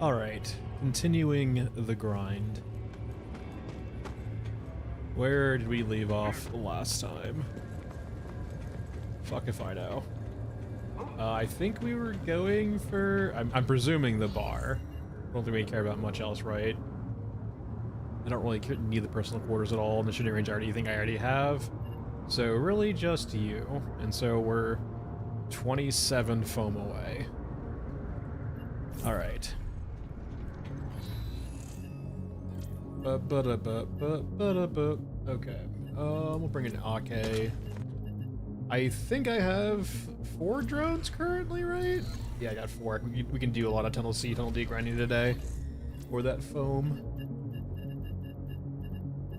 Alright, continuing the grind. Where did we leave off last time? Fuck if I know. I think we were going for... I'm presuming the bar. I don't think we care about much else, right? I don't really need the personal quarters at all in the shooting range. I already have. So really just you. And so we're 27 foam away. Alright. Okay. We'll bring in Ake. I think I have 4 drones currently, right? Yeah, I got 4. We can do a lot of tunnel C, tunnel D grinding today. For that foam.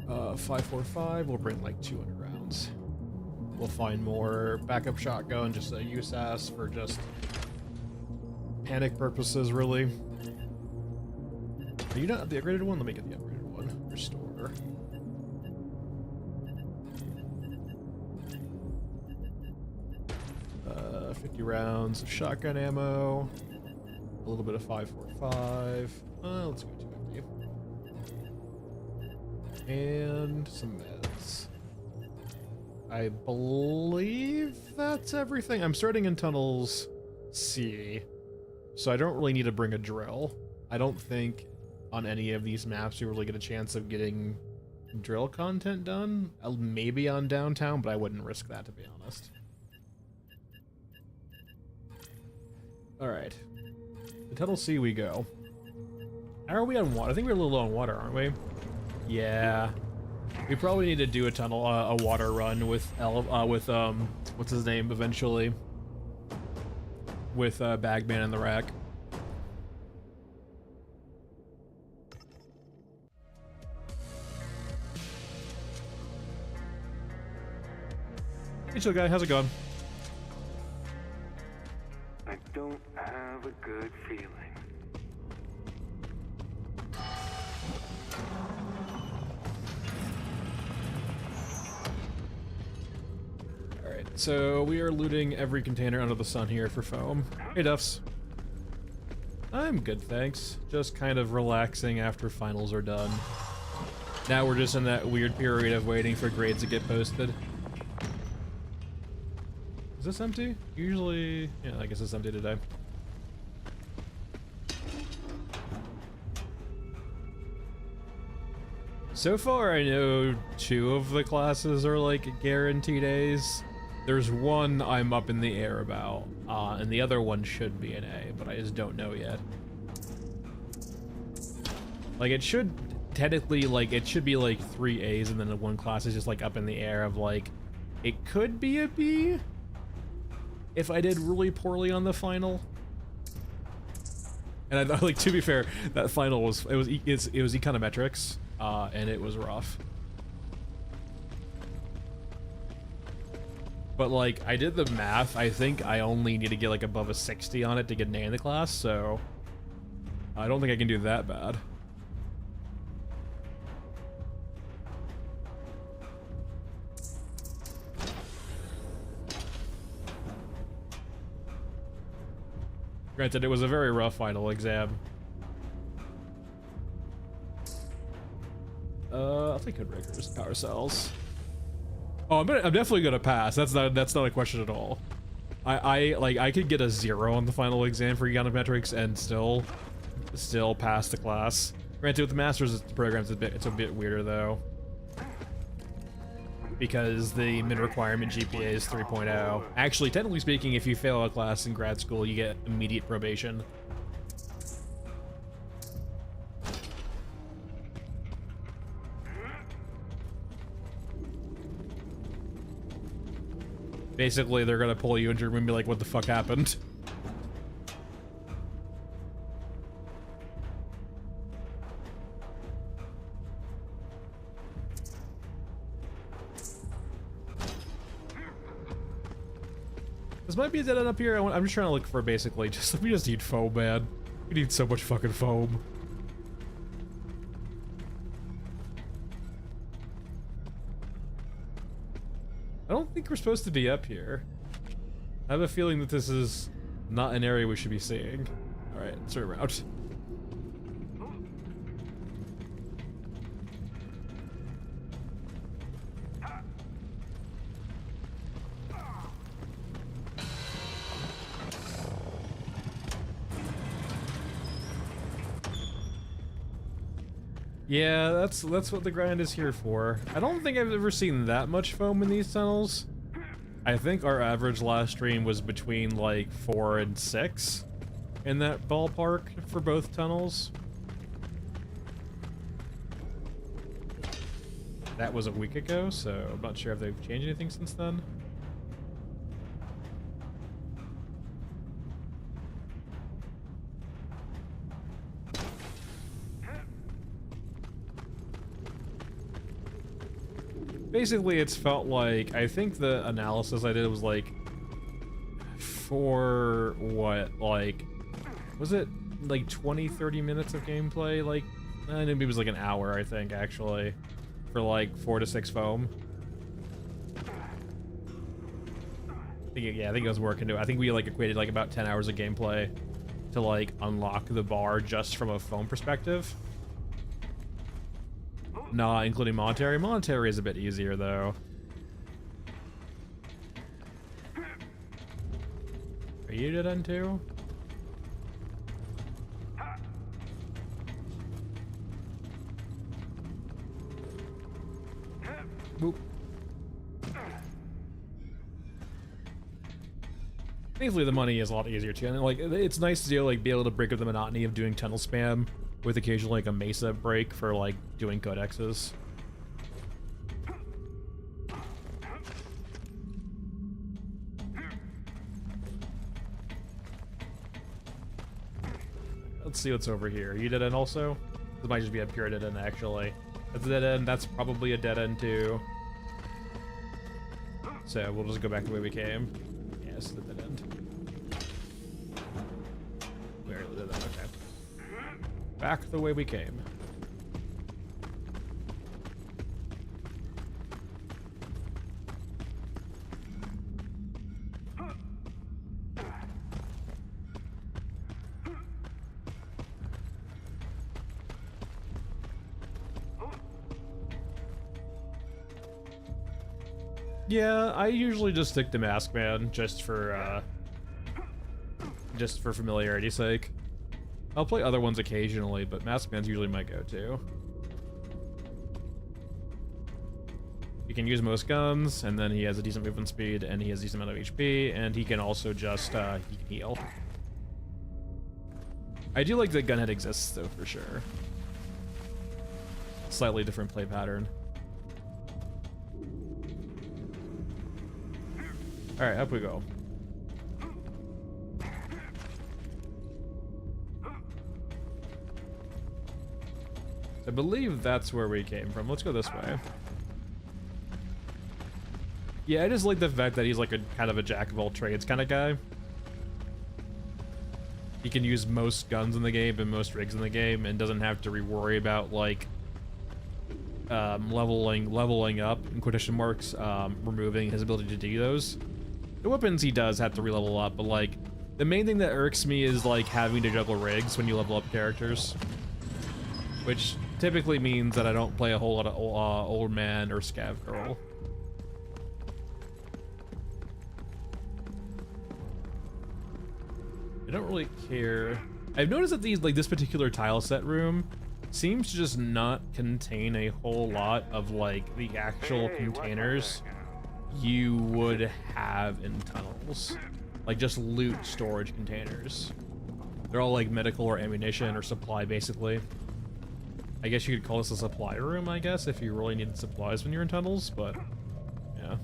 545, we'll bring like 200 rounds. We'll find more backup shotgun, just a USAS for just panic purposes, really. Are you not the upgraded one? Let me get the upgraded one. Restore. 50 rounds of shotgun ammo. A little bit of 545. Let's go 250. And some meds. I believe that's everything. I'm starting in tunnels C, so I don't really need to bring a drill. I don't think on any of these maps you really get a chance of getting drill content done. Maybe on downtown, but I wouldn't risk that, to be honest. Alright. To tunnel C we go. How are we on water? I think we're a little low on water, aren't we? Yeah. We probably need to do a tunnel, a water run with what's his name eventually? With Bagman in the rack. Hey, chill guy, how's it going? I don't have a good feeling. Alright, so we are looting every container under the sun here for foam. Hey Duffs. I'm good, thanks. Just kind of relaxing after finals are done. Now we're just in that weird period of waiting for grades to get posted. Is this empty? Usually, yeah, I guess it's empty today. So far, I know 2 of the classes are like guaranteed A's. There's one I'm up in the air about, and the other one should be an A, but I just don't know yet. Like, it should technically, like, it should be like 3 A's, and then the one class is just like up in the air of like, it could be a B if I did really poorly on the final. And I thought, like, to be fair, that final was it was econometrics, and it was rough. But like, I did the math. I think I only need to get like above a 60 on it to get an A in the class, so I don't think I can do that bad. Granted, it was a very rough final exam. I'll take Hoodbreakers, power cells. Oh, I'm definitely gonna pass. That's not a question at all. I could get a 0 on the final exam for econometrics and still pass the class. Granted, with the master's programs, it's a bit weirder though, because the min-requirement GPA is 3.0. Actually, technically speaking, if you fail a class in grad school, you get immediate probation. Basically, they're gonna pull you into your room and be like, what the fuck happened? This might be a dead end up here. I'm just trying to look for basically we just need foam, man. We need so much fucking foam. I don't think we're supposed to be up here. I have a feeling that this is not an area we should be seeing. Alright, let's turn around. Yeah, that's what the grind is here for. I don't think I've ever seen that much foam in these tunnels. I think our average last stream was between like 4 and 6 in that ballpark for both tunnels. That was a week ago, so I'm not sure if they've changed anything since then. Basically, it's felt like, I think the analysis I did was like, for what, like, was it like 20, 30 minutes of gameplay? Like, maybe it was like an hour, I think, actually, for like 4 to 6 foam. Yeah, I think it was working to it. I think we like equated like about 10 hours of gameplay to like unlock the bar just from a foam perspective. Nah, including monetary. Monetary is a bit easier, though. Are you dead end too? Boop. Thankfully, the money is a lot easier too, and like it's nice to like be able to break up the monotony of doing tunnel spam with occasionally like a mesa break for like doing codexes. Let's see what's over here. You dead end also? This might just be a pure dead end actually. That's a dead end. That's probably a dead end too. So we'll just go back the way we came. Yeah, this is the dead end. Very dead end. Okay. Back the way we came. Yeah, I usually just stick to Mask Man just for familiarity's sake. I'll play other ones occasionally, but Mask Man's usually my go-to. You can use most guns, and then he has a decent movement speed, and he has a decent amount of HP, and he can also just he can heal. I do like that Gunhead exists, though, for sure. Slightly different play pattern. Alright, up we go. I believe that's where we came from. Let's go this way. Yeah, I just like the fact that he's like a kind of a jack of all trades kind of guy. He can use most guns in the game and most rigs in the game and doesn't have to worry about like leveling up in quotation marks, removing his ability to do those. The weapons he does have to re-level up, but like the main thing that irks me is like having to juggle rigs when you level up characters, which typically means that I don't play a whole lot of old man or scav girl. I don't really care. I've noticed that this particular tile set room seems to just not contain a whole lot of like the actual containers you would have in tunnels, like just loot storage containers. They're all like medical or ammunition or supply, basically. I guess you could call this a supply room, I guess, if you really needed supplies when you're in tunnels, but yeah.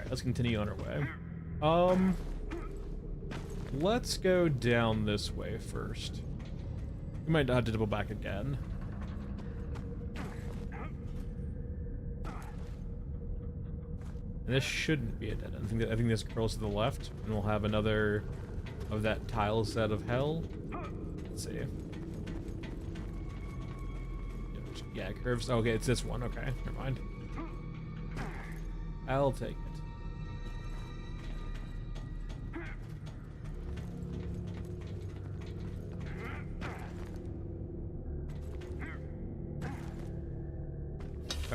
Let's continue on our way. Let's go down this way first. We might have to double back again. And this shouldn't be a dead end. I think this curls to the left, and we'll have another of that tile set of hell. Let's see. Yeah, it curves. Okay, it's this one. Okay, never mind. I'll take it.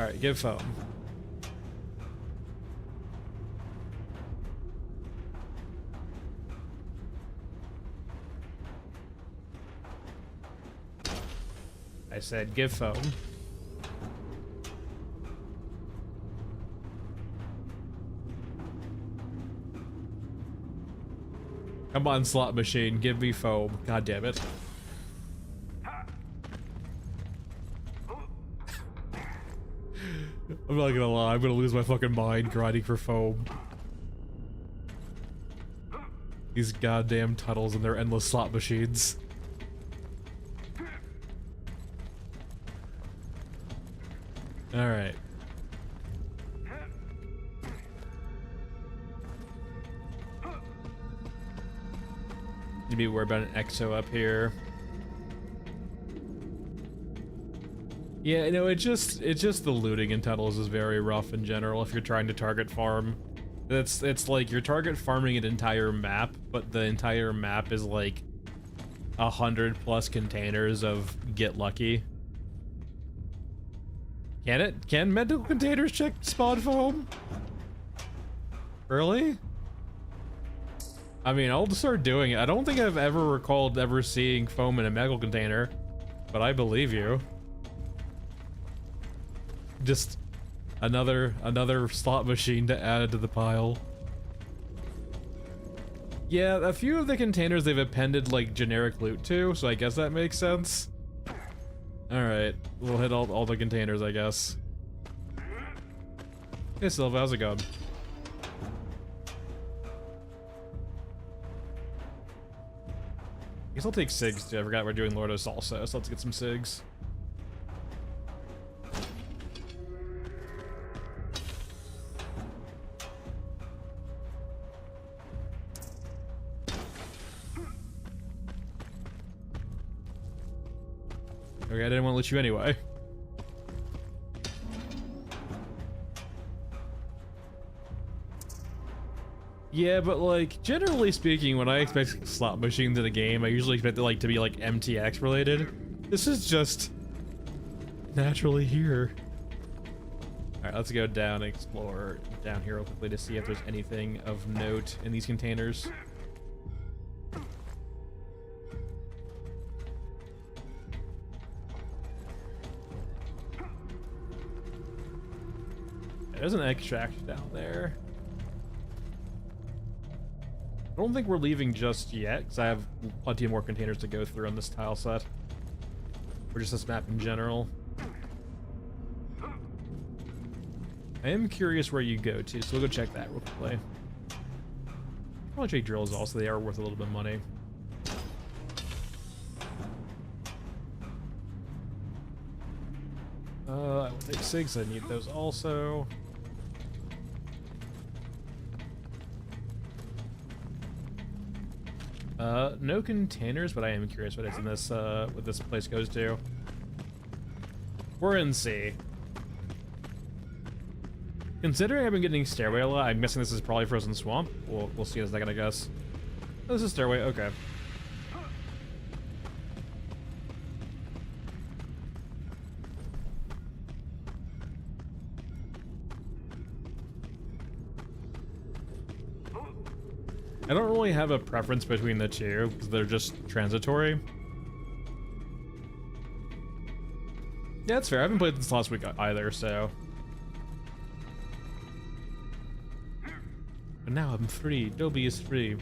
Alright, give foam. I said give foam. Come on, slot machine, give me foam. God damn it. I'm not gonna lie, I'm gonna lose my fucking mind grinding for foam. These goddamn tunnels and their endless slot machines. Alright. Need to be worried about an exo up here. Yeah, you know, it's just the looting in tunnels is very rough in general if you're trying to target farm. It's like you're target farming an entire map, but the entire map is like 100+ containers of get lucky. Can medical containers check spawn foam? Really? I mean, I'll start doing it. I don't think I've ever recalled ever seeing foam in a medical container, but I believe you. Just another slot machine to add to the pile. Yeah, a few of the containers they've appended like generic loot to, so I guess that makes sense. Alright, we'll hit all the containers, I guess. Hey Silva, how's it going? I guess I'll take SIGs too. I forgot we're doing Lordos also, so let's get some SIGs. Okay, I didn't want to let you anyway. Yeah, but like, generally speaking, when I expect slot machines in a game, I usually expect it like to be like MTX related. This is just naturally here. Alright, let's go down and explore down here real quickly to see if there's anything of note in these containers. There's an extract down there. I don't think we're leaving just yet, because I have plenty more containers to go through on this tile set. Or just this map in general. I am curious where you go to, so we'll go check that real quickly. Probably check drills also, they are worth a little bit of money. I will take SIGs, I need those also. No containers, but I am curious what it's in this, what this place goes to. We're in C. Considering I've been getting stairway a lot, I'm guessing this is probably Frozen Swamp. We'll see in a second, I guess. Oh, this is stairway, okay. I don't really have a preference between the two, because they're just transitory. Yeah, that's fair. I haven't played this last week either, so... But now I'm free. Dobby is free.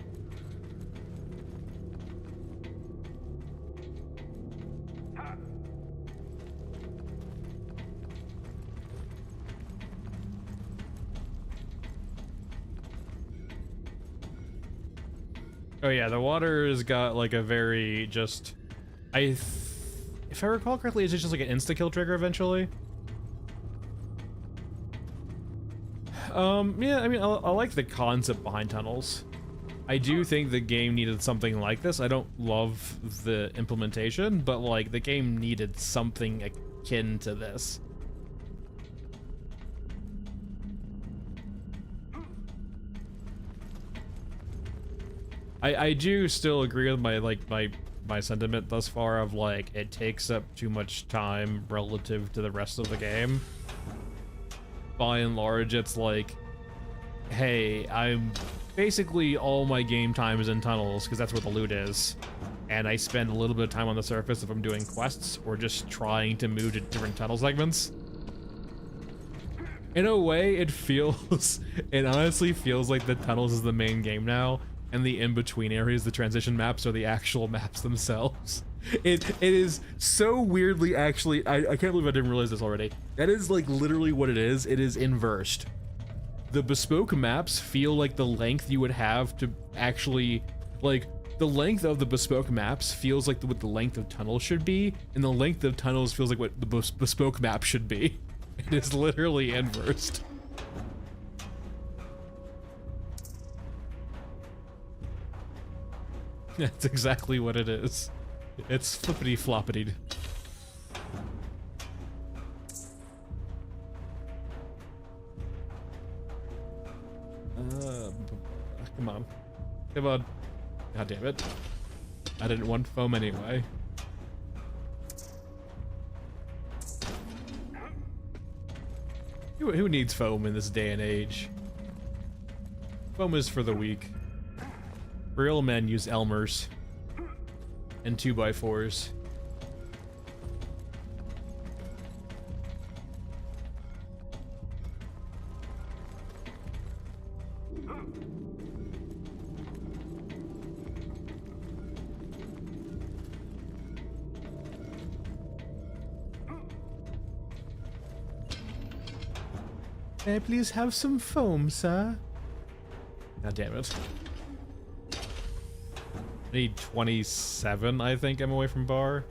Oh yeah, the water has got like a very just... if I recall correctly, it's just like an insta-kill trigger eventually. Yeah, I mean, I like the concept behind tunnels. I do think the game needed something like this. I don't love the implementation, but like the game needed something akin to this. I do still agree with my sentiment thus far of like it takes up too much time relative to the rest of the game. by and large, it's like, hey, I'm basically all my game time is in tunnels because that's where the loot is. And I spend a little bit of time on the surface if I'm doing quests or just trying to move to different tunnel segments. In a way, it honestly feels like the tunnels is the main game now, and the in-between areas, the transition maps, are the actual maps themselves. It is so weirdly, actually, I can't believe I didn't realize this already. That is like literally what it is. It is inversed. The bespoke maps feel like the length you would have to actually, like, the length of the bespoke maps feels like what the length of tunnels should be, and the length of tunnels feels like what the bespoke map should be. It is literally inversed. That's exactly what it is. It's flippity floppity. Come on. Come on. God damn it. I didn't want foam anyway. Who needs foam in this day and age? Foam is for the weak. Real men use Elmers and 2x4s. May I please have some foam, sir? God damn it. I need 27, I think I'm away from bar.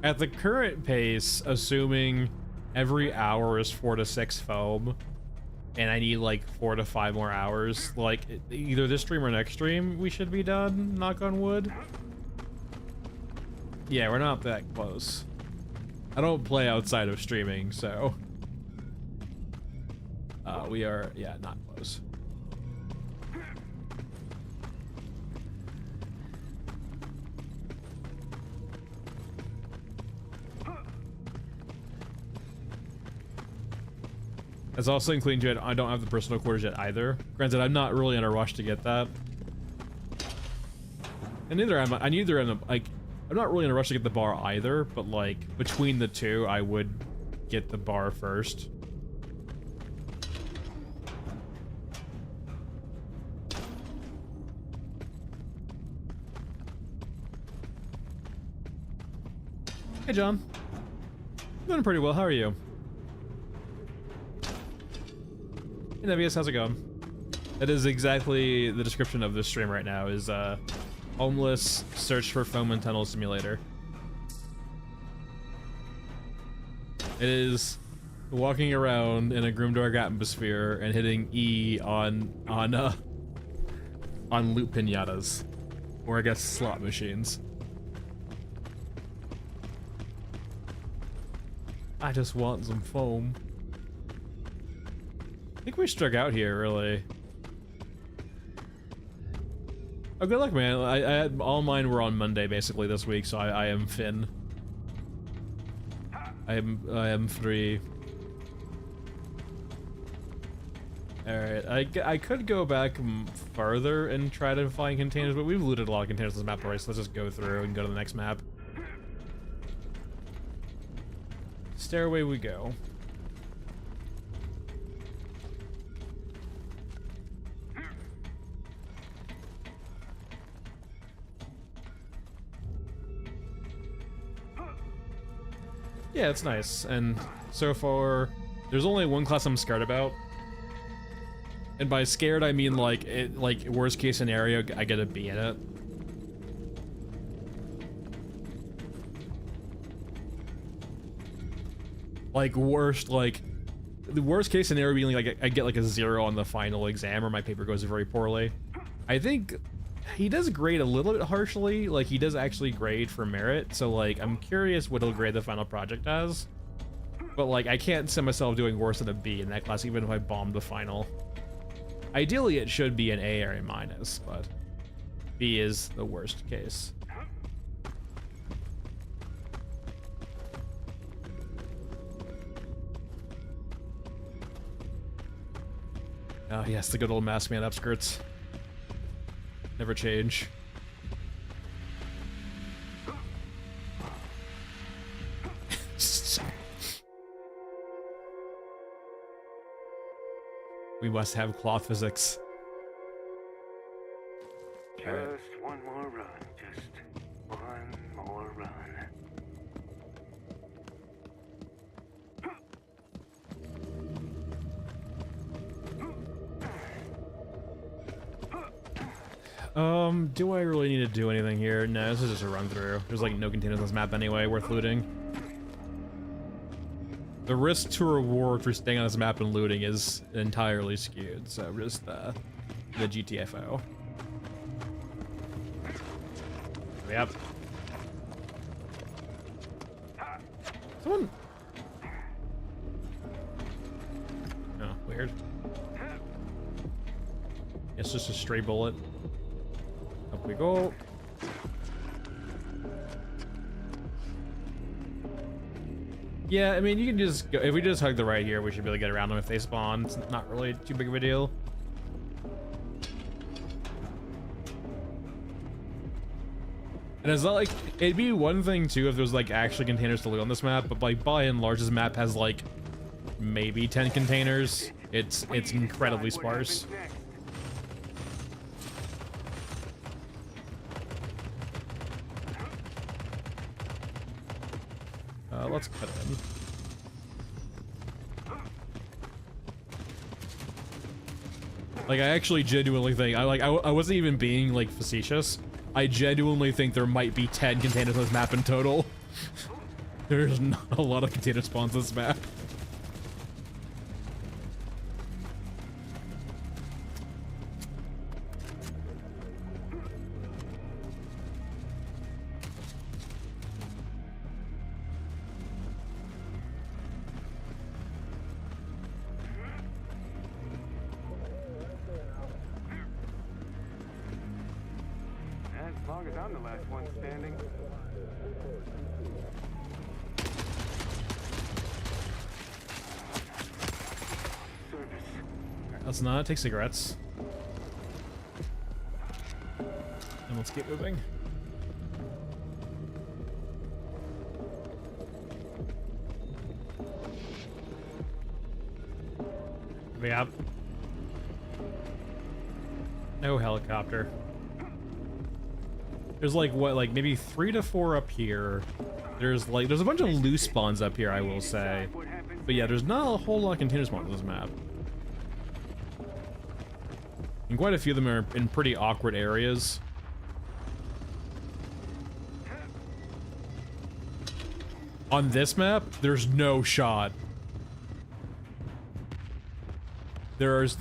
At the current pace, assuming every hour is 4 to 6 foam, and I need like 4 to 5 more hours, like either this stream or next stream, we should be done, knock on wood. Yeah, we're not that close. I don't play outside of streaming, so we are, yeah, not close. As also including Jed, I don't have the personal quarters yet either. Granted, I'm not really in a rush to get that, and neither am I. I'm not really in a rush to get the bar either, but like between the two, I would get the bar first. Hey, John. Doing pretty well. How are you? Hey, Nevius, how's it going? That is exactly the description of this stream right now, is homeless search for foam and tunnel simulator. It is walking around in a Grimdark atmosphere and hitting E on loot pinatas, or I guess slot machines. I just want some foam. I think we struck out here, really. Oh, good luck, man. I had all mine were on Monday basically this week, so I am Finn. I am free. All right, I could go back further and try to find containers, but we've looted a lot of containers on this map already, so let's just go through and go to the next map. Stairway we go. Yeah, it's nice, and so far, there's only one class I'm scared about. And by scared, I mean like, worst case scenario, I get a B in it. Like the worst case scenario being like I get like a 0 on the final exam, or my paper goes very poorly. I think he does grade a little bit harshly, like he does actually grade for merit, so like I'm curious what he'll grade the final project as. But like I can't see myself doing worse than a B in that class even if I bombed the final. Ideally it should be an A or a minus, but B is the worst case. Oh yes, the good old mask man upskirts. Never change. We must have cloth physics. Just one more run. Just one more run. Do I really need to do anything here? No, this is just a run through. There's like no containers on this map anyway, worth looting. The risk to reward for staying on this map and looting is entirely skewed, so just the GTFO. Yep. Someone. Oh, weird. It's just a stray bullet. Up we go. Yeah, I mean, you can just go. If we just hug the right here, we should be able to get around them if they spawn. It's not really too big of a deal. And it's not like, it'd be one thing too if there was like actually containers to loot on this map, but like by and large this map has like maybe 10 containers. It's incredibly sparse. Let's cut in. Like I actually genuinely think I wasn't even being like facetious. I genuinely think there might be 10 containers on this map in total. There's not a lot of container spawns on this map. As long as I'm the last one standing. Let's not take cigarettes. And let's keep moving. Yep. No helicopter. There's like what, like maybe 3 to 4 up here. There's a bunch of loose spawns up here, I will say. But yeah, there's not a whole lot of container spawns on this map. And quite a few of them are in pretty awkward areas. On this map, there's no shot. There's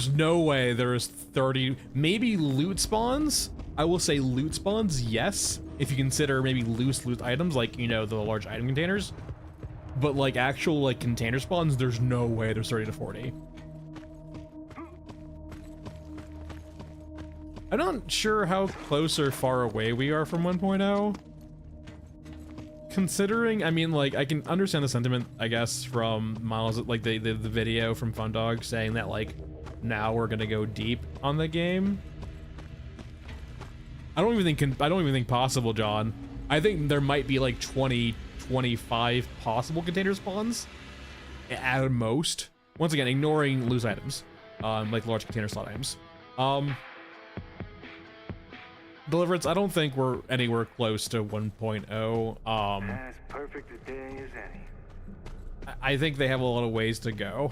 no way there's 30, maybe loot spawns. I will say loot spawns, yes, if you consider maybe loose loot items like, you know, the large item containers. But like actual like container spawns, there's no way there's 30 to 40. I'm not sure how close or far away we are from 1.0. Considering, I mean, like, I can understand the sentiment, I guess, from Miles, like the video from Fundog saying that, like, now we're gonna go deep on the game. I don't even think possible, John. I think there might be like 20, 25 possible container spawns at most. Once again, ignoring loose items, like large container slot items. Deliverance, I don't think we're anywhere close to 1.0. As perfect a day as any. I think they have a lot of ways to go.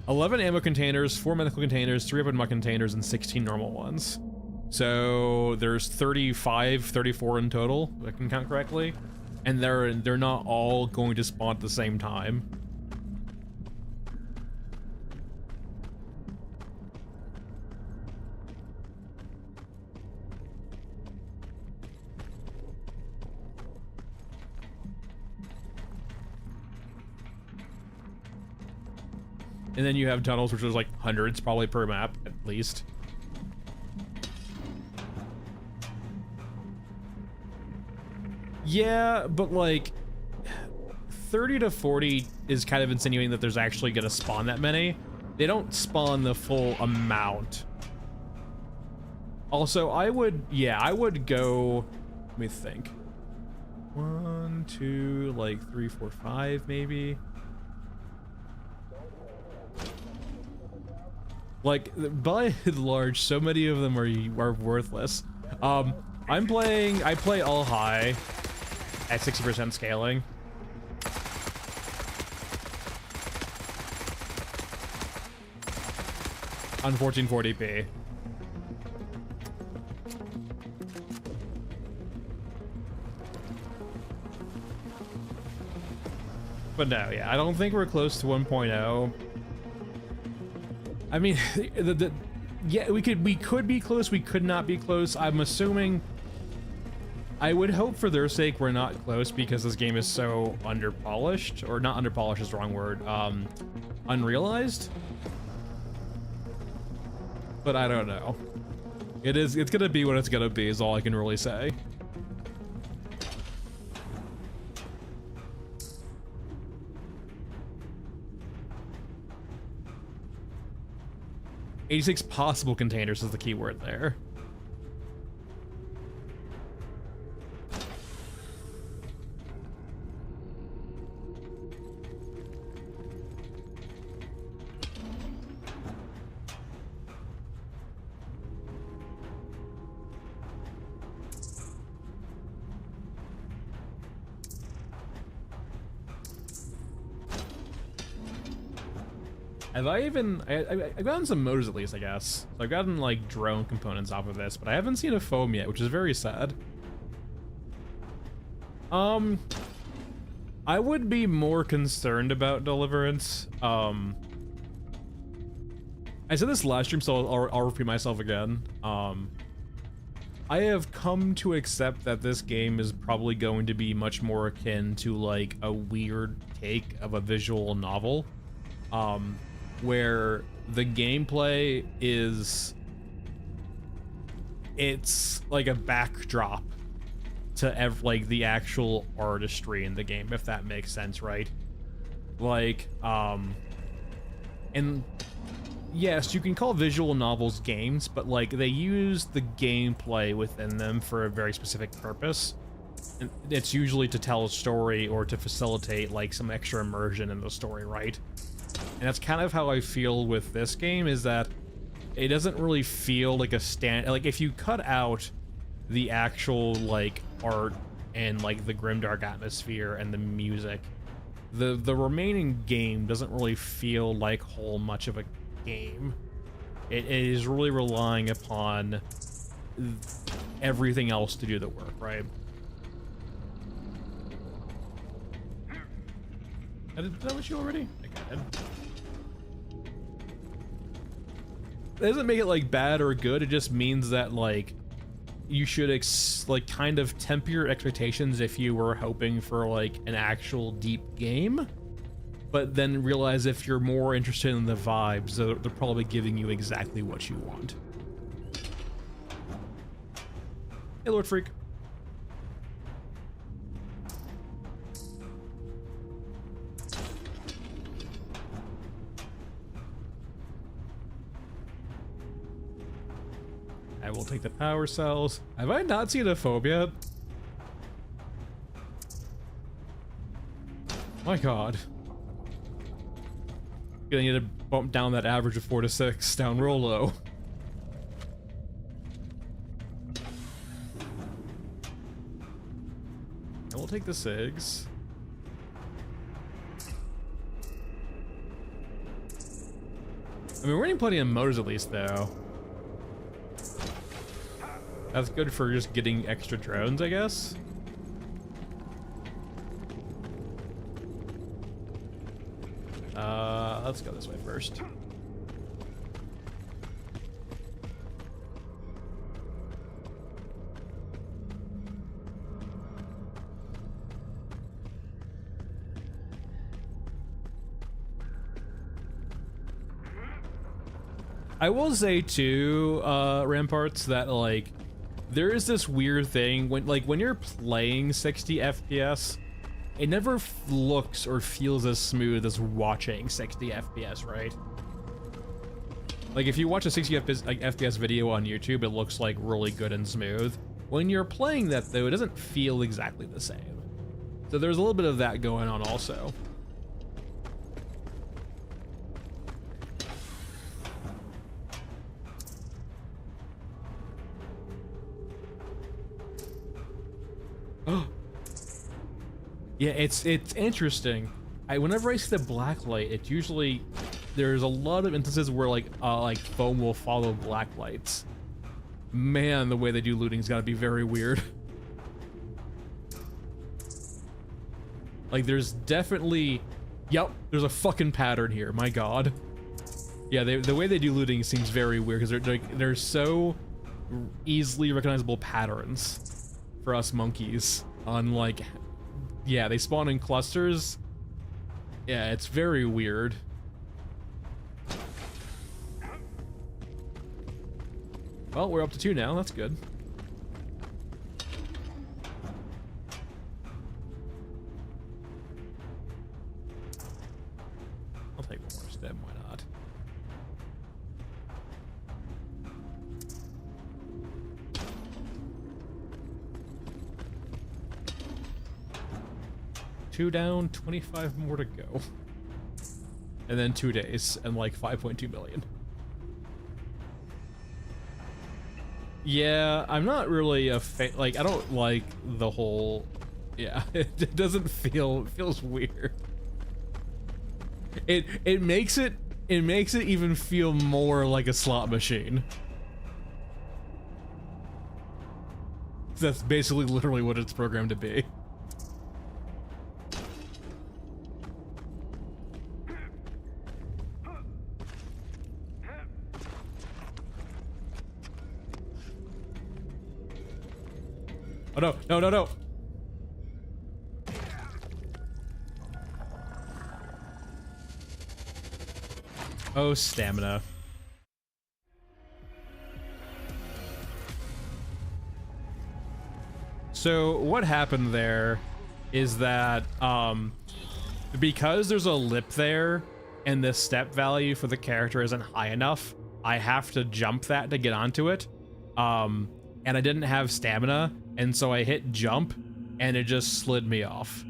$11 ammo containers, 4 medical containers, 3 open muck containers, and 16 normal ones. So there's 35, 34 in total, if I can count correctly. And they're not all going to spawn at the same time. And then you have tunnels, which is like hundreds probably per map, at least. Yeah, but like 30 to 40 is kind of insinuating that there's actually gonna spawn that many. They don't spawn the full amount. Also, I would go, let me think. 1, 2, like 3, 4, 5, maybe. Like, by and large, so many of them are worthless. I play all high at 60% scaling. On 1440p. But no, yeah, I don't think we're close to 1.0. I mean, yeah, we could be close, we could not be close. I'm assuming, I would hope for their sake we're not close because this game is so underpolished, or not underpolished is the wrong word, unrealized. But I don't know. It's gonna be what it's gonna be is all I can really say. "86 possible containers" is the key word there. I've gotten some motors at least, I guess. So I've gotten like drone components off of this, but I haven't seen a foam yet, which is very sad. I would be more concerned about Deliverance. I said this last stream, so I'll repeat myself again. I have come to accept that this game is probably going to be much more akin to like a weird take of a visual novel. Where the gameplay it's like a backdrop to like the actual artistry in the game, if that makes sense, right? Like, and yes, you can call visual novels games, but like they use the gameplay within them for a very specific purpose. And it's usually to tell a story or to facilitate like some extra immersion in the story, right? And that's kind of how I feel with this game, is that it doesn't really feel like like if you cut out the actual like art and like the grimdark atmosphere and the music, the remaining game doesn't really feel like whole much of a game. It is really relying upon everything else to do the work, right? Did I wish you already? Okay. That doesn't make it like bad or good. It just means that like you should like kind of temper your expectations if you were hoping for like an actual deep game, but then realize if you're more interested in the vibes, they're probably giving you exactly what you want. Hey, Lord Freak. I will take the power cells. Have I not seen a phobe yet? My god. Gonna need to bump down that average of 4 to 6 down real low. I will take the SIGs. I mean, we're getting plenty of motors at least, though. That's good for just getting extra drones, I guess. Let's go this way first. I will say too, Ramparts, that like there is this weird thing when you're playing 60 FPS, it never looks or feels as smooth as watching 60 FPS, right? Like if you watch a 60 FPS video on YouTube, it looks like really good and smooth. When you're playing that though, it doesn't feel exactly the same. So there's a little bit of that going on also. Yeah, it's interesting. Whenever I see the black light, it's usually there's a lot of instances where like foam will follow black lights. Man, the way they do looting's gotta be very weird. Like there's definitely, yep, there's a fucking pattern here. My God. Yeah, the way they do looting seems very weird because they're so easily recognizable patterns for us monkeys. On like, yeah, they spawn in clusters. Yeah, it's very weird. Well, we're up to 2 now. That's good. I'll take one more stem. Why not? Two down, 25 more to go. And then 2 days and like 5.2 million. Yeah, I'm not really a fan. Like, I don't like the whole. Yeah, it doesn't feel. It feels weird. It makes it even feel more like a slot machine. That's basically literally what it's programmed to be. Oh no, no, no, no. Oh, stamina. So what happened there is that because there's a lip there and the step value for the character isn't high enough, I have to jump that to get onto it. And I didn't have stamina, and so I hit jump, and it just slid me off.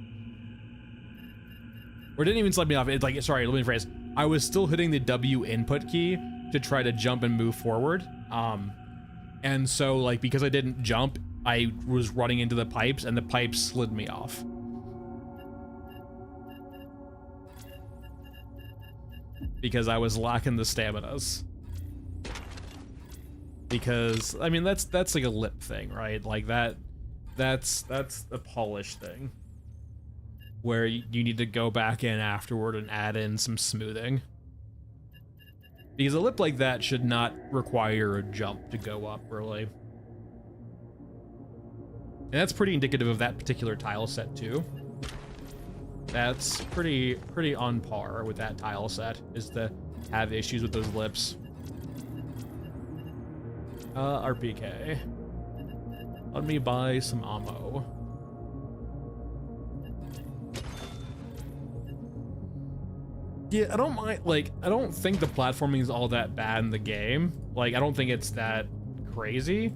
Or it didn't even slid me off, it's like, sorry, let me rephrase. I was still hitting the W input key to try to jump and move forward. And so, like, because I didn't jump, I was running into the pipes, and the pipes slid me off. Because I was lacking the staminas. Because I mean that's like a lip thing, right? Like that's a polish thing where you need to go back in afterward and add in some smoothing, because a lip like that should not require a jump to go up, really. And that's pretty indicative of that particular tile set too. That's pretty on par with that tile set, is to have issues with those lips. RPK. Let me buy some ammo. Yeah, I don't mind, like, I don't think the platforming is all that bad in the game. Like, I don't think it's that crazy.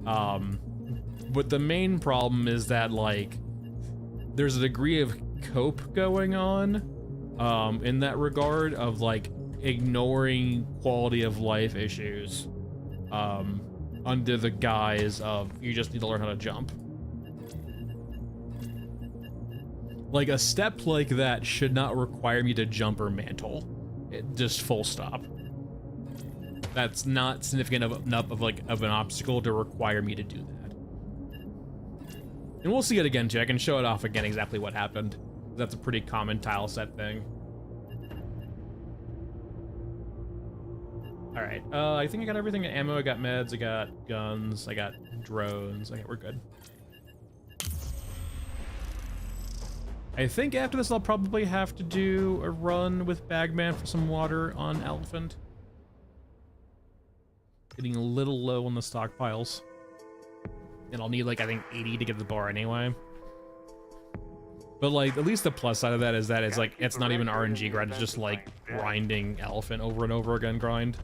But the main problem is that, like, there's a degree of cope going on, in that regard, of, like, ignoring quality of life issues. Under the guise of you just need to learn how to jump. Like a step like that should not require me to jump or mantle. Just full stop. That's not significant enough of an obstacle to require me to do that. And we'll see it again too. I can show it off again exactly what happened. That's a pretty common tile set thing. All right, I think I got everything. Ammo, I got meds, I got guns, I got drones. Okay, we're good. I think after this I'll probably have to do a run with Bagman for some water on Elephant. Getting a little low on the stockpiles. and I'll need like I think 80 to get the bar anyway. But like at least the plus side of that is like it's not even RNG grind, it's just like grinding elephant over and over again grind.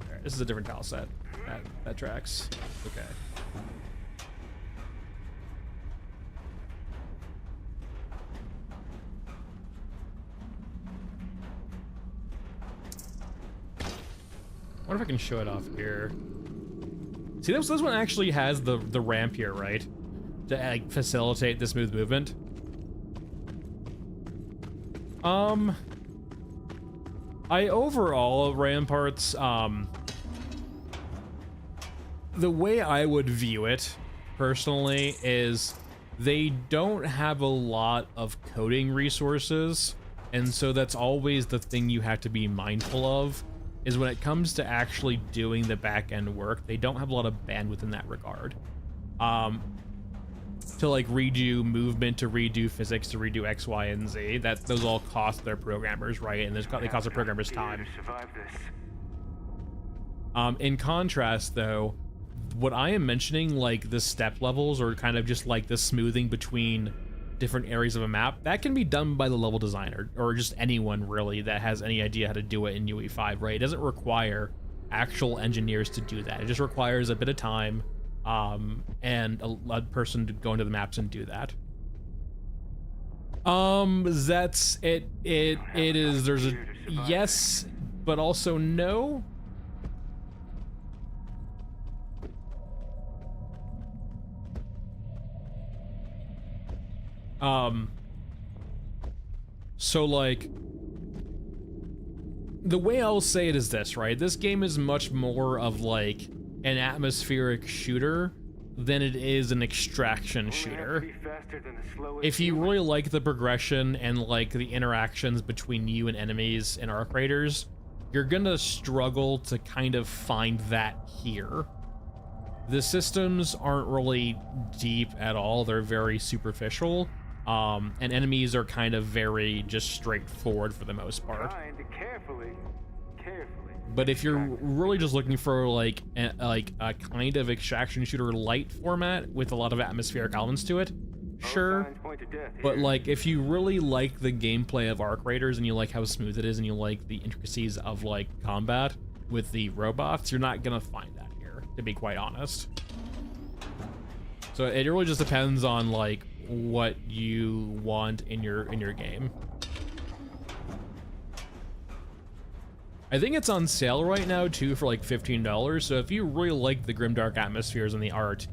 Alright, this is a different tile set. That tracks. Okay. I wonder if I can show it off here. See, this one actually has the ramp here, right? To like facilitate the smooth movement. I overall ramparts, the way I would view it personally is they don't have a lot of coding resources, and so that's always the thing you have to be mindful of. Is when it comes to actually doing the back-end work, they don't have a lot of bandwidth in that regard. To like redo movement, to redo physics, to redo X, Y, and Z, those all cost their programmers, right? And they cost their programmers time. In contrast, though, what I am mentioning, like the step levels or kind of just like the smoothing between different areas of a map, that can be done by the level designer or just anyone really that has any idea how to do it in UE5, right? It doesn't require actual engineers to do that. It just requires a bit of time and a person to go into the maps and do that. That's it. It is. There's a yes, but also no. So like, the way I'll say it is this, right? This game is much more of like an atmospheric shooter than it is an extraction shooter. If you really like the progression and like the interactions between you and enemies and arc raiders, you're gonna struggle to kind of find that here. The systems aren't really deep at all, they're very superficial. And enemies are kind of very just straightforward for the most part. But if you're really just looking for like a kind of extraction shooter light format with a lot of atmospheric elements to it, sure. But like if you really like the gameplay of Arc Raiders and you like how smooth it is and you like the intricacies of like combat with the robots, you're not gonna find that here, to be quite honest. So it really just depends on like what you want in your game. I think it's on sale right now too for like $15. So if you really like the grimdark atmospheres and the art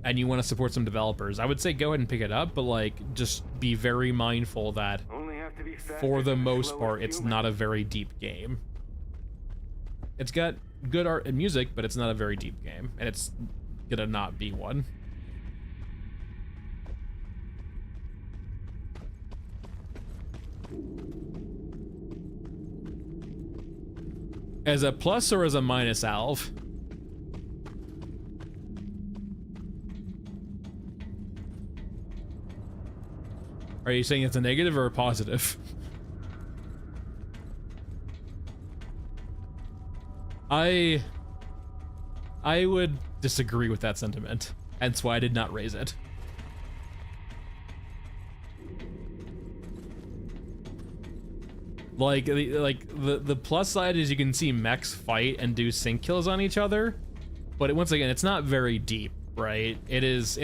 and you want to support some developers, I would say go ahead and pick it up, but like just be very mindful that for the most part it's not a very deep game. It's got good art and music, but it's not a very deep game, and it's gonna not be one. As a plus or as a minus, Alv? Are you saying it's a negative or a positive? I would disagree with that sentiment, hence why I did not raise it. Like the plus side is you can see mechs fight and do sync kills on each other, but once again, it's not very deep, right? It's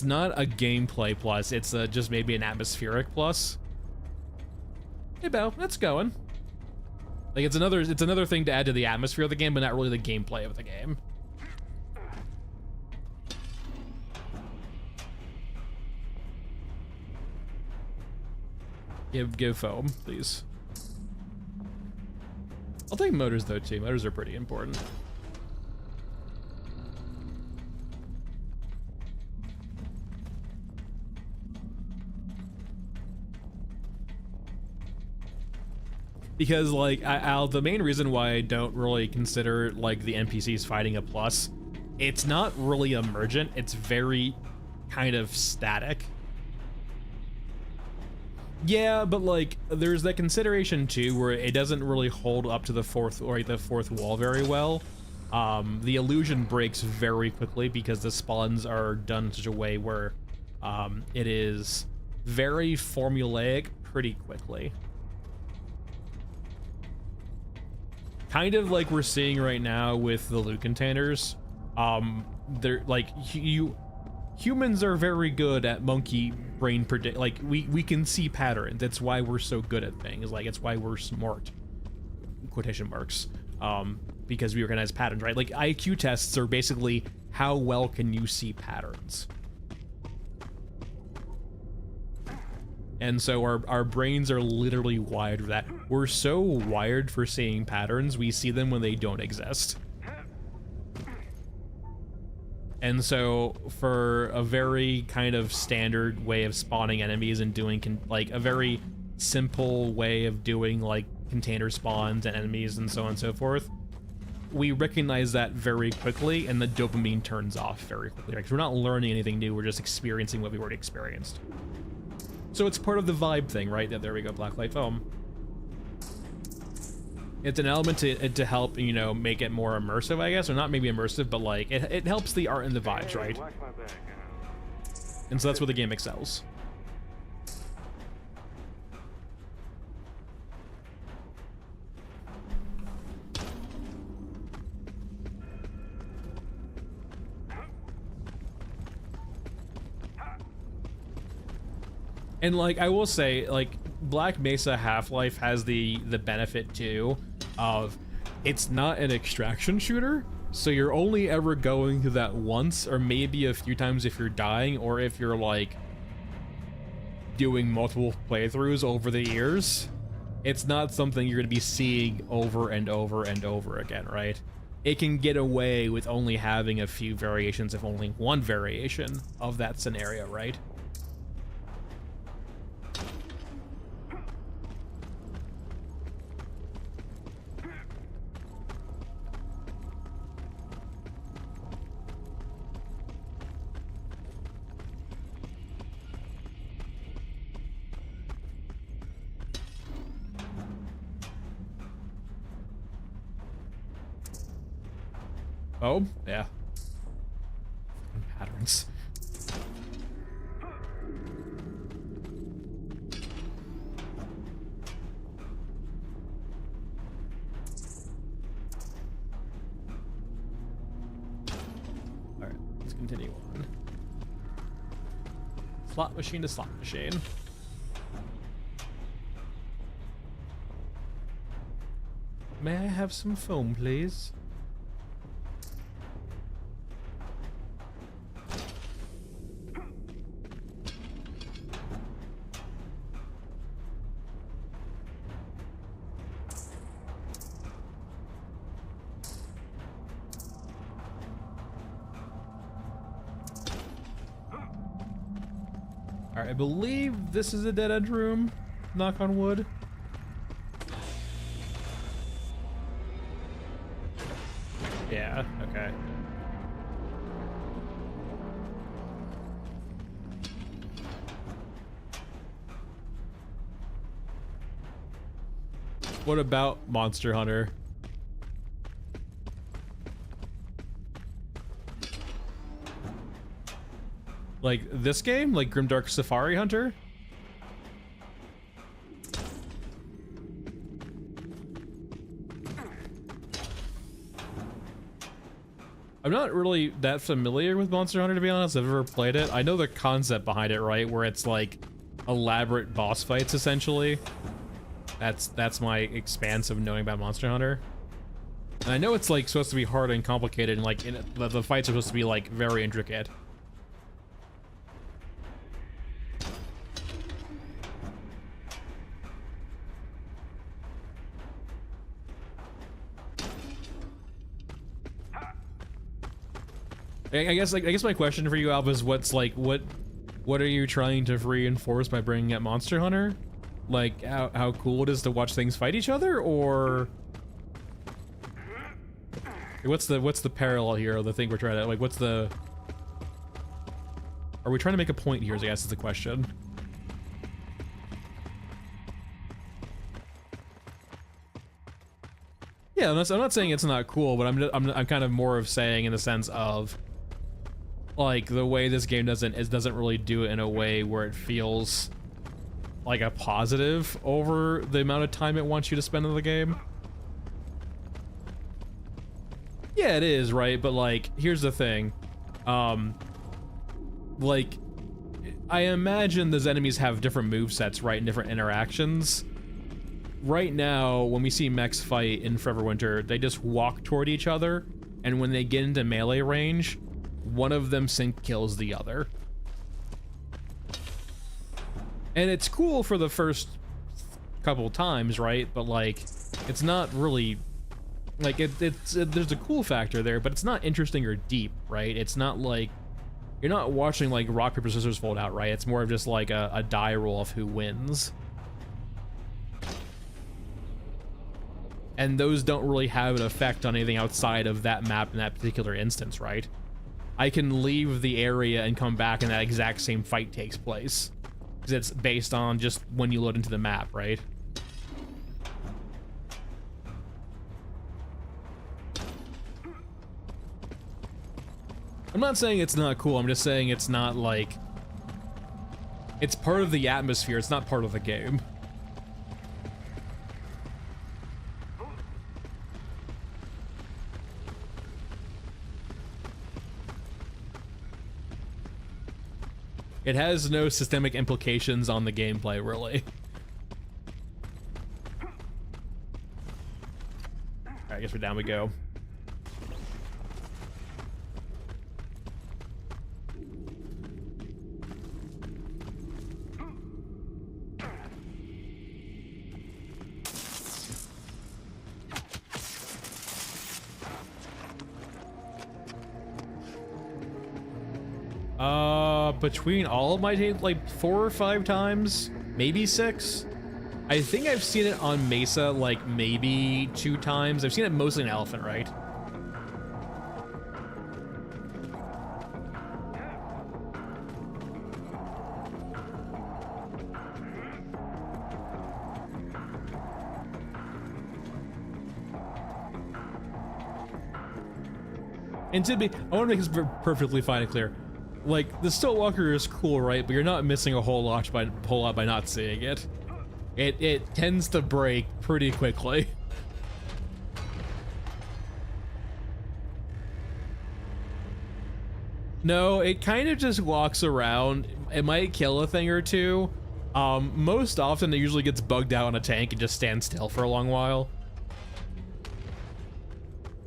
not a gameplay plus. It's just maybe an atmospheric plus. Hey, Bo, that's going. Like it's another thing to add to the atmosphere of the game, but not really the gameplay of the game. Give foam, please. I'll take motors though too. Motors are pretty important. Because like the main reason why I don't really consider like the NPCs fighting a plus, it's not really emergent, it's very kind of static. Yeah, but like there's that consideration too where it doesn't really hold up to the fourth wall very well. The illusion breaks very quickly because the spawns are done in such a way where it is very formulaic pretty quickly. Kind of like we're seeing right now with the loot containers. They're like humans are very good at monkey brain predict. Like we can see patterns. That's why we're so good at things. Like it's why we're smart. Quotation marks. Because we recognize patterns, right? Like IQ tests are basically how well can you see patterns. And so our brains are literally wired for that. We're so wired for seeing patterns, we see them when they don't exist. And so for a very kind of standard way of spawning enemies and doing like a very simple way of doing like container spawns and enemies and so on and so forth, we recognize that very quickly and the dopamine turns off very quickly. Because we're not learning anything new, we're just experiencing what we've already experienced. So it's part of the vibe thing, right? There we go, blacklight foam. It's an element to help, you know, make it more immersive, I guess, or not maybe immersive, but like it helps the art and the vibes, right? And so that's where the game excels. And like I will say, like Black Mesa Half-Life has the benefit too of it's not an extraction shooter, so you're only ever going through that once or maybe a few times if you're dying or if you're like doing multiple playthroughs over the years. It's not something you're going to be seeing over and over and over again, right? It can get away with only having a few variations, if only one variation of that scenario, right? Oh, yeah. Patterns. Alright, let's continue on. Slot machine to slot machine. May I have some foam, please? I believe this is a dead-end room, knock on wood. Yeah, okay. What about Monster Hunter? Like this game? Like Grimdark Safari Hunter? I'm not really that familiar with Monster Hunter, to be honest. I've never played it. I know the concept behind it, right? Where it's like elaborate boss fights, essentially. That's my expanse of knowing about Monster Hunter. And I know it's like supposed to be hard and complicated, and like the fights are supposed to be like very intricate. I guess my question for you, Alva, is what are you trying to reinforce by bringing up Monster Hunter? Like how cool it is to watch things fight each other, or what's the parallel here, or the thing we're trying to like? Are we trying to make a point here? I guess is the question. Yeah, I'm not saying it's not cool, but I'm kind of more of saying in the sense of like the way this game doesn't really do it in a way where it feels like a positive over the amount of time it wants you to spend in the game. Yeah, it is, right? But like, here's the thing. Like, I imagine those enemies have different movesets, right, and different interactions. Right now, when we see mechs fight in Forever Winter, they just walk toward each other, and when they get into melee range, one of them sync kills the other. And it's cool for the first couple times, right? But like, it's not really like there's a cool factor there, but it's not interesting or deep, right? It's not like you're not watching like rock paper scissors fold out, right? It's more of just like a die roll of who wins. And those don't really have an effect on anything outside of that map in that particular instance, right? I can leave the area and come back and that exact same fight takes place. Because it's based on just when you load into the map, right? I'm not saying it's not cool, I'm just saying it's not like... It's part of the atmosphere, it's not part of the game. It has no systemic implications on the gameplay, really. Alright, I guess we're down we go. Between all of my tapes, like 4 or 5 times, maybe 6. I think I've seen it on Mesa like maybe 2 times. I've seen it mostly in Elephant, right? And to be, I want to make this perfectly fine and clear. Like, the Stillwalker is cool, right? But you're not missing a whole lot by not seeing it. It tends to break pretty quickly. No, it kind of just walks around. It might kill a thing or two. Most often it usually gets bugged out on a tank and just stands still for a long while.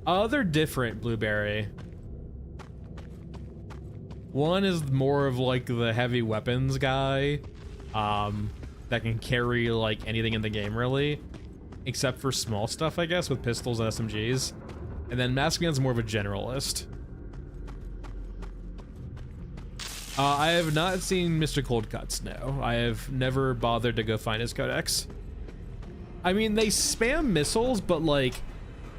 They're different, Blueberry. One is more of like the heavy weapons guy, that can carry like anything in the game really, except for small stuff, I guess, with pistols and SMGs. And then Maskian's more of a generalist. I have not seen Mr. Cold Cuts, no. I have never bothered to go find his codex. I mean, they spam missiles, but like,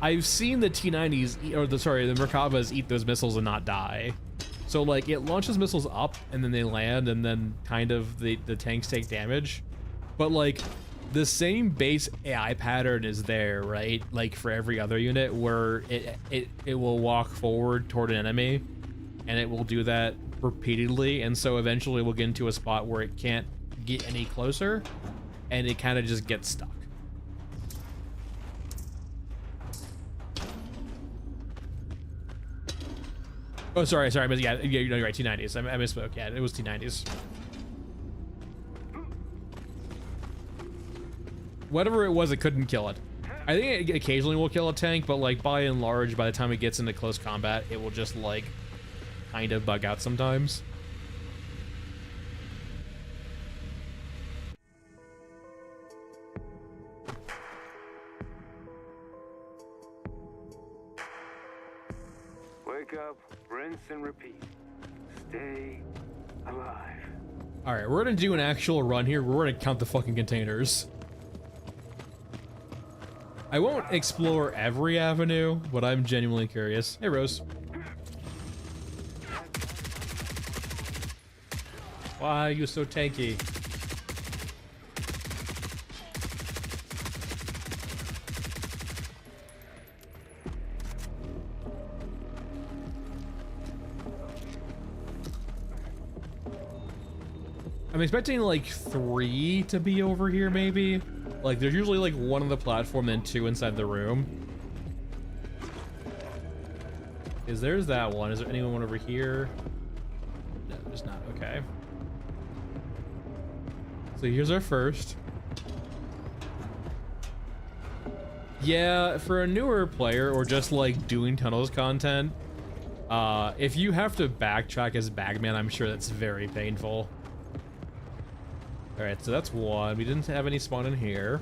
I've seen the T-90s, the Merkavas eat those missiles and not die. So like it launches missiles up and then they land and then kind of the tanks take damage. But like the same base AI pattern is there, right? Like for every other unit where it will walk forward toward an enemy and it will do that repeatedly. And so eventually we'll get into a spot where it can't get any closer and it kind of just gets stuck. Oh, sorry, but yeah, you're right, T-90s. I misspoke, yeah, it was T-90s. Whatever it was, it couldn't kill it. I think it occasionally will kill a tank, but like by and large, by the time it gets into close combat, it will just like kind of bug out sometimes. Wake up, rinse and repeat. Stay alive. All right, we're gonna do an actual run here. We're gonna count the fucking containers. I won't explore every avenue, but I'm genuinely curious. Hey, Rose. Why are you so tanky? I'm expecting like 3 to be over here, maybe. Like there's usually like 1 on the platform, then 2 inside the room. There's that one. Is there anyone over here? No, there's not. Okay. So here's our first. Yeah, for a newer player or just like doing tunnels content, if you have to backtrack as Bagman, I'm sure that's very painful. All right, so that's 1. We didn't have any spawn in here.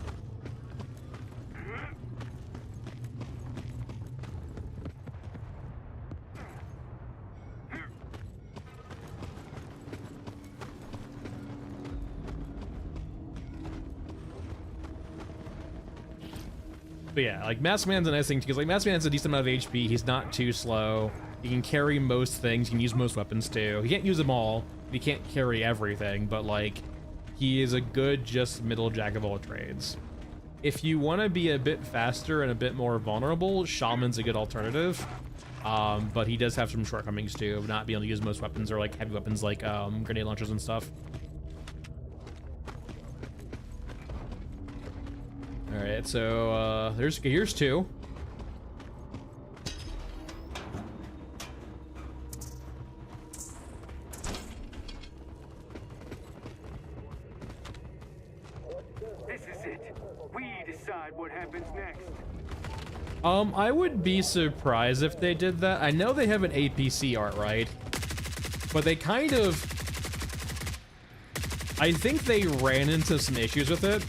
But yeah, like Masked Man's a nice thing too, because like Masked Man has a decent amount of HP. He's not too slow. He can carry most things. He can use most weapons too. He can't use them all. He can't carry everything, but like he is a good just middle jack of all trades. If you want to be a bit faster and a bit more vulnerable, Shaman's a good alternative. But he does have some shortcomings too, of not being able to use most weapons or like heavy weapons like grenade launchers and stuff. All right, so here's 2. This is it. We decide what happens next. I would be surprised if they did that. I know they have an APC art, right? But they kind of... I think they ran into some issues with it.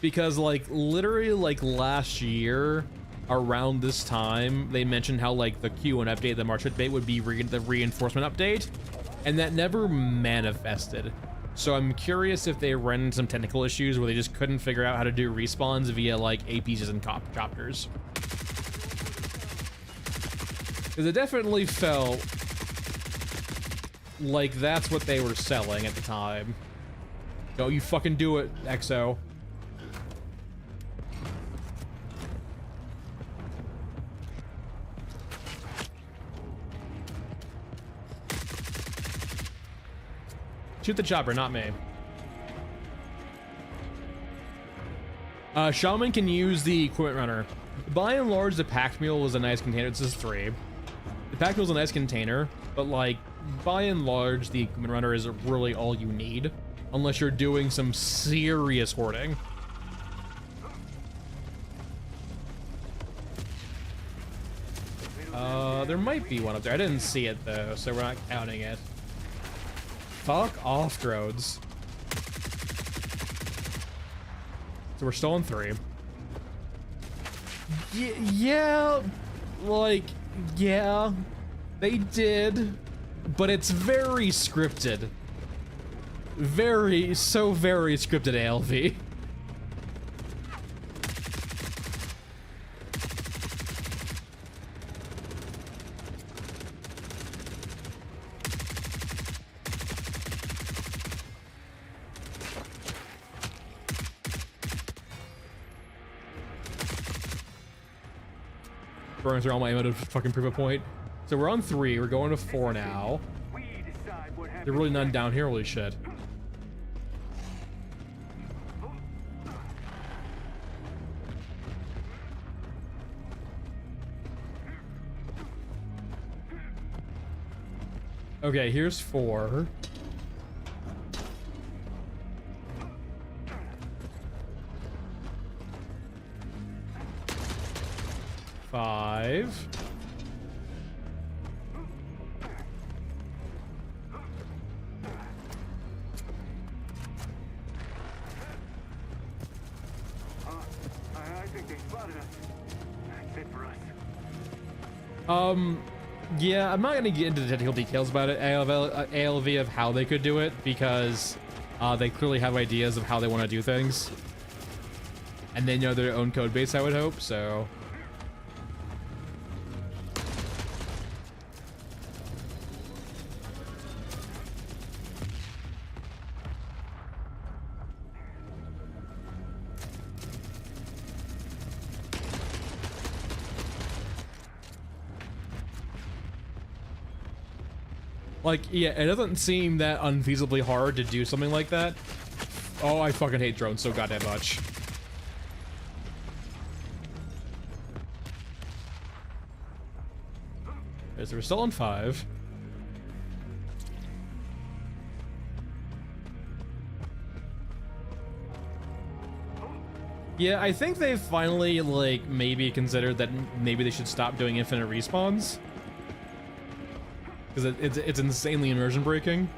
Because, like, literally, like, last year, around this time, they mentioned how, like, the Q1 update, the March update, would be the reinforcement update. And that never manifested. So I'm curious if they ran into some technical issues where they just couldn't figure out how to do respawns via, like, APCs and copters. Because it definitely felt like that's what they were selling at the time. Don't you fucking do it, XO. Shoot the chopper, not me. Shaman can use the equipment runner. By and large, the pack mule is a nice container. This is 3. The pack mule is a nice container, but like, by and large, the equipment runner is really all you need, unless you're doing some serious hoarding. There might be one up there. I didn't see it though, so we're not counting it. Fuck off, drones. So we're still on 3. Yeah, like, yeah, they did, but it's very scripted. Very scripted, ALV. Burning through all my ammo to fucking prove a point. So we're on 3. We're going to 4 now. There's really none down here. Holy shit. Okay, here's 4. Five. I think they spotted us. That's it for us. Yeah, I'm not gonna get into the technical details about it, ALV of how they could do it, because they clearly have ideas of how they want to do things. And they know their own code base, I would hope, so... Like, yeah, it doesn't seem that unfeasibly hard to do something like that. Oh, I fucking hate drones so goddamn much. Okay, so we're still on 5. Yeah, I think they've finally, like, maybe considered that maybe they should stop doing infinite respawns. Because it's insanely immersion breaking.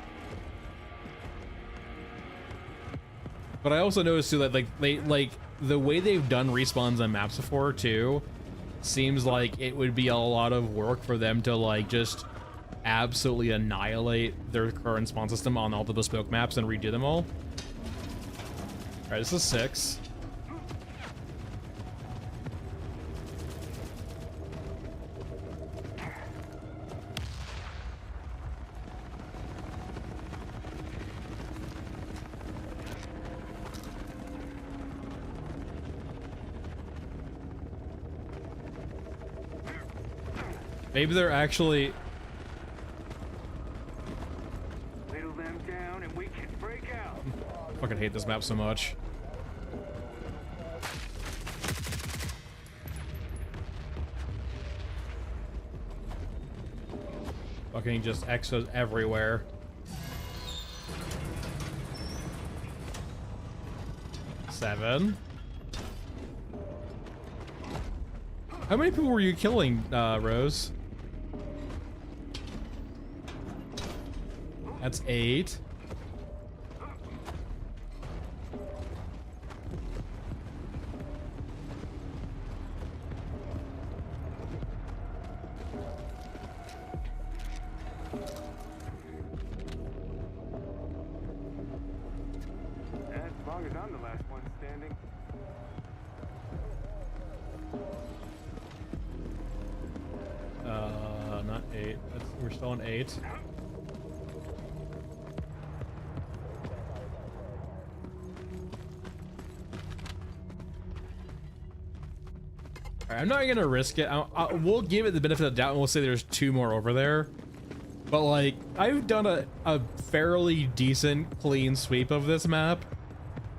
But I also noticed too that the way they've done respawns on maps before too seems like it would be a lot of work for them to like just absolutely annihilate their current spawn system on all the bespoke maps and redo them all. Alright, this is 6. Maybe they're actually... Whittle them down and we can break out. I fucking hate this map so much. Fucking just exos everywhere. Seven. How many people were you killing, Rose? That's 8. As long as I'm the last one standing. Not 8. We're still on 8. Alright, I'm not gonna risk it. We'll give it the benefit of the doubt and we'll say there's 2 more over there. But like, I've done a fairly decent clean sweep of this map.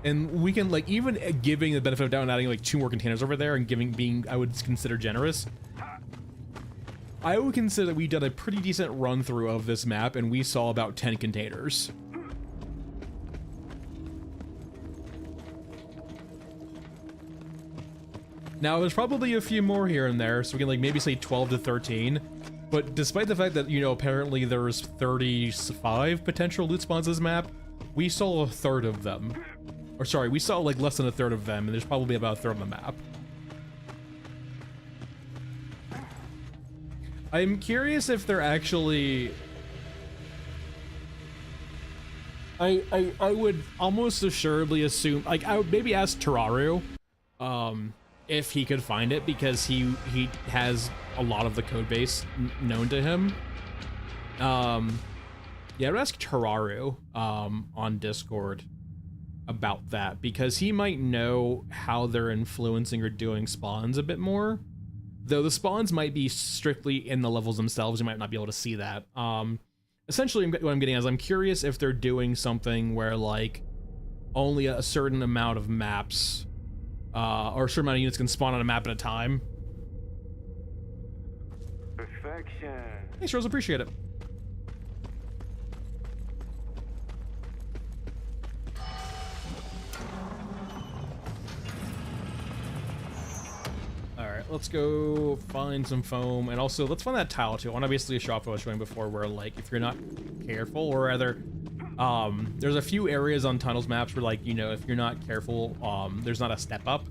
And we can like, even giving the benefit of doubt and adding like 2 more containers over there and being, I would consider generous. I would consider that we've done a pretty decent run through of this map and we saw about 10 containers. Now, there's probably a few more here and there, so we can like maybe say 12 to 13. But despite the fact that, you know, apparently there's 35 potential loot spawns this map, we saw a third of them. Or sorry, we saw like less than a third of them, and there's probably about a third on the map. I'm curious if they're actually... I would almost assuredly assume, like, I would maybe ask Tararu, if he could find it, because he has a lot of the code base known to him. Yeah, I would ask Tararu on Discord about that, because he might know how they're influencing or doing spawns a bit more. Though the spawns might be strictly in the levels themselves, you might not be able to see that. Essentially, what I'm getting at is I'm curious if they're doing something where, like, only a certain amount of maps, or a certain amount of units can spawn on a map at a time. Perfection. Thanks, Rose, appreciate it. Alright, let's go find some foam, and also let's find that tile too. I want to basically show off what I was showing before, where like if you're not careful, or rather, there's a few areas on Tunnels maps where, like, you know, if you're not careful, there's not a step up,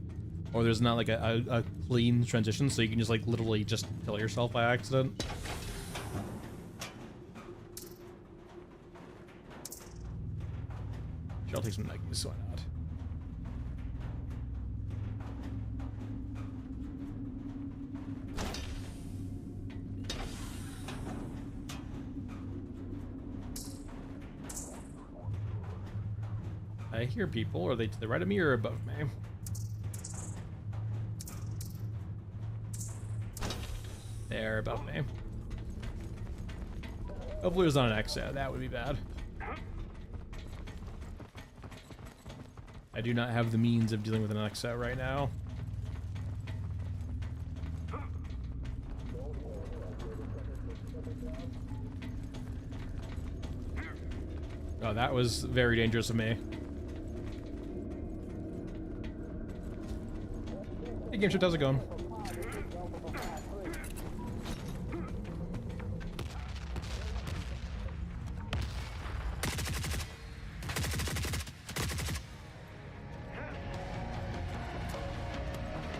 or there's not like a clean transition, so you can just like literally just kill yourself by accident. I'll take some Nikes, why not? I hear people. Are they to the right of me or above me? They're above me. Hopefully there's not an exit. That would be bad. I do not have the means of dealing with an exit right now. Oh, that was very dangerous of me. Hey, Game Shit, how's it going?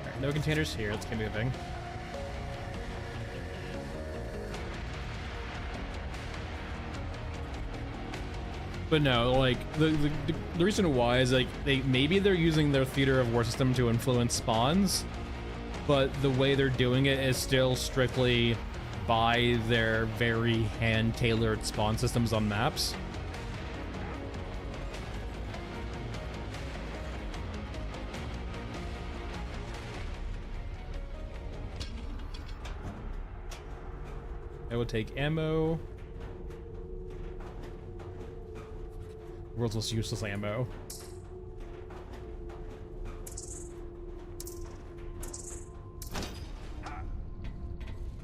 Alright, no containers here. Let's get moving. But no, like the reason why is like maybe they're using their theater of war system to influence spawns, but the way they're doing it is still strictly by their very hand-tailored spawn systems on maps. I will take ammo. World's most useless ammo.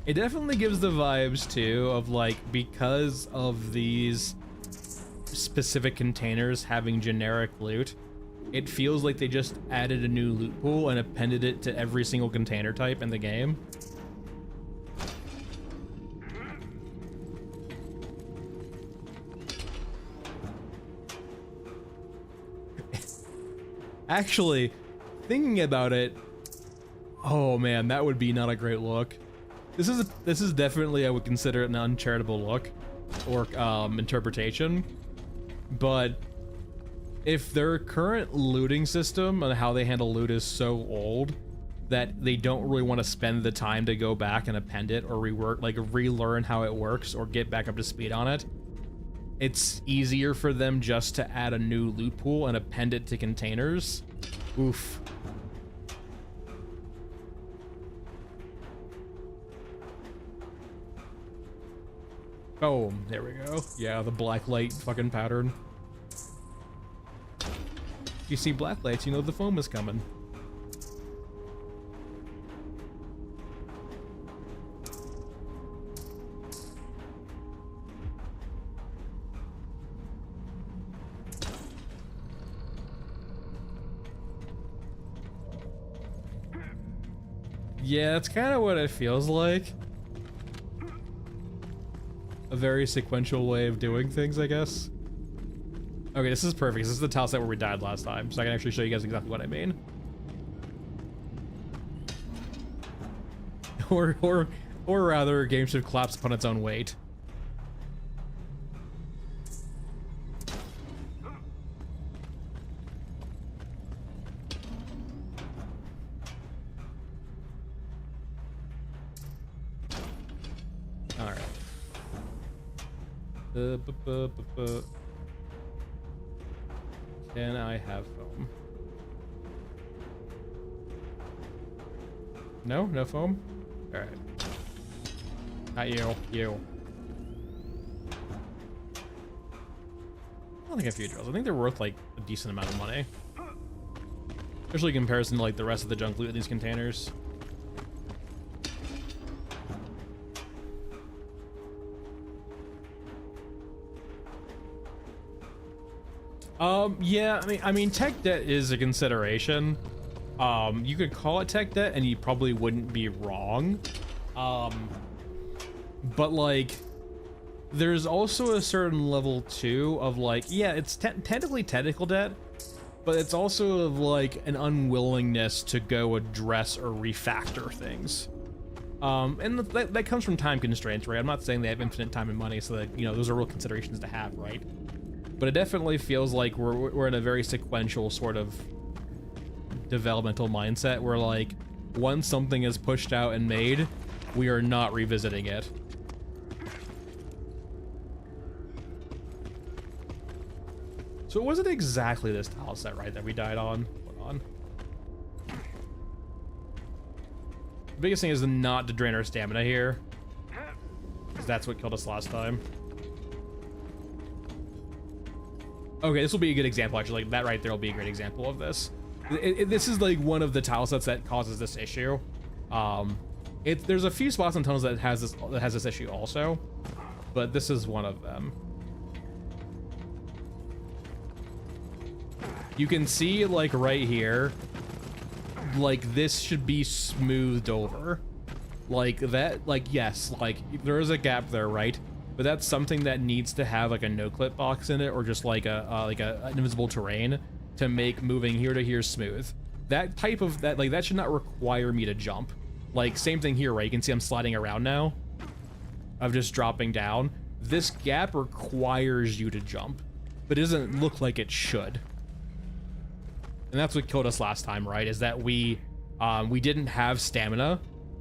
It definitely gives the vibes too of like, because of these specific containers having generic loot, it feels like they just added a new loot pool and appended it to every single container type in the game. Actually, thinking about it, oh man, that would be not a great look. This is definitely, I would consider it an uncharitable look or interpretation. But if their current looting system and how they handle loot is so old that they don't really want to spend the time to go back and append it or rework, like relearn how it works or get back up to speed on it, it's easier for them just to add a new loot pool and append it to containers. Oof. Boom, there we go. Yeah, the black light fucking pattern. You see black lights, you know the foam is coming. Yeah, that's kind of what it feels like. A very sequential way of doing things, I guess. Okay, this is perfect. This is the tile set where we died last time, so I can actually show you guys exactly what I mean. or rather, game should collapse upon its own weight. Can I have foam? No? No foam? Alright. Not you. You. I don't think I have few drills. I think they're worth like a decent amount of money. Especially in comparison to like the rest of the junk loot in these containers. Yeah, I mean, tech debt is a consideration. You could call it tech debt and you probably wouldn't be wrong. But like, there's also a certain level too of like, yeah, it's technically technical debt, but it's also of like an unwillingness to go address or refactor things. And that comes from time constraints, right? I'm not saying they have infinite time and money, so that, you know, those are real considerations to have, right? But it definitely feels like we're in a very sequential sort of developmental mindset where like once something is pushed out and made, we are not revisiting it. So it wasn't exactly this tile set, right, that we died on? Hold on. The biggest thing is not to drain our stamina here, because that's what killed us last time. Okay, this will be a good example, actually. Like, that right there will be a great example of this. This is like one of the tile sets that causes this issue. There's a few spots in tunnels that has this issue also, but this is one of them. You can see, like, right here, like, this should be smoothed over. Like, that, like, yes, like, there is a gap there, right? But that's something that needs to have, like, a no-clip box in it, or just, like, an invisible terrain to make moving here to here smooth. That type of, that should not require me to jump. Like, same thing here, right? You can see I'm sliding around now. I'm just dropping down. This gap requires you to jump, but it doesn't look like it should. And that's what killed us last time, right? Is that we didn't have stamina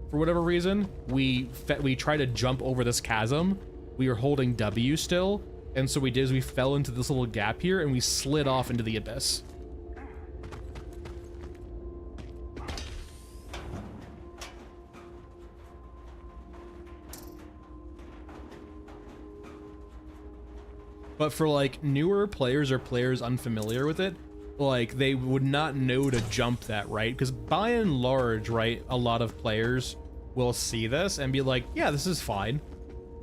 for whatever reason. We tried to jump over this chasm. We were holding W still, and so we fell into this little gap here, and we slid off into the abyss. But for like newer players or players unfamiliar with it, like they would not know to jump that, right? Because by and large, right, a lot of players will see this and be like, yeah, this is fine.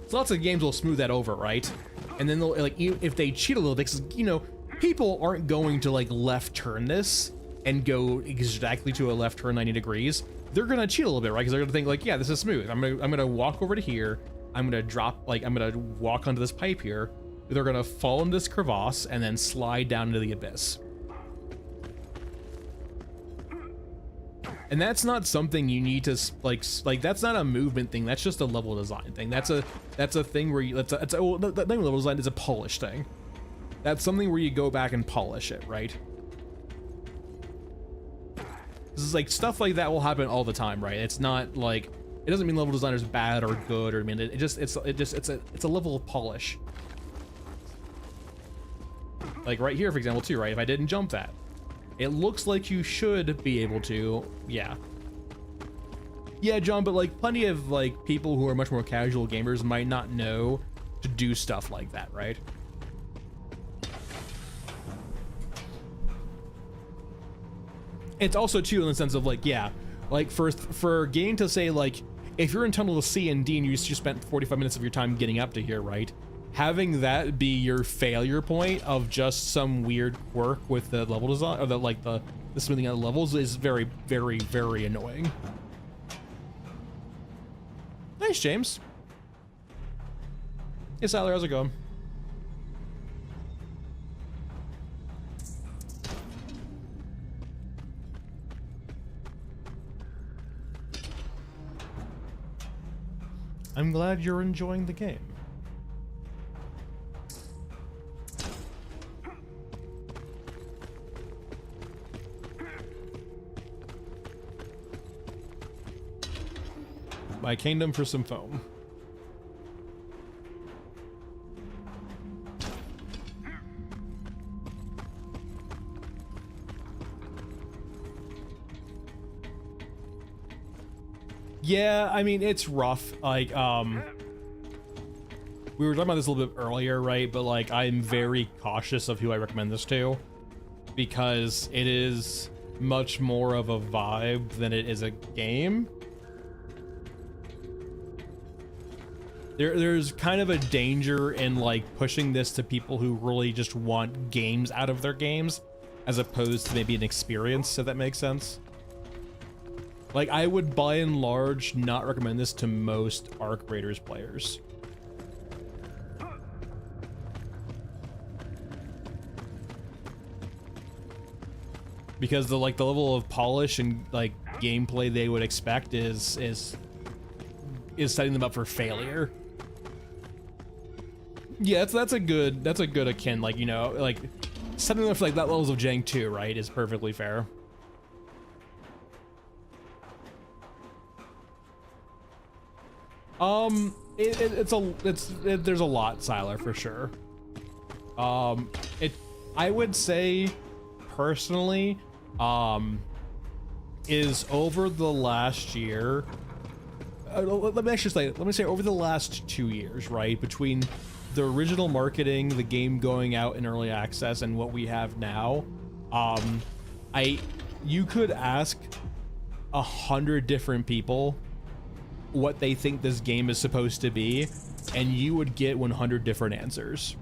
So lots of games will smooth that over, right? And then they'll, like, if they cheat a little bit, because, you know, people aren't going to like left turn this and go exactly to a left turn 90 degrees. They're gonna cheat a little bit, right? Because they're gonna think like, yeah, this is smooth. I'm gonna walk over to here. I'm gonna walk onto this pipe here. They're gonna fall into this crevasse and then slide down into the abyss. And that's not something you need to like that's not a movement thing. That's just a level design thing. That's a thing where you well, the level design is a polish thing. That's something where you go back and polish it, right? This is like stuff like that will happen all the time, right? It's not like, it doesn't mean level design is bad or good, or I mean it's a level of polish. Like right here, for example, too, right? If I didn't jump that, it looks like you should be able to, yeah. Yeah, John, but like plenty of like people who are much more casual gamers might not know to do stuff like that, right? It's also too in the sense of like, yeah, like for a game to say like, if you're in tunnel C and D and you spent 45 minutes of your time getting up to here, right? Having that be your failure point of just some weird quirk with the level design, or the smoothing out of levels, is very, very, very annoying. Nice, James. Hey, Tyler, how's it going? I'm glad you're enjoying the game. My kingdom for some foam. Yeah, I mean, it's rough. Like, we were talking about this a little bit earlier, right? But like, I'm very cautious of who I recommend this to, because it is much more of a vibe than it is a game. There's kind of a danger in like pushing this to people who really just want games out of their games, as opposed to maybe an experience, if that makes sense. Like, I would by and large not recommend this to most Arc Raiders players. Because the level of polish and like gameplay they would expect is setting them up for failure. Yeah, that's a good akin, like, you know, like setting them up for like that levels of Jank 2, right, is perfectly fair. There's a lot, Siler, for sure. I would say personally, is over the last year, let me say over the last 2 years, right, between the original marketing, the game going out in early access, and what we have now, you could ask 100 different people what they think this game is supposed to be, and you would get 100 different answers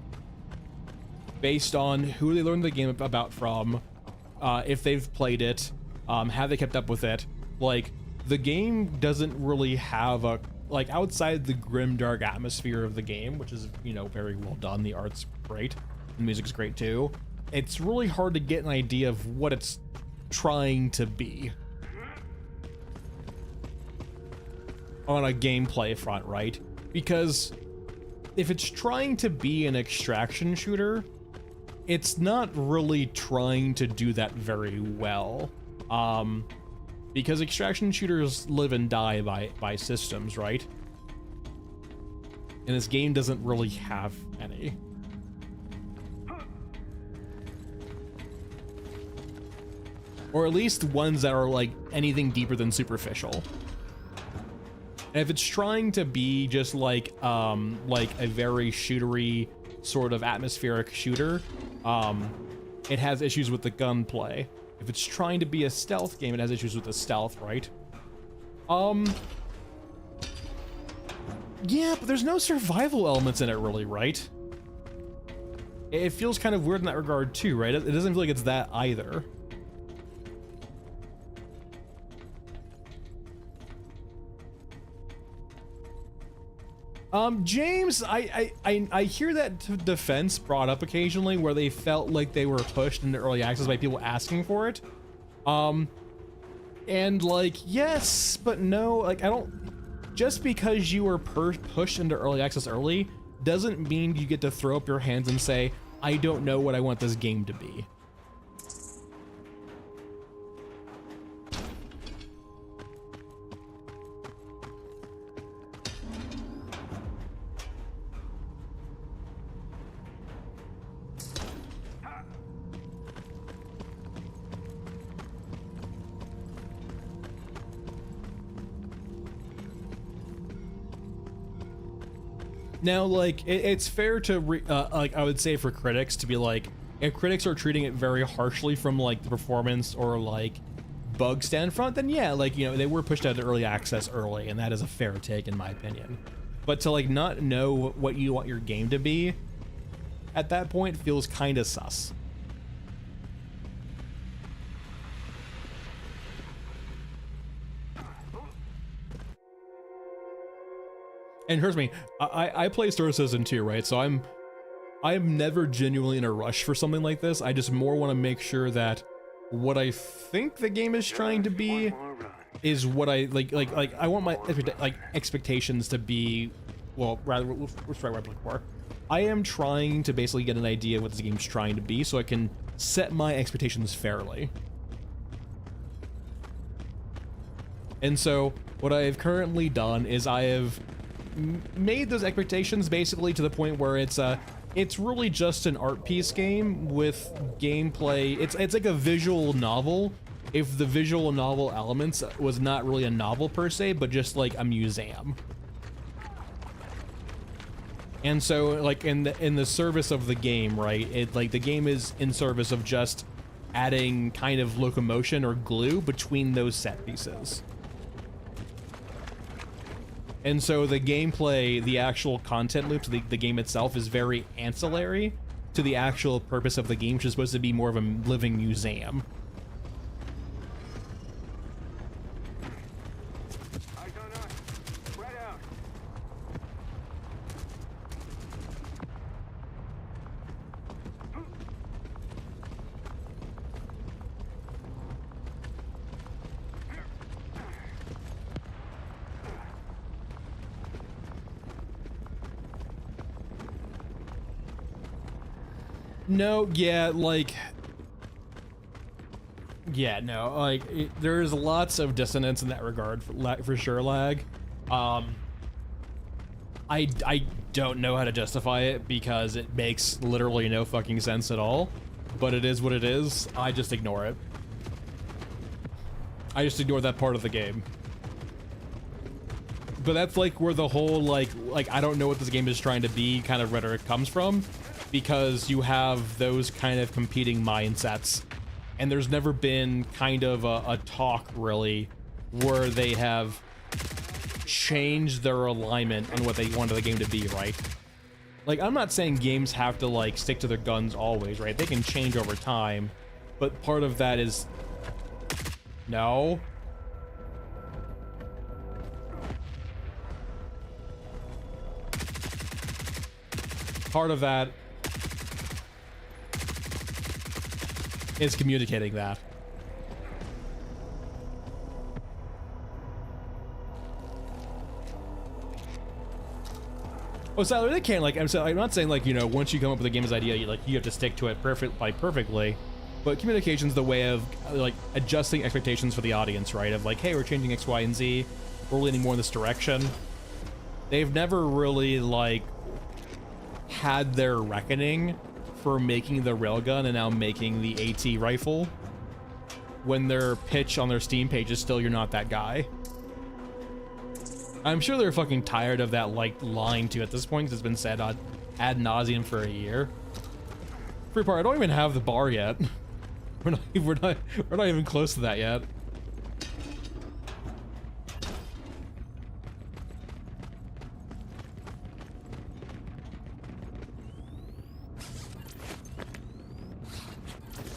based on who they learned the game about from, if they've played it, have they kept up with it. Like, the game doesn't really have a, like, outside the grim dark atmosphere of the game, which is, you know, very well done, the art's great, the music's great too, it's really hard to get an idea of what it's trying to be on a gameplay front, right? Because if it's trying to be an extraction shooter, it's not really trying to do that very well, because extraction shooters live and die by systems, right? And this game doesn't really have any. Or at least ones that are like anything deeper than superficial. And if it's trying to be just like a very shootery sort of atmospheric shooter, it has issues with the gunplay. If it's trying to be a stealth game, it has issues with the stealth, right? Yeah, but there's no survival elements in it really, right? It feels kind of weird in that regard too, right? It doesn't feel like it's that either. James, I hear that defense brought up occasionally where they felt like they were pushed into early access by people asking for it. And like, yes, but no, like, I don't, just because you were pushed into early access early doesn't mean you get to throw up your hands and say, I don't know what I want this game to be. Now, like, it's fair to, like, I would say for critics to be like, if critics are treating it very harshly from, like, the performance or, like, bug standpoint, then yeah, like, you know, they were pushed out to early access early, and that is a fair take in my opinion. But to, like, not know what you want your game to be at that point feels kind of sus. And here's me, I play Star Citizen 2, right? So I'm never genuinely in a rush for something like this. I just more want to make sure that what I think the game is trying to be is what I like I want my expectations to be, well, rather, let's try what I'm looking for. I am trying to basically get an idea of what this game's trying to be so I can set my expectations fairly. And so what I have currently done is I have made those expectations basically to the point where it's really just an art piece game with gameplay. It's like a visual novel if the visual novel elements was not really a novel per se, but just like a museum. And so, like, in the service of the game, right, it, like, the game is in service of just adding kind of locomotion or glue between those set pieces. And so the gameplay, the actual content loops, the game itself is very ancillary to the actual purpose of the game, which is supposed to be more of a living museum. No, yeah, like, yeah, no, like, there's lots of dissonance in that regard, for sure, lag. I don't know how to justify it because it makes literally no fucking sense at all, but it is what it is. I just ignore it. I just ignore that part of the game. but that's like where the whole like I don't know what this game is trying to be kind of rhetoric comes from, because you have those kind of competing mindsets, and there's never been kind of a talk really where they have changed their alignment on what they wanted the game to be, right? Like, I'm not saying games have to like stick to their guns always, right? They can change over time, but part of that is no. Part of that is communicating that. Oh, Siler, they can't, like, I'm not saying, like, you know, once you come up with a game's idea, you have to stick to it perfectly, but communication's the way of, like, adjusting expectations for the audience, right? Of, like, hey, we're changing X, Y, and Z, we're leaning more in this direction. They've never really, like, had their reckoning for making the railgun and now making the AT rifle, when their pitch on their Steam page is still, you're not that guy. I'm sure they're fucking tired of that, like, line too at this point, because it's been said ad nauseum for a year. Free part, I don't even have the bar yet. We're not even close to that yet.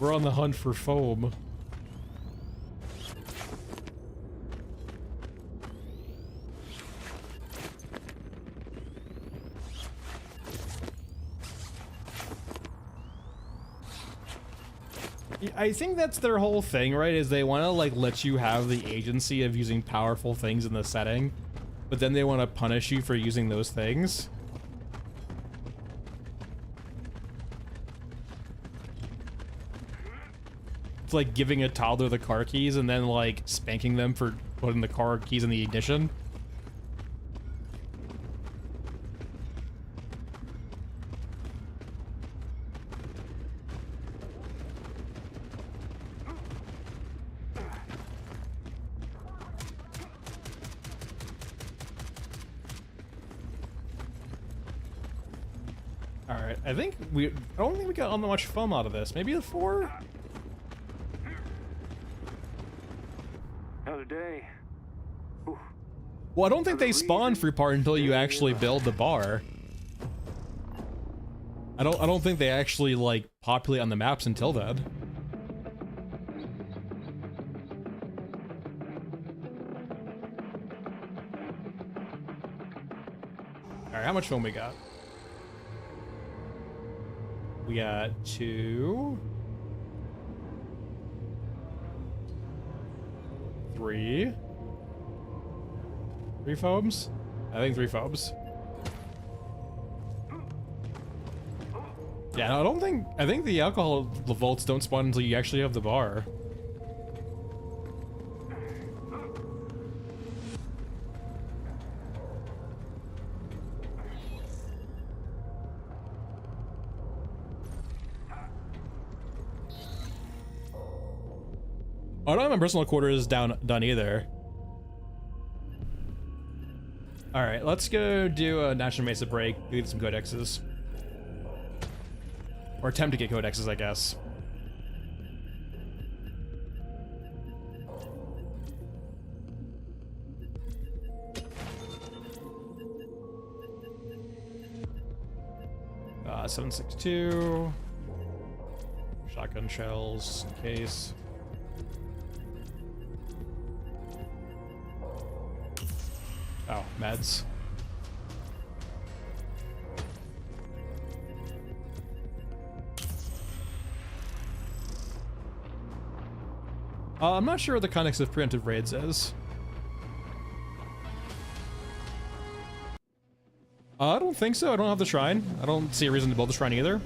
We're on the hunt for foam. I think that's their whole thing, right? Is they want to like let you have the agency of using powerful things in the setting, but then they want to punish you for using those things. It's like giving a toddler the car keys and then like spanking them for putting the car keys in the ignition. Alright, I don't think we got all that much foam out of this. Maybe a 4? Another day. Ooh. Well, I don't think they spawn free part until you actually build the bar. I don't think they actually like populate on the maps until then. Alright, how much foam we got? We got 2, 3 foams? I think 3 foams. Yeah, no, I think the alcohol vaults don't spawn until you actually have the bar. Oh, I don't have my personal quarters done either. All right, let's go do a National Mesa break, get some codexes. Or attempt to get codexes, I guess. Uh, 762. Shotgun shells in case. Oh, meds. I'm not sure what the context of preemptive raids is. I don't think so. I don't have the shrine. I don't see a reason to build the shrine either.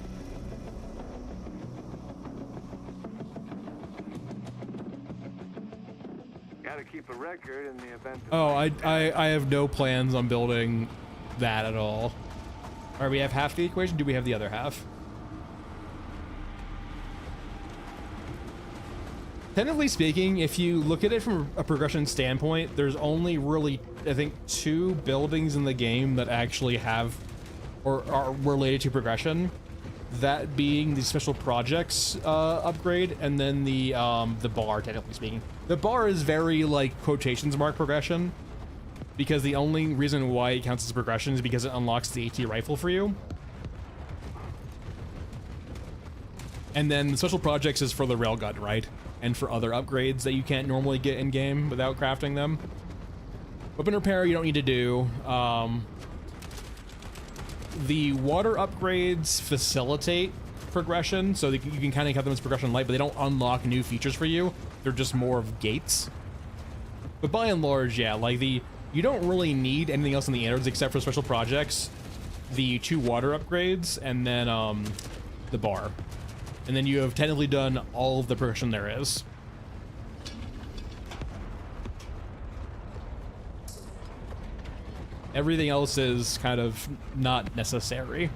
Keep a record in the event of Oh, I have no plans on building that at all. Alright, we have half the equation. Do we have the other half? Technically speaking, if you look at it from a progression standpoint, there's only really I think, 2 buildings in the game that actually have or are related to progression. That being the special projects upgrade, and then the bar, technically speaking. The bar is very, like, quotations mark progression, because the only reason why it counts as progression is because it unlocks the AT rifle for you. And then the special projects is for the railgun, right? And for other upgrades that you can't normally get in-game without crafting them. Weapon repair you don't need to do. The water upgrades facilitate progression, so that you can kind of count them as progression light, but they don't unlock new features for you. They're just more of gates. But by and large, yeah, like you don't really need anything else in the Innards except for special projects, the 2 water upgrades, and then the bar. And then you have technically done all of the progression there is. Everything else is kind of not necessary.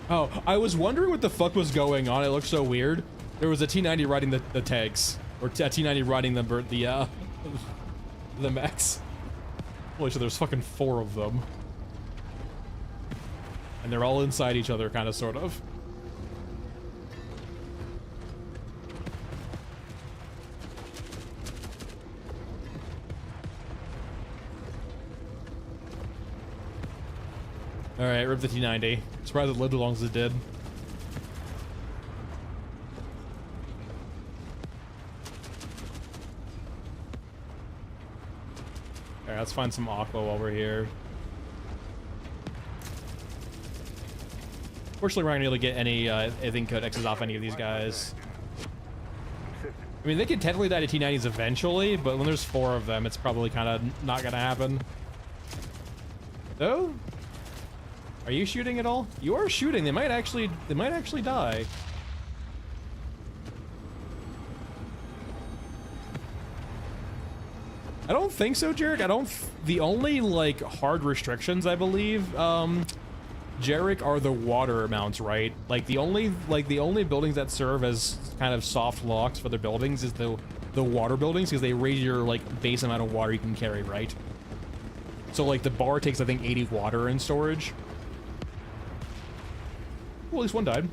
Oh, I was wondering what the fuck was going on. It looked so weird. There was a T-90 riding the tags, or a T-90 riding the mechs. Holy shit, there's fucking 4 of them. And they're all inside each other, kind of, sort of. Alright, rip the T-90. Surprised it lived as long as it did. Alright, let's find some aqua while we're here. Fortunately, we're not gonna be able to get any, anything codexes off any of these guys. I mean, they could technically die to T-90s eventually, but when there's 4 of them, it's probably kind of not gonna happen. Oh? Are you shooting at all? You are shooting. They might actually die. I don't think so, Jarek. The only, like, hard restrictions, I believe, Jarek, are the water amounts, right? Like the only buildings that serve as kind of soft locks for their buildings is the water buildings, because they raise your, like, base amount of water you can carry, right? So, like, the bar takes, I think, 80 water in storage. Well, at least one died.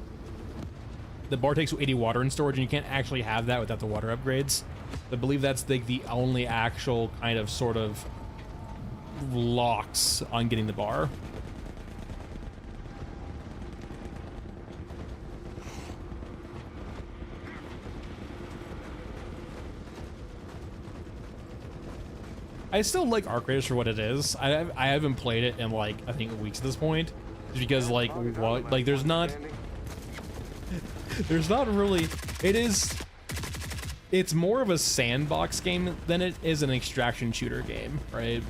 The bar takes 80 water in storage, and you can't actually have that without the water upgrades. I believe that's the only actual kind of sort of locks on getting the bar. I still like Arc Raiders for what it is. I haven't played it in, like, I think weeks at this point. Just because, like, what? Like, there's not really... It's more of a sandbox game than it is an extraction shooter game, right?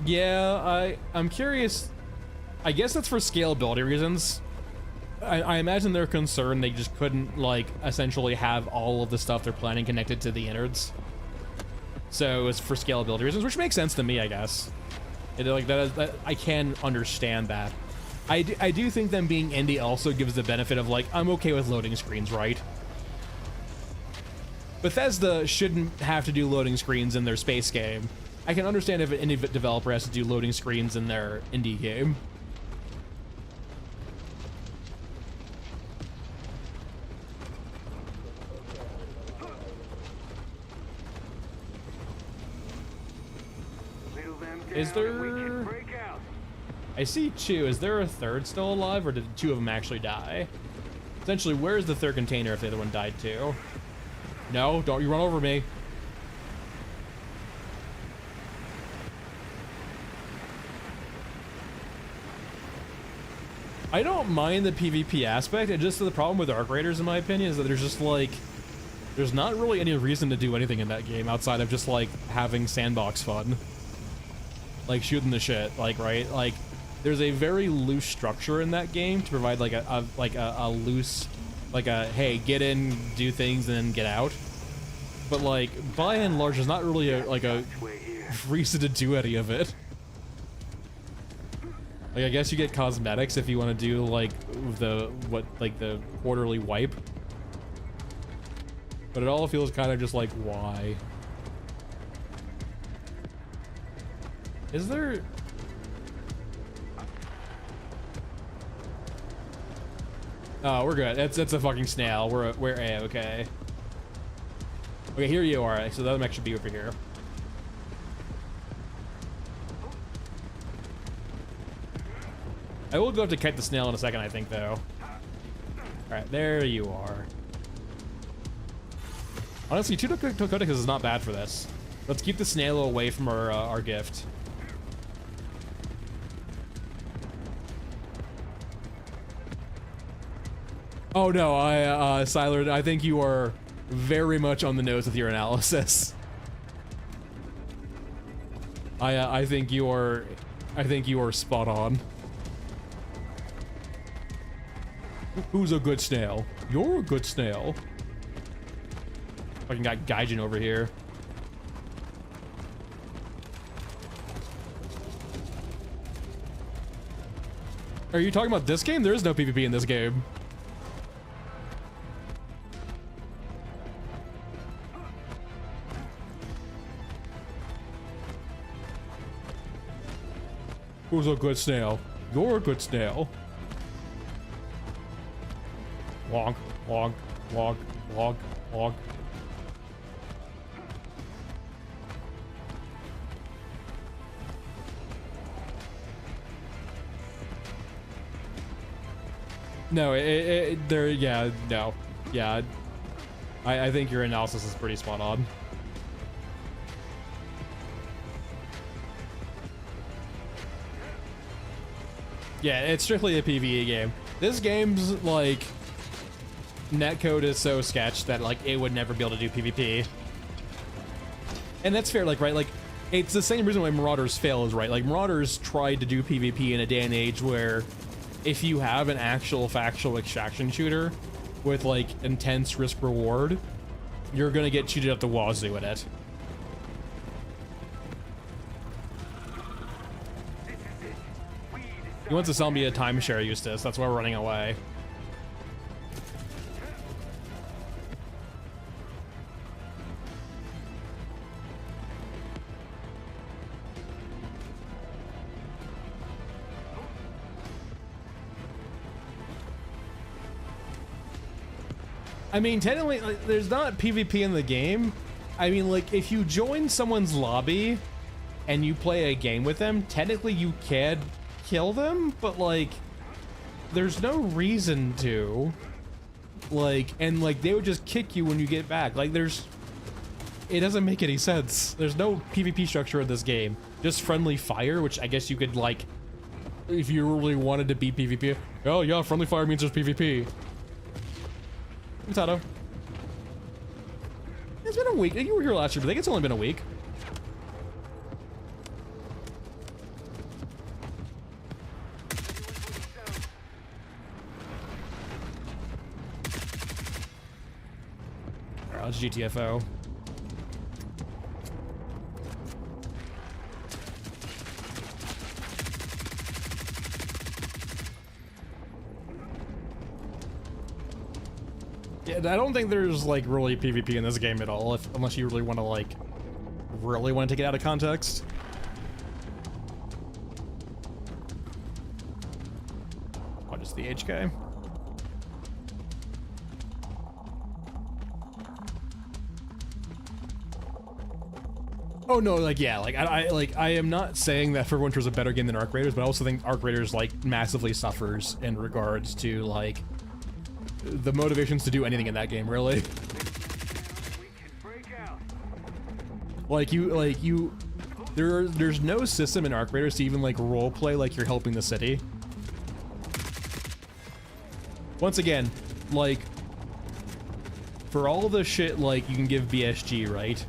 Yeah, I'm curious. I guess that's for scalability reasons. I imagine they're concerned they just couldn't, like, essentially have all of the stuff they're planning connected to the innards. So it's for scalability reasons, which makes sense to me, I guess. I can understand that. I do think them being indie also gives the benefit of, like, I'm okay with loading screens, right? Bethesda shouldn't have to do loading screens in their space game. I can understand if an indie developer has to do loading screens in their indie game. Is there... I see 2. Is there a 3rd still alive, or did 2 of them actually die? Essentially, where's the 3rd container if the other one died too? No, don't you run over me. I don't mind the PvP aspect, and just the problem with Arc Raiders, in my opinion, is that there's just, like... There's not really any reason to do anything in that game outside of just, like, having sandbox fun. Like, shooting the shit, like, right? Like, there's a very loose structure in that game to provide, like, a loose, like, a, hey, get in, do things, and then get out. but like by and large, there's not really a reason to do any of it. Like, I guess you get cosmetics if you want to do like the quarterly wipe, but it all feels kind of just like, why? Is there? Oh, we're good. It's a fucking snail. We're A-okay. Okay, here you are. So that mech should be over here. I will go up to kite the snail in a second, I think, though. Alright, there you are. Honestly, 2 Tokoticus is not bad for this. Let's keep the snail away from our gift. Oh no, Siler, I think you are very much on the nose with your analysis. I think you are spot on. Who's a good snail? You're a good snail. Fucking got Gaijin over here. Are you talking about this game? There is no PvP in this game. Who's a good snail? You're a good snail. Wonk, wonk, wonk, wonk, wonk. No, yeah, no. Yeah. I think your analysis is pretty spot on. Yeah, it's strictly a PvE game. This game's like netcode is so sketched that like it would never be able to do PvP. And that's fair, like, right? Like, it's the same reason why Marauders fails, right? Like, Marauders tried to do PvP in a day and age where if you have an actual factual extraction shooter with like intense risk reward, you're gonna get cheated up the wazoo in it. He wants to sell me a timeshare, Eustace. That's why we're running away. I mean, technically, like, there's not PvP in the game. I mean, like, if you join someone's lobby and you play a game with them, technically you can kill them, but like there's no reason to, like, and like they would just kick you when you get back. Like, it doesn't make any sense. There's no PvP structure in this game, just friendly fire, which I guess you could, like, if you really wanted to beat PvP, oh yeah, friendly fire means there's PvP. Potato. It's been a week. You were here last year, but I think it's only been a week. Let's GTFO. Yeah, I don't think there's like really PvP in this game at all, unless you really want to take it out of context. What is the HK? Oh no, like, yeah, like I am not saying that Winter is a better game than Arc Raiders, but I also think Arc Raiders like massively suffers in regards to like the motivations to do anything in that game, really. There's no system in Arc Raiders to even like role play like you're helping the city. Once again, like, for all the shit like you can give BSG, right?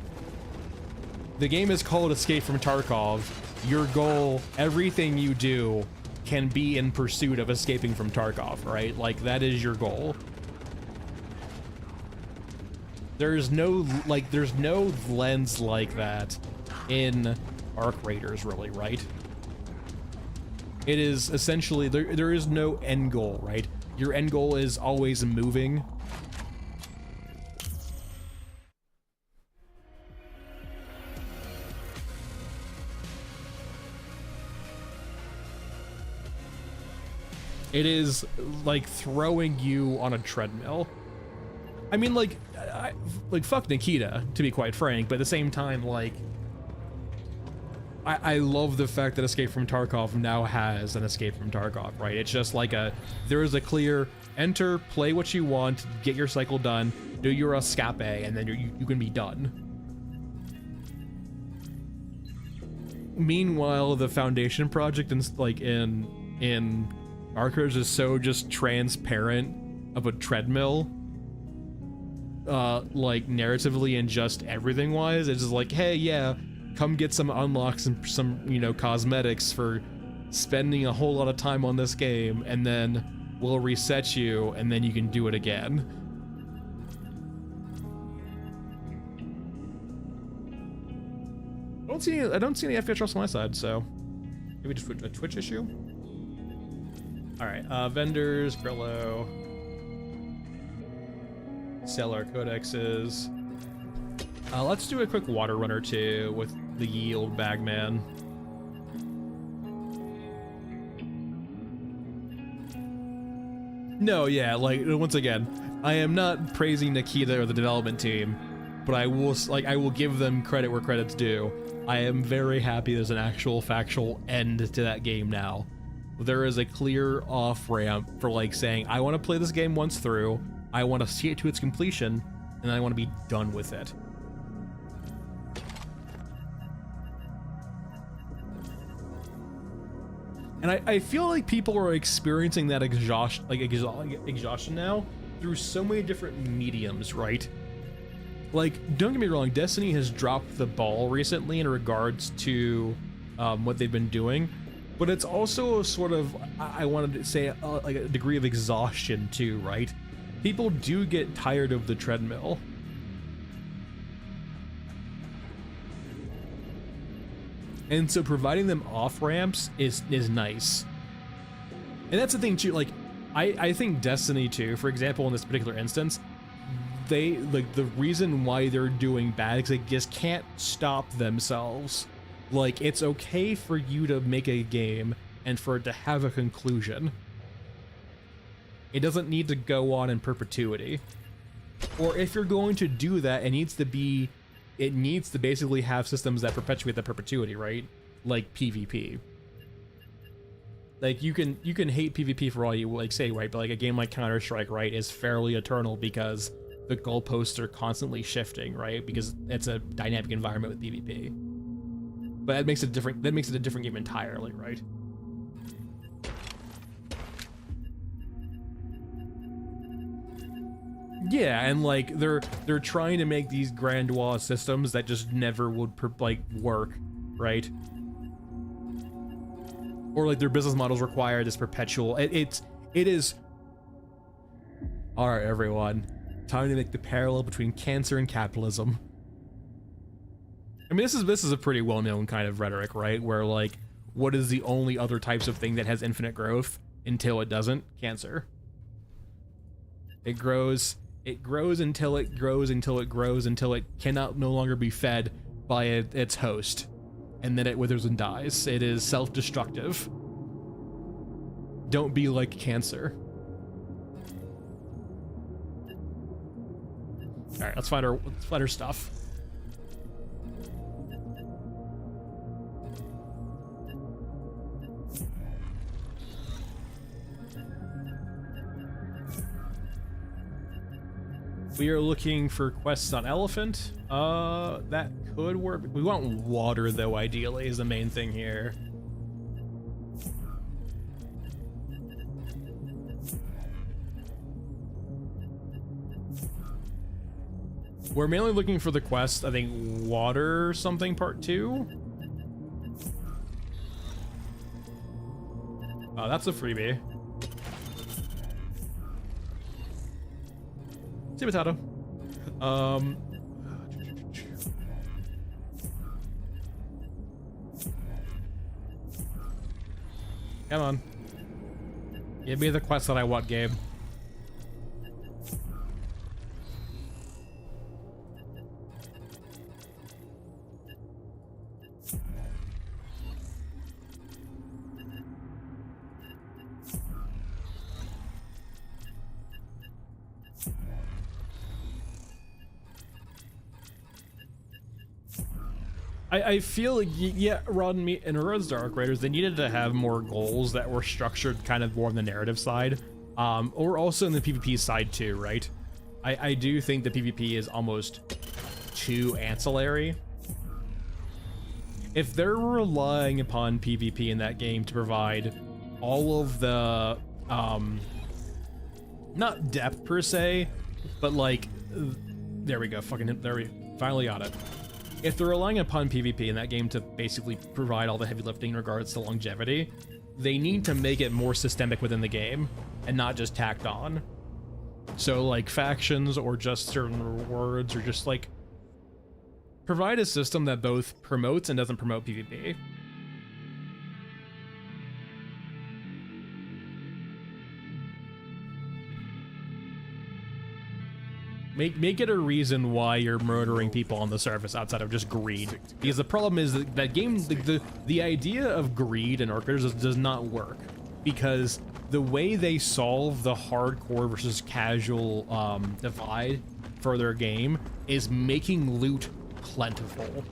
The game is called Escape from Tarkov. Your goal, everything you do, can be in pursuit of escaping from Tarkov, right? Like, that is your goal. There's no lens like that in Arc Raiders, really, right? It is essentially, there is no end goal, right? Your end goal is always moving. It is like throwing you on a treadmill. I mean, like fuck Nikita, to be quite frank, but at the same time, like, I love the fact that Escape from Tarkov now has an Escape from Tarkov, right? It's just like there is a clear enter, play what you want, get your cycle done, do your escape, and then you can be done. Meanwhile, the Foundation project in Archers is so just transparent of a treadmill, like narratively and just everything wise. It's just like, hey, yeah, come get some unlocks and some, you know, cosmetics for spending a whole lot of time on this game, and then we'll reset you, and then you can do it again. I don't see any FPS drops on my side, so maybe just a Twitch issue. All right, vendors, Grillo, sell our codexes. Let's do a quick water run or two with the yield bagman. No, yeah, like, once again, I am not praising Nikita or the development team, but I will give them credit where credit's due. I am very happy there's an actual factual end to that game now. There is a clear off-ramp for, like, saying, I want to play this game once through, I want to see it to its completion, and I want to be done with it. And I feel like people are experiencing that exhaustion now through so many different mediums, right? Like, don't get me wrong, Destiny has dropped the ball recently in regards to what they've been doing, but it's also sort of, I wanted to say, like a degree of exhaustion too, right? People do get tired of the treadmill. And so providing them off-ramps is nice. And that's the thing too, like, I think Destiny 2, for example, in this particular instance, they, like, the reason why they're doing bad is they just can't stop themselves. Like, it's okay for you to make a game and for it to have a conclusion. It doesn't need to go on in perpetuity. Or if you're going to do that, it needs to basically have systems that perpetuate the perpetuity, right? Like PvP. Like, you can hate PvP for all you like say, right? But like a game like Counter-Strike, right, is fairly eternal because the goalposts are constantly shifting, right? Because it's a dynamic environment with PvP. But that makes it different. That makes it a different game entirely, right? Yeah, and like they're trying to make these grandiose systems that just never would work, right? Or like their business models require this perpetual. It is. All right, everyone, time to make the parallel between cancer and capitalism. I mean, this is a pretty well-known kind of rhetoric, right? Where like, what is the only other types of thing that has infinite growth until it doesn't? Cancer. It grows until it grows until it grows until it cannot no longer be fed by its host, and then it withers and dies. It is self-destructive. Don't be like cancer. All right, let's find our stuff. We are looking for quests on Elephant. That could work. We want water, though, ideally, is the main thing here. We're mainly looking for the quest, I think, water something part 2. That's a freebie. See, potato. Um, come on. Give me the quest that I want, Gabe. I feel like, yeah, Rod and Innards Dark Raiders, they needed to have more goals that were structured kind of more on the narrative side, or also in the PvP side too, right? I do think the PvP is almost too ancillary. If they're relying upon PvP in that game to provide all of the, not depth per se, but like, there we go, there we finally got it. If they're relying upon PvP in that game to basically provide all the heavy lifting in regards to longevity, they need to make it more systemic within the game and not just tacked on. So like factions or just certain rewards, or just like provide a system that both promotes and doesn't promote PvP. Make it a reason why you're murdering people on the surface outside of just greed. Because the problem is that game, the idea of greed in Orc Raiders does not work. Because the way they solve the hardcore versus casual divide for their game is making loot plentiful.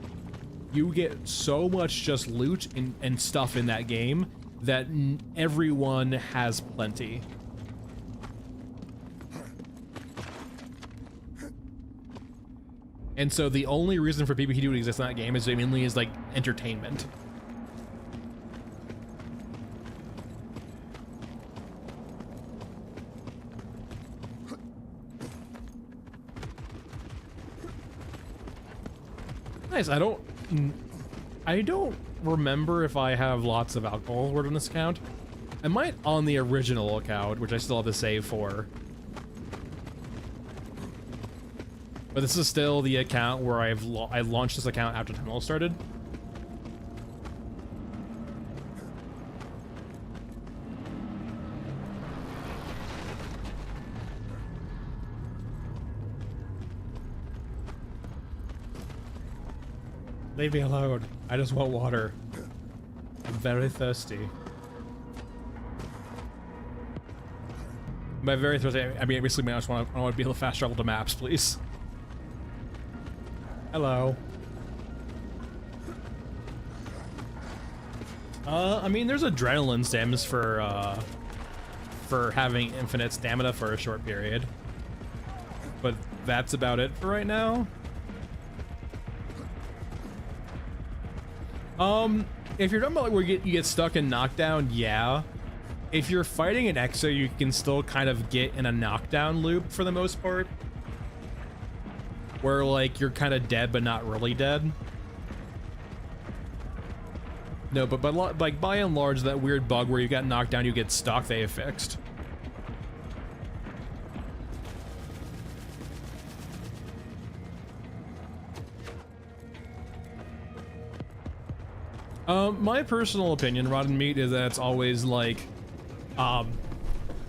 You get so much just loot and stuff in that game that everyone has plenty. And so the only reason for PvP to exist in that game is mainly is like entertainment. Nice. I don't remember if I have lots of alcohol word on this account. I might on the original account, which I still have to save for. But this is still the account where I launched this account after Tunnel started. Leave me alone. I just want water. I'm very thirsty. By very thirsty, I mean basically I want to be able to fast travel to maps, please. Hello. I mean, there's adrenaline stems for having infinite stamina for a short period, but that's about it for right now. If you're talking about like where you get stuck in knockdown, yeah. If you're fighting an Exo, you can still kind of get in a knockdown loop for the most part, where like you're kind of dead but not really dead. No, but like by and large, that weird bug where you got knocked down, you get stuck, they have fixed. My personal opinion, Rotten Meat, is that it's always like,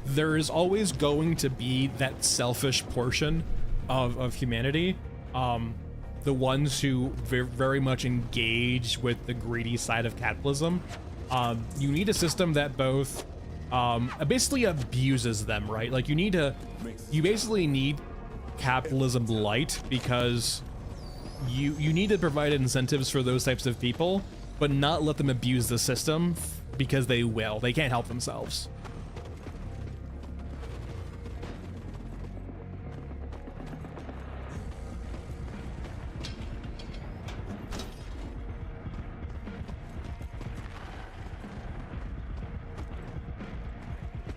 there is always going to be that selfish portion of humanity, the ones who very much engage with the greedy side of capitalism. You need a system that both basically abuses them, right? Like you basically need capitalism light, because you need to provide incentives for those types of people, but not let them abuse the system, because they can't help themselves.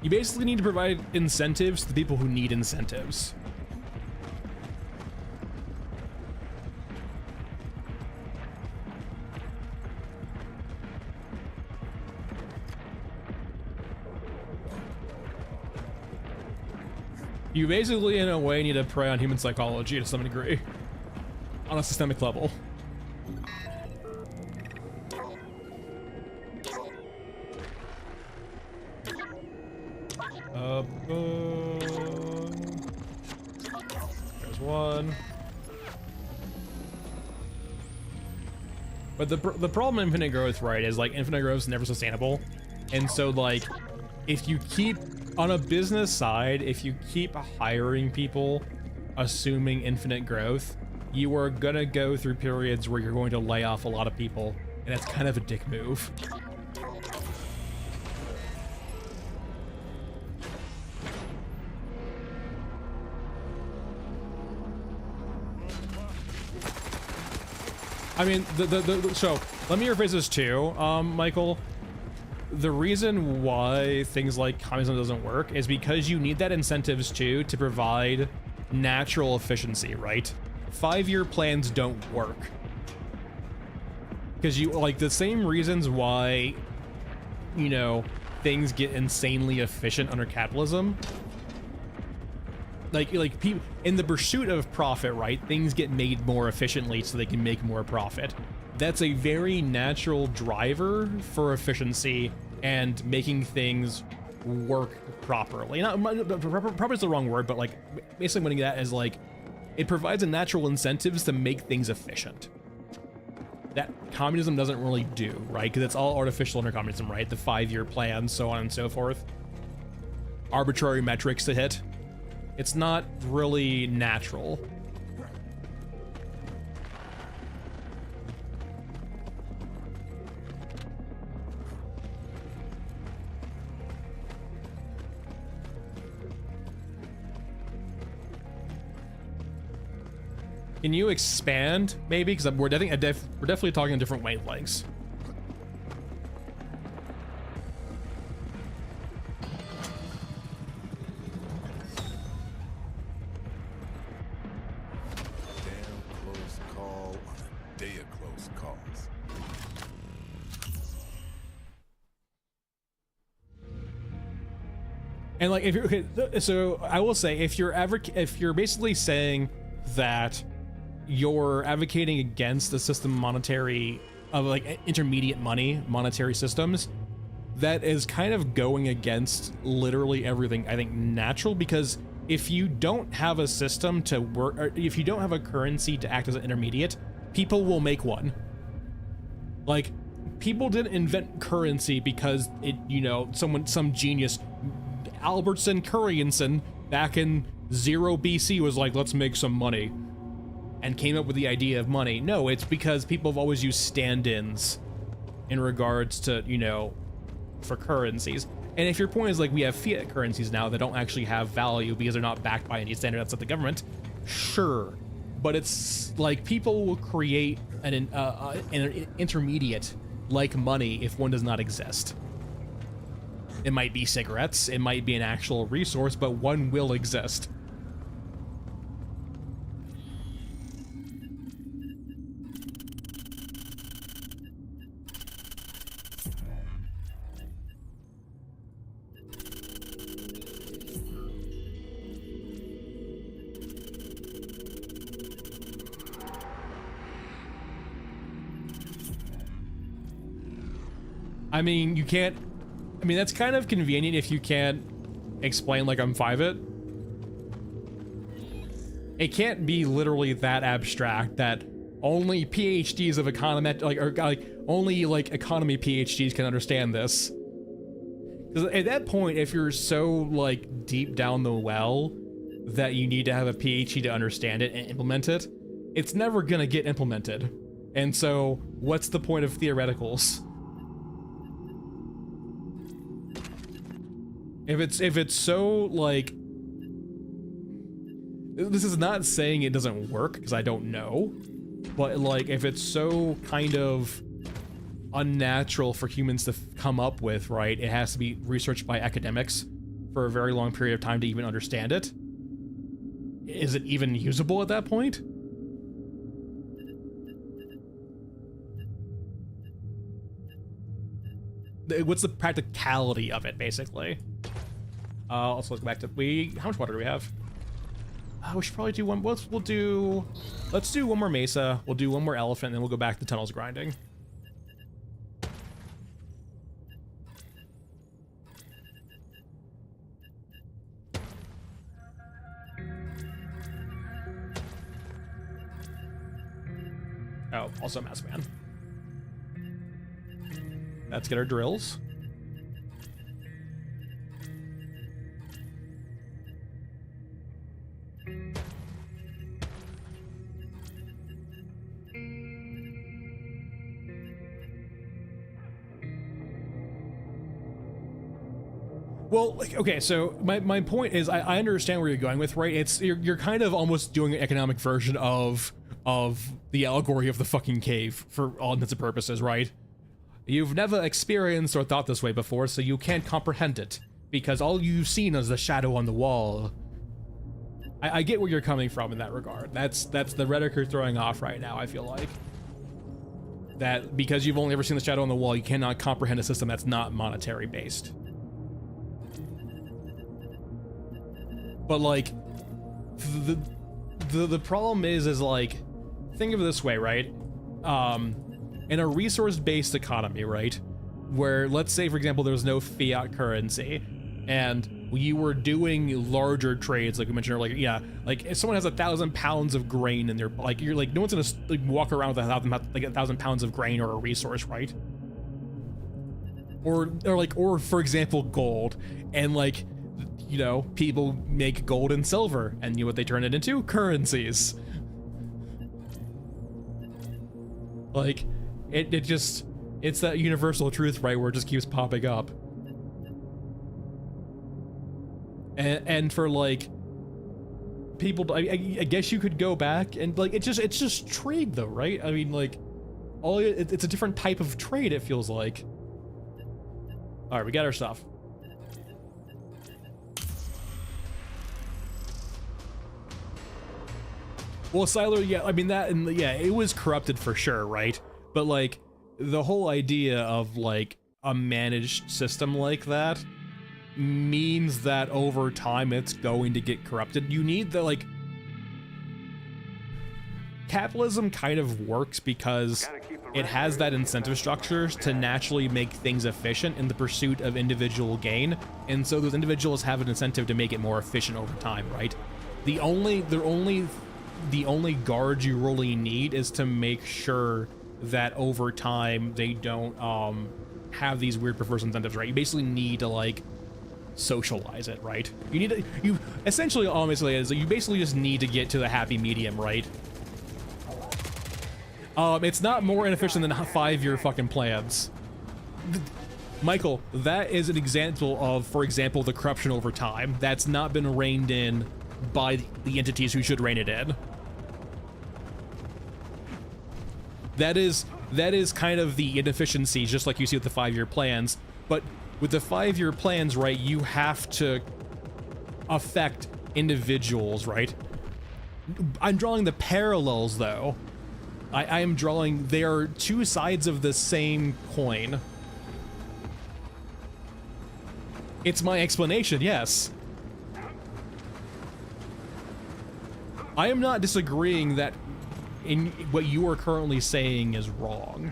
You basically need to provide incentives to the people who need incentives. You basically, in a way, need to prey on human psychology to some degree. On a systemic level. There's one. But the problem in infinite growth, right, is like infinite growth is never sustainable. And so like, if you keep, on a business side, if you keep hiring people, assuming infinite growth, you are gonna go through periods where you're going to lay off a lot of people, and that's kind of a dick move. I mean, so let me rephrase this too, Michael. The reason why things like communism doesn't work is because you need that incentives too to provide natural efficiency, right? 5-year plans don't work. Because you, like, the same reasons why, you know, things get insanely efficient under capitalism. Like people in the pursuit of profit, right? Things get made more efficiently so they can make more profit. That's a very natural driver for efficiency and making things work properly. Not proper is the wrong word, but like basically what that is like, it provides a natural incentives to make things efficient. That communism doesn't really do, right? Because it's all artificial under communism, right? The 5-year plan, so on and so forth. Arbitrary metrics to hit. It's not really natural. Can you expand, maybe? Because we're definitely talking different wavelengths. And like, if you're okay, so I will say, if you're basically saying that you're advocating against the system monetary of like intermediate monetary systems, that is kind of going against literally everything I think natural, because if you don't have a system to work, or if you don't have a currency to act as an intermediate, people will make one. Like, people didn't invent currency because it, you know, some genius, Albertson Currienson, back in 0 BC was like, let's make some money, and came up with the idea of money. No, it's because people have always used stand-ins in regards to, you know, for currencies. And if your point is like, we have fiat currencies now that don't actually have value because they're not backed by any standard outside the government, sure. But it's like, people will create an intermediate like money if one does not exist. It might be cigarettes, it might be an actual resource, but one will exist. I mean, you can't, I mean, that's kind of convenient if you can't explain like I'm 5-it. It can't be literally that abstract that only PhDs of economet, like only like economy PhDs can understand this. Because at that point, if you're so like deep down the well that you need to have a PhD to understand it and implement it, it's never gonna get implemented. And so, what's the point of theoreticals? If it's so like, this is not saying it doesn't work, because I don't know, but like, if it's so kind of unnatural for humans to come up with, right, it has to be researched by academics for a very long period of time to even understand it. Is it even usable at that point? What's the practicality of it, basically? Also, let's go back to, how much water do we have? We should probably do one. Let's do one more mesa. We'll do one more elephant, and then we'll go back to tunnels grinding. Oh, also Mass Man. Let's get our drills. Well, like, okay, so my point is I understand where you're going with, right? It's you're kind of almost doing an economic version of the allegory of the fucking cave for all intents and purposes, right? You've never experienced or thought this way before, so you can't comprehend it, because all you've seen is the shadow on the wall. I get where you're coming from in that regard. That's the rhetoric you're throwing off right now, I feel like. That because you've only ever seen the shadow on the wall, you cannot comprehend a system that's not monetary based. But like, the problem is like, think of it this way, right? In a resource-based economy, right? Where, let's say, for example, there was no fiat currency, and you were doing larger trades, like we mentioned earlier, yeah, like if someone has 1,000 pounds of grain in their, like, you're like, no one's gonna like walk around with 1,000 pounds of grain or a resource, right? Or for example, gold, and like, you know, people make gold and silver, and you know what they turn it into? Currencies. Like, it's that universal truth, right, where it just keeps popping up. And for like people, I guess you could go back and like it's just trade though, right? I mean, like it's a different type of trade, it feels like. All right, we got our stuff. Well, Silo, yeah, I mean that, and yeah, it was corrupted for sure, right? But like the whole idea of like a managed system like that means that over time it's going to get corrupted. You need the like, capitalism kind of works because it has that incentive structure to naturally make things efficient in the pursuit of individual gain, and so those individuals have an incentive to make it more efficient over time, right? The only guard you really need is to make sure that over time they don't have these weird perverse incentives, right? You basically need to like socialize it, right? You essentially, honestly, is you basically just need to get to the happy medium, right? It's not more inefficient than 5-year fucking plans. Michael, that is an example of, for example, the corruption over time that's not been reined in by the entities who should rein it in. That is kind of the inefficiencies, just like you see with the 5-year plans. But with the 5-year plans, right, you have to affect individuals, right? I'm drawing the parallels, though. I am drawing, they are two sides of the same coin. It's my explanation, yes. I am not disagreeing that in what you are currently saying is wrong.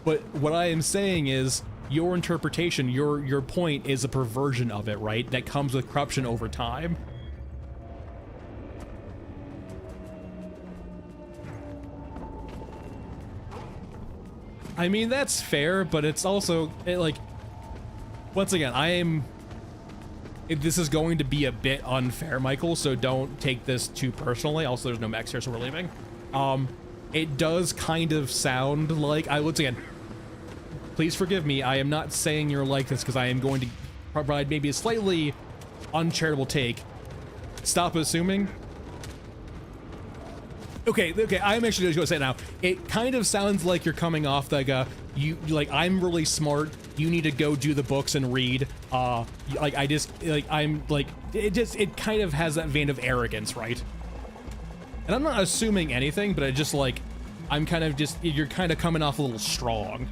But what I am saying is your interpretation, your point is a perversion of it, right? That comes with corruption over time. I mean, that's fair, but it's also, like, once again, this is going to be a bit unfair, Michael, so don't take this too personally. Also, there's no mechs here, so we're leaving. It does kind of sound like, once again, please forgive me, I am not saying you're like this because I am going to provide maybe a slightly uncharitable take. Stop assuming. Okay, I'm actually just gonna say it now. It kind of sounds like you're coming off like I'm really smart, you need to go do the books and read. It kind of has that vein of arrogance, right? And I'm not assuming anything, but I'm kind of you're kind of coming off a little strong.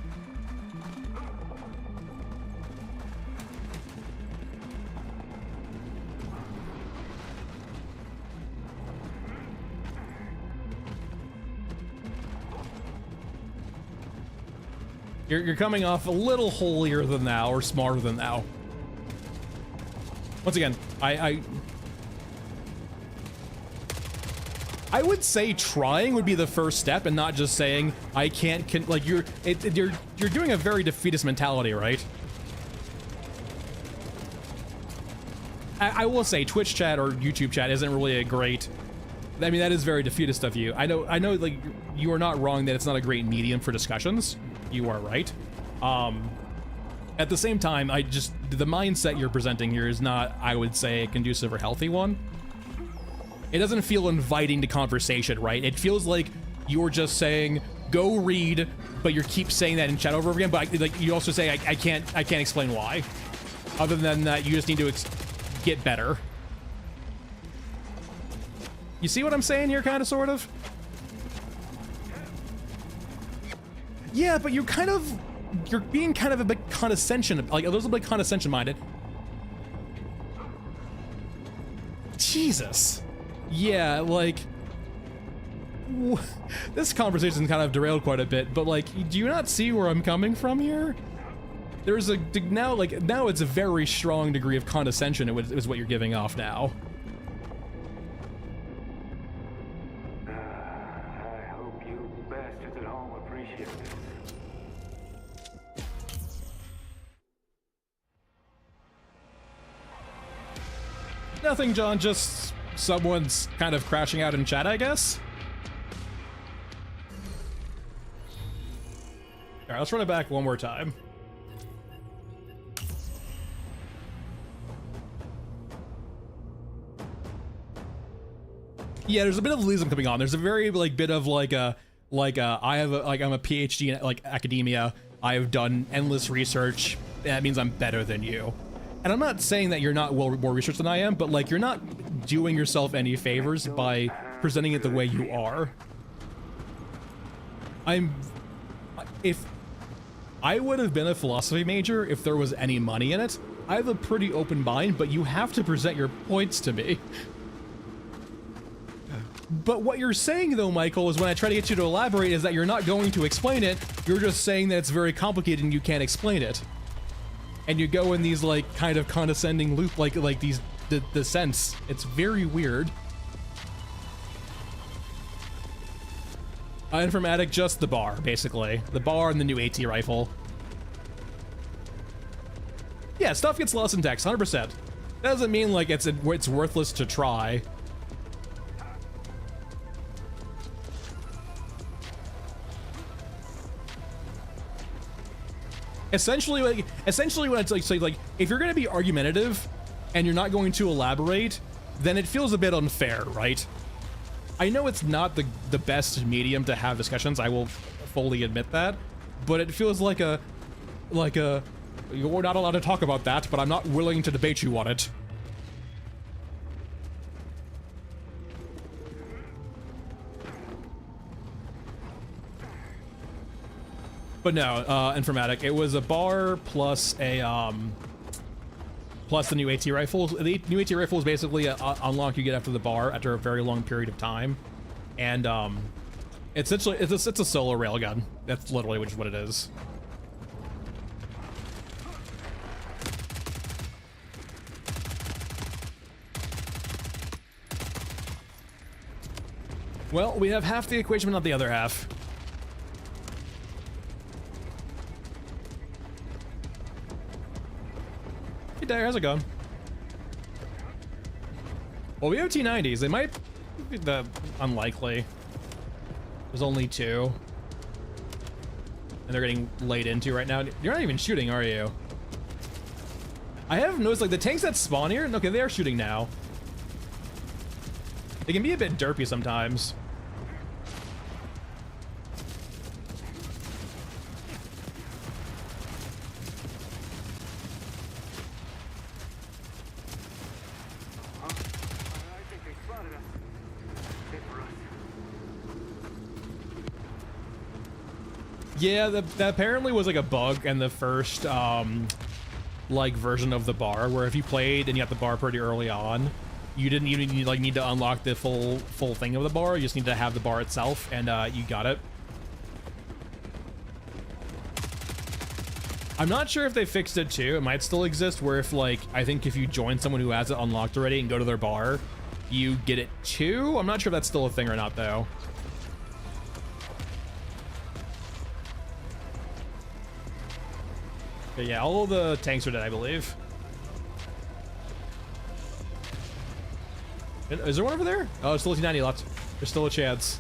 You're coming off a little holier than thou, or smarter than thou. Once again, I would say trying would be the first step, and not just saying I can't. Like you're doing a very defeatist mentality, right? I will say Twitch chat or YouTube chat isn't really a great. I mean, that is very defeatist of you. I know. Like you are not wrong that it's not a great medium for discussions. You are right. At the same time, the mindset you're presenting here is not, I would say, a conducive or healthy one. It doesn't feel inviting to conversation, right? It feels like you're just saying, go read, but you keep saying that in chat over again. But like you also say, I can't explain why. Other than that, you just need to get better. You see what I'm saying here, kind of, sort of? Yeah, but you're being kind of a bit condescension, like a little bit condescension minded. Jesus. Yeah, like this conversation's kind of derailed quite a bit, but like, do you not see where I'm coming from here? There's now it's a very strong degree of condescension is what you're giving off now. I hope you bastards at home appreciate this. Nothing, John, just someone's kind of crashing out in chat, I guess. All right, let's run it back one more time. Yeah, there's a bit of elitism coming on. There's a very bit of I'm a PhD in academia. I have done endless research. That means I'm better than you. And I'm not saying that you're not more researched than I am, but like you're not doing yourself any favors by presenting it the way you are. If I would have been a philosophy major if there was any money in it, I have a pretty open mind, but you have to present your points to me. But what you're saying though, Michael, is when I try to get you to elaborate is that you're not going to explain it, you're just saying that it's very complicated and you can't explain it. And you go in these like kind of condescending loop, like these the sense. It's very weird. Informatic, just the bar, basically. The bar and the new AT rifle. Yeah, stuff gets lost in text, 100%. That doesn't mean like it's worthless to try. Essentially when it's like if you're going to be argumentative and you're not going to elaborate, then it feels a bit unfair, right? I know it's not the best medium to have discussions, I will fully admit that, but it feels like you're not allowed to talk about that, but I'm not willing to debate you on it. But no, Informatic, it was a bar plus a, plus the new AT rifle. The new AT rifle is basically a unlock you get after the bar after a very long period of time. And, it's a solo railgun. That's literally what it is. Well, we have half the equation, but not the other half. Hey Dyer, how's it going? Well, we have T90s. They might be unlikely. There's only 2. And they're getting laid into right now. You're not even shooting, are you? I have noticed, like, the tanks that spawn here, okay, they are shooting now. They can be a bit derpy sometimes. Yeah, that apparently was like a bug in the first like version of the bar, where if you played and you got the bar pretty early on, you didn't even need to unlock the full thing of the bar. You just need to have the bar itself, and you got it. I'm not sure if they fixed it too. It might still exist where if like, I think if you join someone who has it unlocked already and go to their bar, you get it too. I'm not sure if that's still a thing or not though. But yeah, all of the tanks are dead, I believe. Is there one over there? Oh, there's still a T90 left. There's still a chance.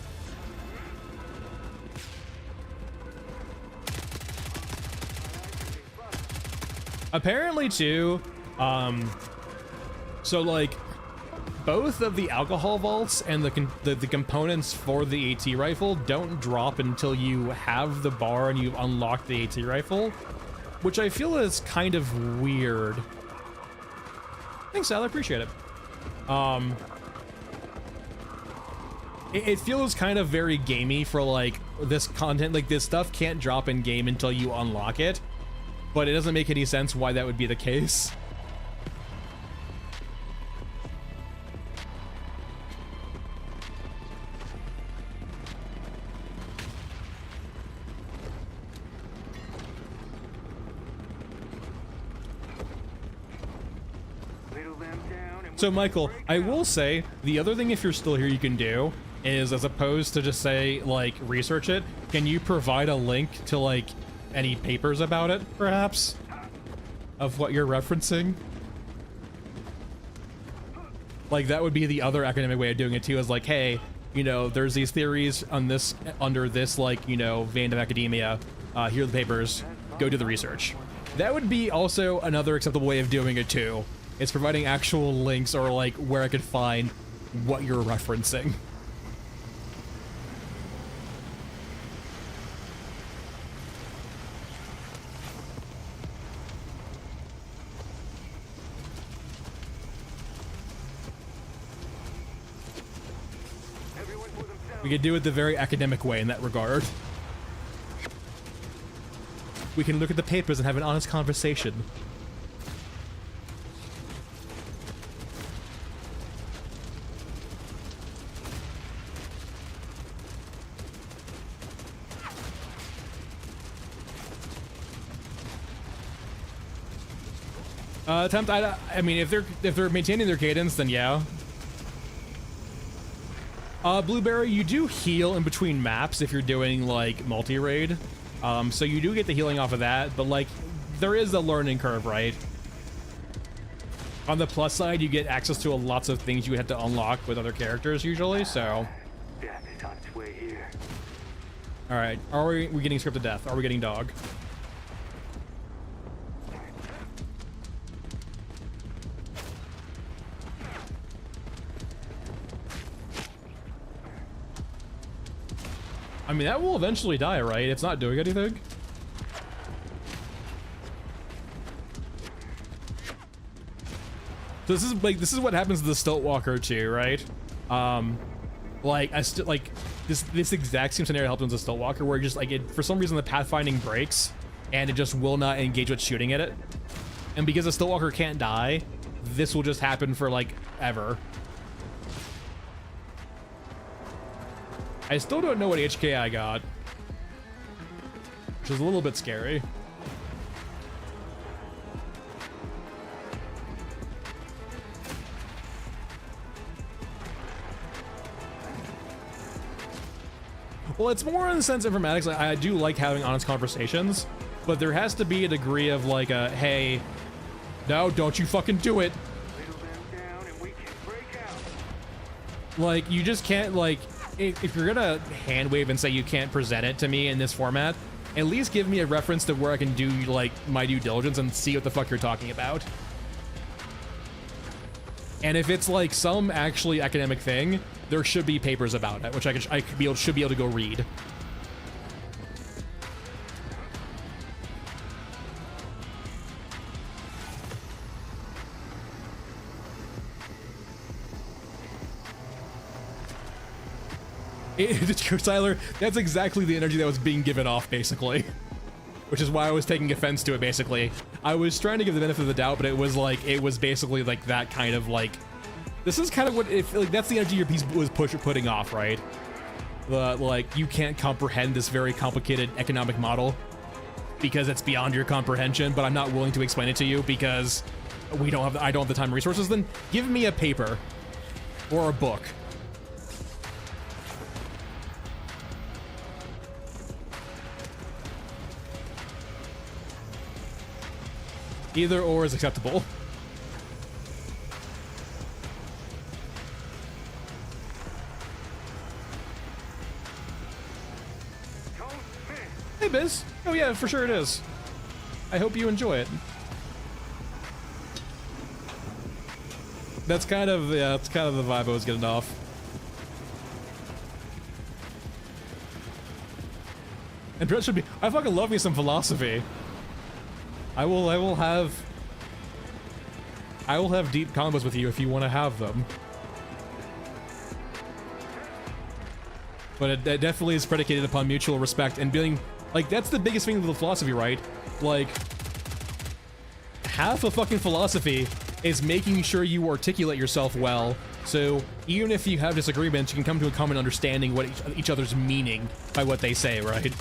Apparently too, so like both of the alcohol vaults and the components for the AT rifle don't drop until you have the bar and you've unlocked the AT rifle, which I feel is kind of weird. Thanks, Sal, I appreciate it. It feels kind of very gamey for like this content, like this stuff can't drop in game until you unlock it, but it doesn't make any sense why that would be the case. So Michael, I will say the other thing if you're still here you can do is, as opposed to just say like research it, can you provide a link to like any papers about it perhaps of what you're referencing? Like that would be the other academic way of doing it too, is like, hey, you know, there's these theories on this under this like, you know, vein of academia, here are the papers, go do the research. That would be also another acceptable way of doing it too. It's providing actual links or like where I could find what you're referencing. We could do it the very academic way in that regard. We can look at the papers and have an honest conversation. Attempt. I mean, if they're maintaining their cadence, then yeah. Blueberry, you do heal in between maps if you're doing like multi-raid, so you do get the healing off of that. But like, there is a learning curve, right? On the plus side, you get access to lots of things you would have to unlock with other characters usually. So. Death is on its way here. All right, are we getting scripted death? Are we getting dog? I mean, that will eventually die, right? It's not doing anything. So this is what happens to the Stiltwalker too, right? Like this exact same scenario happens with the Stiltwalker, where just like for some reason the pathfinding breaks and it just will not engage with shooting at it. And because the Stiltwalker can't die, this will just happen for like ever. I still don't know what HK I got, which is a little bit scary. Well, it's more in the sense of informatics. Like, I do like having honest conversations, but there has to be a degree of like a, hey, no, don't you fucking do it. Like, you just can't like, if you're gonna hand wave and say you can't present it to me in this format, at least give me a reference to where I can do like my due diligence and see what the fuck you're talking about. And if it's like some actually academic thing, there should be papers about it, which should be able to go read. Tyler, that's exactly the energy that was being given off, basically. Which is why I was taking offense to it, basically. I was trying to give the benefit of the doubt, but it was basically like that kind of like, this is kind of what, like that's the energy your piece was putting off, right? Like, you can't comprehend this very complicated economic model. because it's beyond your comprehension, but I'm not willing to explain it to you because I don't have the time and resources, then give me a paper or a book. Either or is acceptable. Hey, Biz. Oh yeah, for sure it is. I hope you enjoy it. That's kind of the vibe I was getting off. And Brett should be. I fucking love me some philosophy. I will have deep combos with you if you want to have them. But it definitely is predicated upon mutual respect and being like, that's the biggest thing with the philosophy, right? Like, half of fucking philosophy is making sure you articulate yourself well. So even if you have disagreements, you can come to a common understanding what each other's meaning by what they say, right?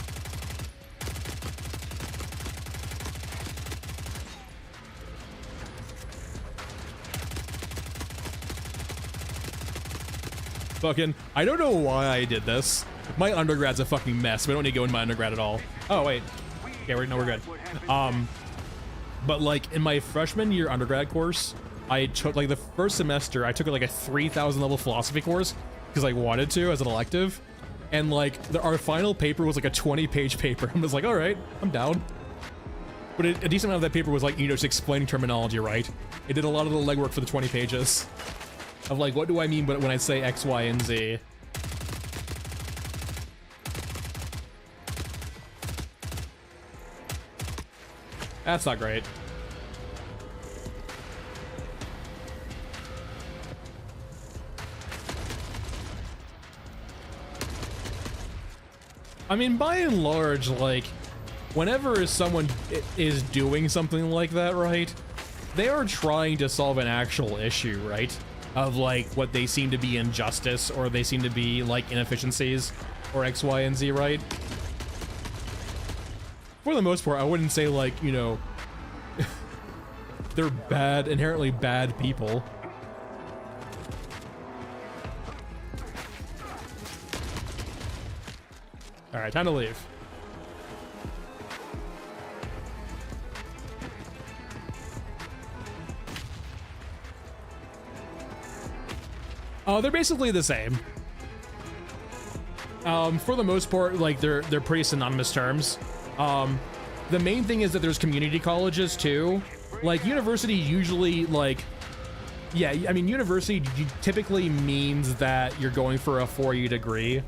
Fucking, I don't know why I did this. My undergrad's a fucking mess. We don't need to go into my undergrad at all. Oh, wait. Yeah, we're good. But like in my freshman year undergrad course, I took like the first semester, I took like a 3,000 level philosophy course because I wanted to as an elective. And like our final paper was like a 20-page paper. I was like, all right, I'm down. But a decent amount of that paper was like, you know, just explaining terminology, right? It did a lot of the legwork for the 20 pages. Of like, what do I mean when I say X, Y, and Z? That's not great. I mean, by and large, like, whenever someone is doing something like that, right, they are trying to solve an actual issue, right? Of like what they seem to be injustice, or they seem to be like inefficiencies, or X, Y, and Z, right? For the most part, I wouldn't say like, you know, they're bad, inherently bad people. All right, time to leave. They're basically the same. For the most part, like they're pretty synonymous terms. The main thing is that there's community colleges too. Like university usually like, yeah, I mean university typically means that you're going for a 4-year degree.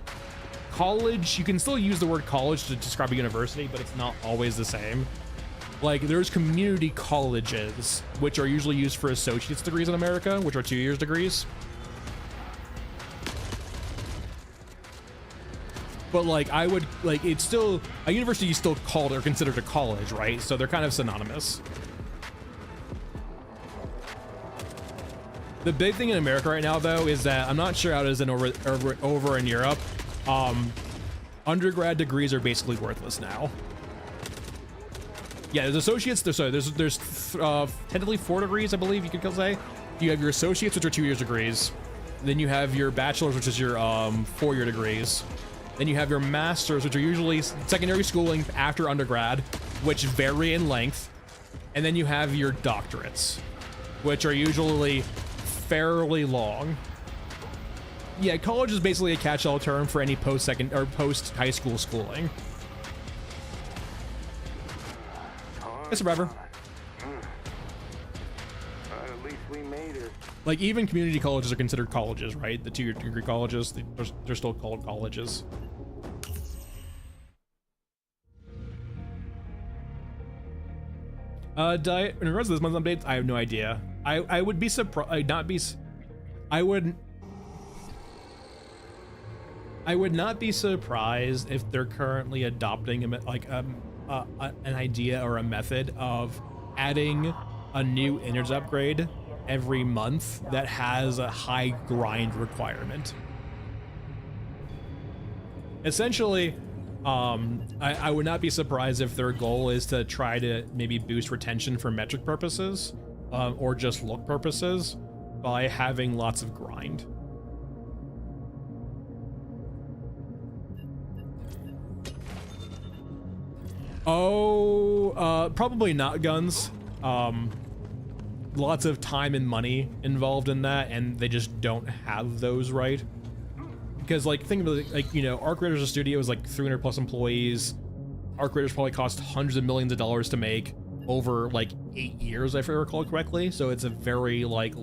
College, you can still use the word college to describe a university, but it's not always the same. Like there's community colleges, which are usually used for associate's degrees in America, which are 2-year degrees. But like I would like, it's still a university is still called or considered a college, right? So they're kind of synonymous. The big thing in America right now though is that I'm not sure how it is in over in Europe. Undergrad degrees are basically worthless now. Yeah, there's associates. There's technically 4 degrees, I believe you could say. You have your associates, which are 2-year degrees. Then you have your bachelor's, which is your 4-year degrees. Then you have your masters, which are usually secondary schooling after undergrad, which vary in length. And then you have your doctorates, which are usually fairly long. Yeah, college is basically a catch-all term for any post-second or post-high school schooling. It's forever. At least we made it. Like even community colleges are considered colleges, right? The 2-year degree colleges, they're still called colleges. Diet in regards to this month's updates, I have no idea. I would be surprised. I would not be surprised if they're currently adopting an idea or a method of adding a new Innards upgrade every month that has a high grind requirement. Essentially, I would not be surprised if their goal is to try to maybe boost retention for metric purposes, or just look purposes, by having lots of grind. Oh, probably not guns. Lots of time and money involved in that, and they just don't have those, right? Because, like, think about it, like, you know, Arc Raiders, a studio, is like 300 plus employees. Arc Raiders probably cost hundreds of millions of dollars to make over like 8 years, if I recall correctly. So it's a very, like,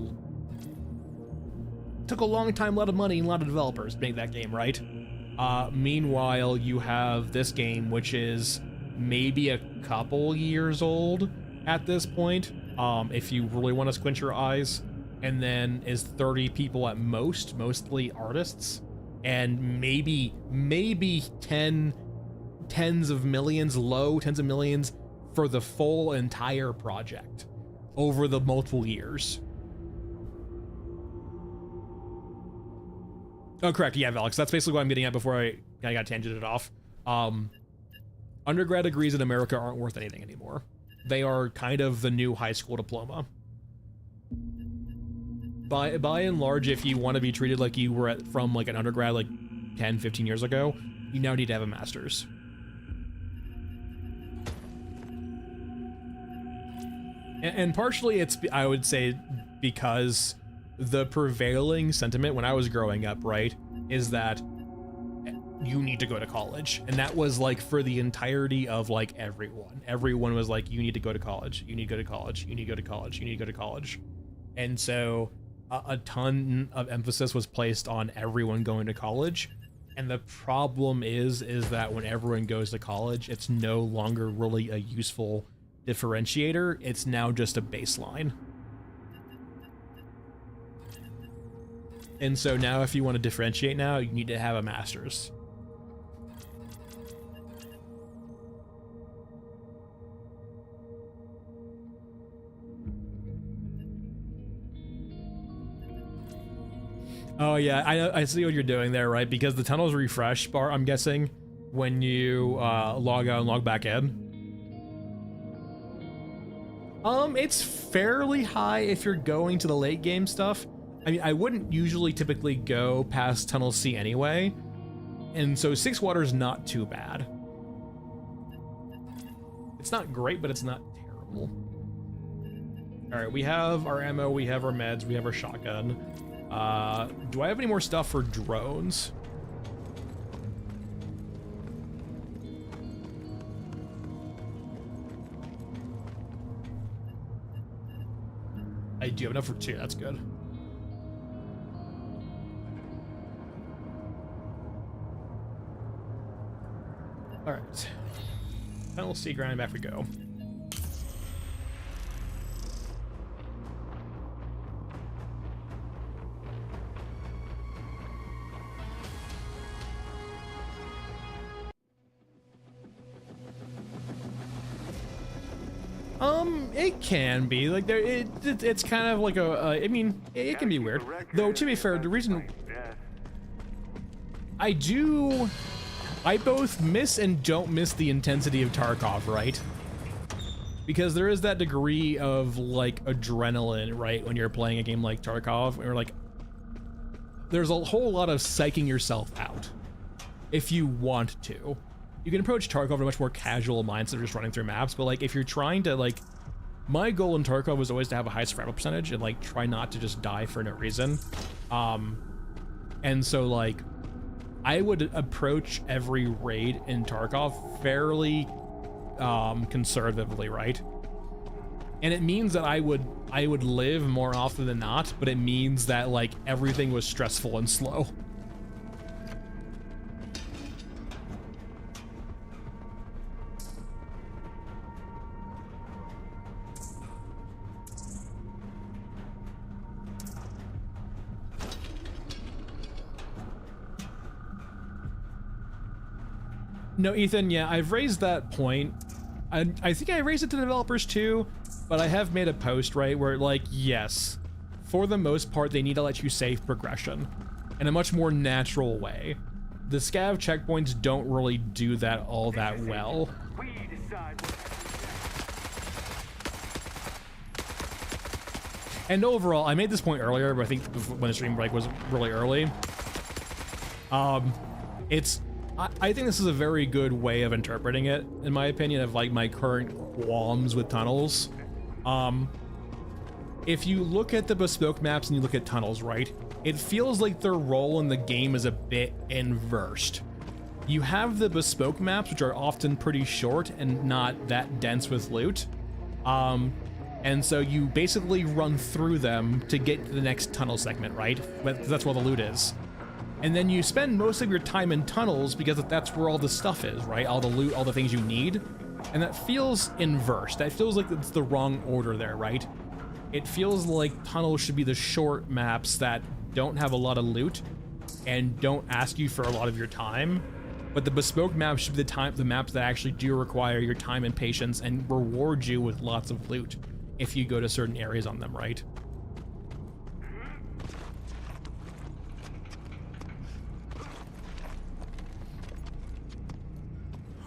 took a long time, a lot of money, and a lot of developers to make that game, right? Meanwhile, you have this game, which is maybe a couple years old at this point, if you really want to squint your eyes, and then is 30 people at most, mostly artists, and maybe tens of millions, low tens of millions for the full entire project over the multiple years. Oh, correct. Yeah, Alex, that's basically what I'm getting at before I got tangented off. Undergrad degrees in America aren't worth anything anymore. They are kind of the new high school diploma. By and large, if you want to be treated like you were from like an undergrad like 10, 15 years ago, you now need to have a master's. And partially it's, I would say, because the prevailing sentiment when I was growing up, right, is that you need to go to college. And that was like for the entirety of like everyone. Everyone was like, you need to go to college, you need to go to college, you need to go to college, you need to go to college. And so a ton of emphasis was placed on everyone going to college. And the problem is that when everyone goes to college, it's no longer really a useful differentiator. It's now just a baseline. And so now if you want to differentiate now, you need to have a master's. Oh yeah, I see what you're doing there, right? Because the tunnels refresh bar, I'm guessing, when you log out and log back in. It's fairly high if you're going to the late game stuff. I mean, I wouldn't usually typically go past Tunnel C anyway, and so 6 water is not too bad. It's not great, but it's not terrible. All right, we have our ammo, we have our meds, we have our shotgun. Do I have any more stuff for drones? I do have enough for 2, that's good. All right, Tunnel C grind, back we go. It can be like there. It's kind of like a. I mean, it can be weird. Though to be fair, the reason I both miss and don't miss the intensity of Tarkov, right? Because there is that degree of like adrenaline, right, when you're playing a game like Tarkov, or like there's a whole lot of psyching yourself out if you want to. You can approach Tarkov in a much more casual mindset of just running through maps, but like if you're trying to like, my goal in Tarkov was always to have a high survival percentage and like try not to just die for no reason. And so like I would approach every raid in Tarkov fairly conservatively, right? And it means that I would live more often than not, but it means that like everything was stressful and slow. No, Ethan, yeah, I've raised that point. I think I raised it to the developers too, but I have made a post, right, where like, yes, for the most part, they need to let you save progression in a much more natural way. the scav checkpoints don't really do that all that well. We decide what And overall, I made this point earlier, but I think when the stream break was really early. I think this is a very good way of interpreting it, in my opinion, of like my current qualms with tunnels. If you look at the bespoke maps and you look at tunnels, right, it feels like their role in the game is a bit inversed. You have the bespoke maps, which are often pretty short and not that dense with loot. And so you basically run through them to get to the next tunnel segment, right? But that's where the loot is. And then you spend most of your time in tunnels because that's where all the stuff is, right? All the loot, all the things you need. And that feels inverse. That feels like it's the wrong order there, right? It feels like tunnels should be the short maps that don't have a lot of loot and don't ask you for a lot of your time. But the bespoke maps should be the maps that actually do require your time and patience and reward you with lots of loot if you go to certain areas on them, right?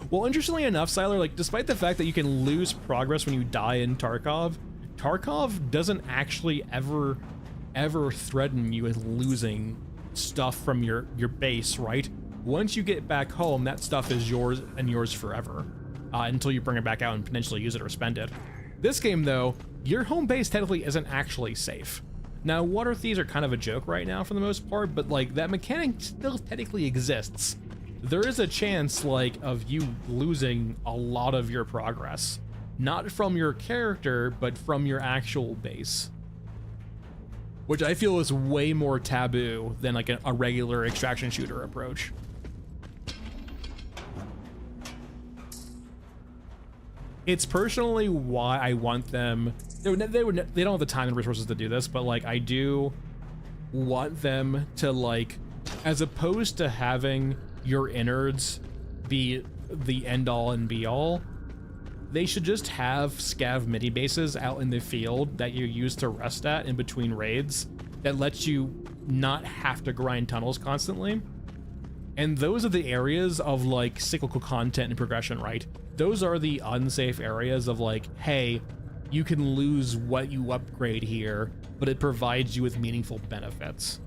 Well, interestingly enough, Siler, like, despite the fact that you can lose progress when you die in Tarkov, Tarkov doesn't actually ever threaten you with losing stuff from your base, right? Once you get back home, that stuff is yours and yours forever, until you bring it back out and potentially use it or spend it. This game, though, your home base technically isn't actually safe. Now, water thieves are kind of a joke right now for the most part, but like that mechanic still technically exists. There is a chance like of you losing a lot of your progress, not from your character, but from your actual base, which I feel is way more taboo than like a regular extraction shooter approach. It's personally why I want them. They don't have the time and resources to do this, but like I do want them to, like, as opposed to having your innards be the end all and be all, they should just have scav mini bases out in the field that you use to rest at in between raids that lets you not have to grind tunnels constantly. And those are the areas of like cyclical content and progression, right? Those are the unsafe areas of like, hey, you can lose what you upgrade here, but it provides you with meaningful benefits.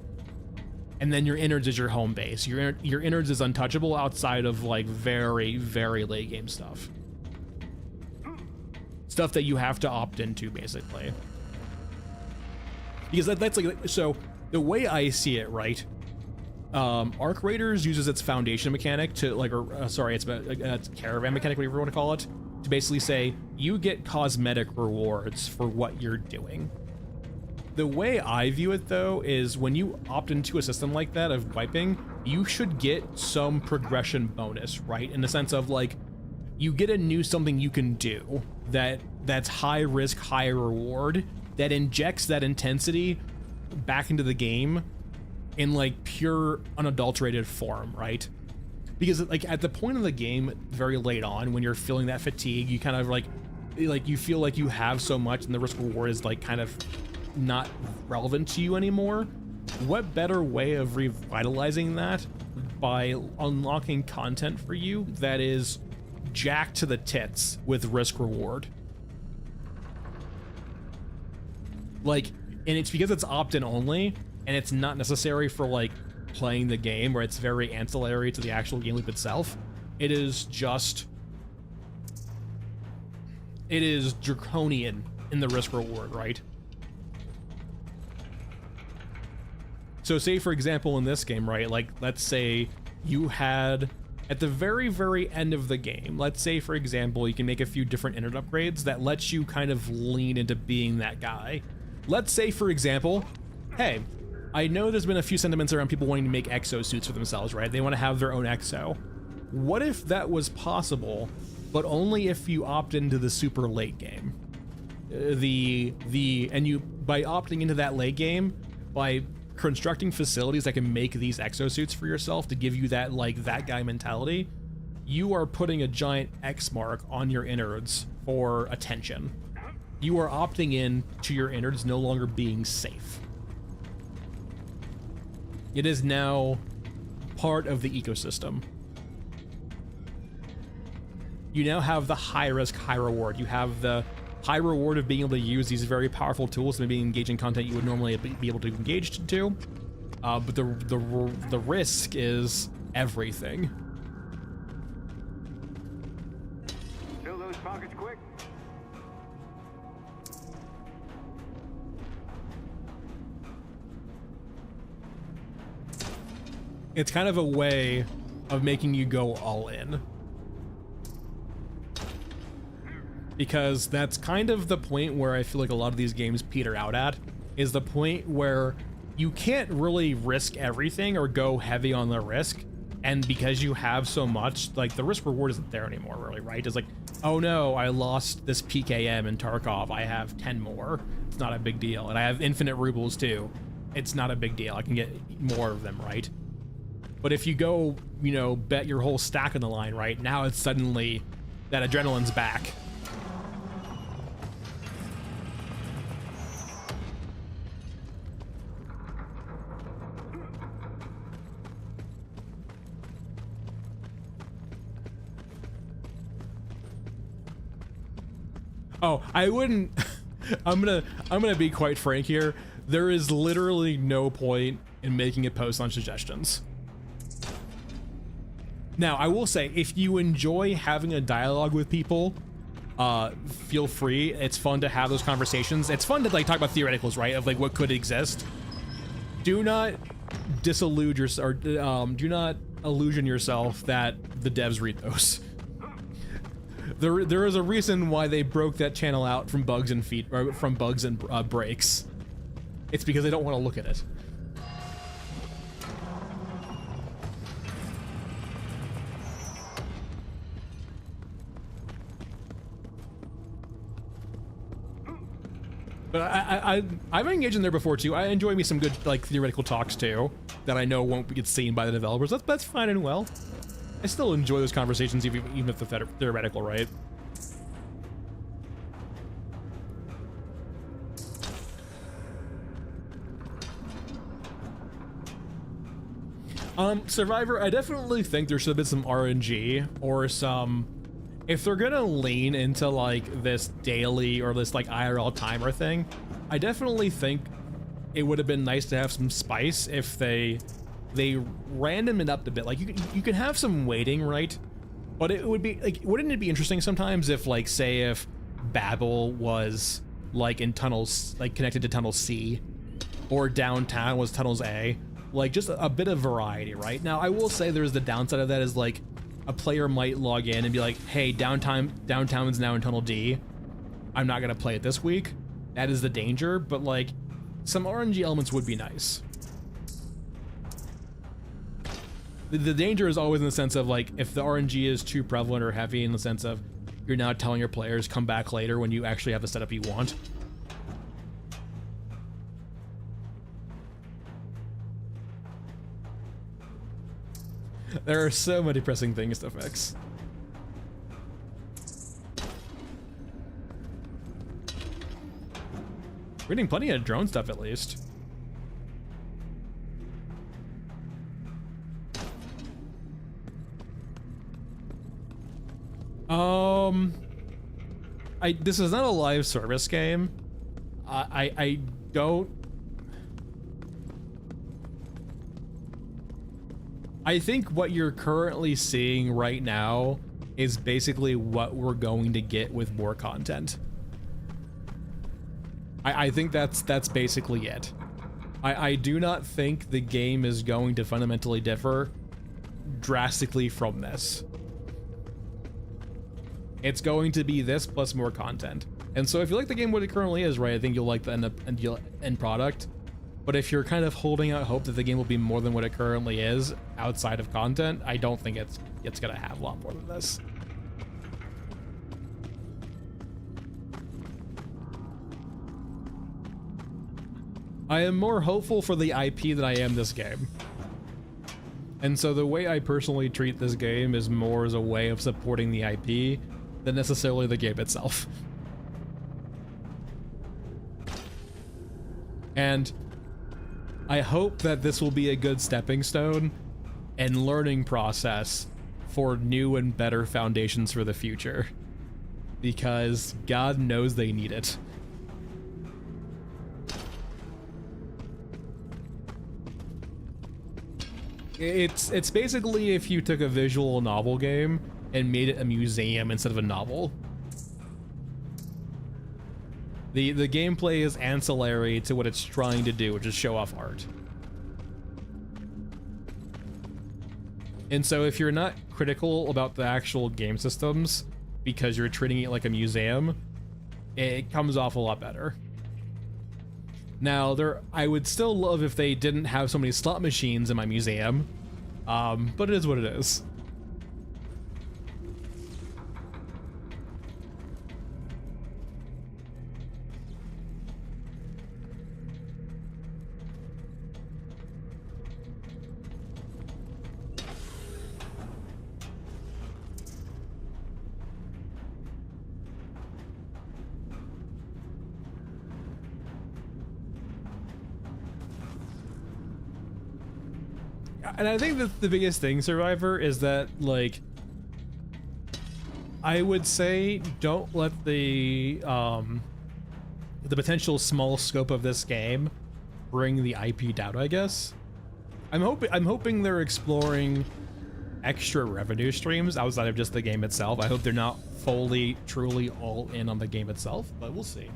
And then your innards is your home base. Your innards is untouchable outside of like very, very late game stuff. Stuff that you have to opt into, basically. Because that's like, so the way I see it, right? Arc Raiders uses its foundation mechanic to like, it's caravan mechanic, whatever you want to call it, to basically say you get cosmetic rewards for what you're doing. The way I view it, though, is when you opt into a system like that of wiping, you should get some progression bonus, right? In the sense of like, you get a new something you can do that's high risk, high reward, that injects that intensity back into the game in like pure unadulterated form, right? Because like at the point of the game, very late on, when you're feeling that fatigue, you kind of like you feel like you have so much and the risk reward is like kind of not relevant to you anymore. What better way of revitalizing that by unlocking content for you that is jacked to the tits with risk reward? Like, and it's because it's opt-in only, and it's not necessary for like playing the game, where it's very ancillary to the actual game loop itself. It is draconian in the risk reward, right? So say, for example, in this game, right, like let's say you had at the very, very end of the game, let's say, for example, you can make a few different innard upgrades that lets you kind of lean into being that guy. Let's say, for example, hey, I know there's been a few sentiments around people wanting to make exosuits for themselves, right? They want to have their own exo. What if that was possible, but only if you opt into the super late game? And you, by opting into that late game, by constructing facilities that can make these exosuits for yourself to give you that, like, that guy mentality, you are putting a giant X mark on your innards for attention. You are opting in to your innards no longer being safe. It is now part of the ecosystem. You now have the high risk, high reward. You have the high reward of being able to use these very powerful tools and maybe engage in content you would normally be able to engage to. But the risk is everything. Fill those pockets quick. It's kind of a way of making you go all in. Because that's kind of the point where I feel like a lot of these games peter out at, is the point where you can't really risk everything or go heavy on the risk. And because you have so much, like the risk reward isn't there anymore, really, right? It's like, oh no, I lost this PKM in Tarkov. I have 10 more. It's not a big deal. And I have infinite rubles too. It's not a big deal. I can get more of them, right? But if you go, you know, bet your whole stack on the line, right? Now it's suddenly that adrenaline's back. Oh, I wouldn't. I'm gonna be quite frank here. There is literally no point in making a post on suggestions. Now, I will say, if you enjoy having a dialogue with people, feel free. It's fun to have those conversations. It's fun to like talk about theoreticals, right? Of like what could exist. Do not disillude yourself, or do not illusion yourself that the devs read those. There is a reason why they broke that channel out from bugs and breaks. It's because they don't want to look at it. But I've engaged in there before too. I enjoy me some good like theoretical talks too that I know won't get seen by the developers. That's fine and well. I still enjoy those conversations even if they're theoretical, right? Survivor, I definitely think there should have been some RNG or some, if they're gonna lean into like this daily or this like IRL timer thing, I definitely think it would have been nice to have some spice if they random it up a bit. Like you can have some waiting, right? But it would be like, wouldn't it be interesting sometimes if like, say if Babel was like in tunnels, like connected to tunnel C, or downtown was tunnels A, like just a bit of variety, right? Now I will say there's the downside of that is like a player might log in and be like, hey, downtown is now in tunnel D. I'm not gonna play it this week. That is the danger, but like some RNG elements would be nice. The danger is always in the sense of like, if the RNG is too prevalent or heavy in the sense of you're now telling your players come back later when you actually have the setup you want. There are so many pressing things to fix. We're getting plenty of drone stuff at least. This is not a live service game. I don't. I think what you're currently seeing right now is basically what we're going to get with more content. I think that's basically it. I do not think the game is going to fundamentally differ drastically from this. It's going to be this plus more content. And so if you like the game what it currently is, right, I think you'll like the end product. But if you're kind of holding out hope that the game will be more than what it currently is outside of content, I don't think it's gonna have a lot more than this. I am more hopeful for the IP than I am this game. And so the way I personally treat this game is more as a way of supporting the IP than necessarily the game itself. And I hope that this will be a good stepping stone and learning process for new and better foundations for the future, because God knows they need it. It's basically if you took a visual novel game and made it a museum instead of a novel. The gameplay is ancillary to what it's trying to do, which is show off art. And so if you're not critical about the actual game systems because you're treating it like a museum, it comes off a lot better. Now, I would still love if they didn't have so many slot machines in my museum, but it is what it is. And I think that the biggest thing, Survivor, is that, like, I would say don't let the potential small scope of this game bring the IP down, I guess. I'm hoping they're exploring extra revenue streams outside of just the game itself. I hope they're not fully, truly all in on the game itself, but we'll see.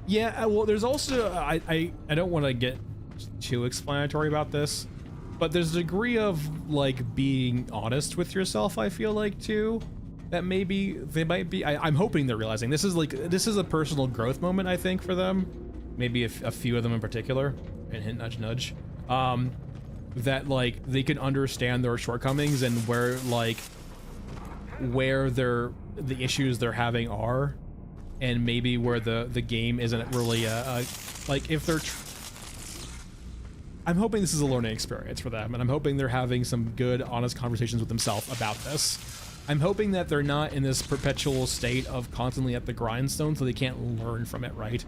Yeah, well, there's also, I don't want to get too explanatory about this, but there's a degree of, like, being honest with yourself, I feel like, too, that maybe they might be. I'm hoping they're realizing this is a personal growth moment, I think, for them. Maybe a few of them in particular, and hint, nudge, nudge, that, like, they can understand their shortcomings and where the issues they're having are. And maybe where the game isn't really like, if they're I'm hoping this is a learning experience for them, and I'm hoping they're having some good, honest conversations with themselves about this. I'm hoping that they're not in this perpetual state of constantly at the grindstone so they can't learn from it, right?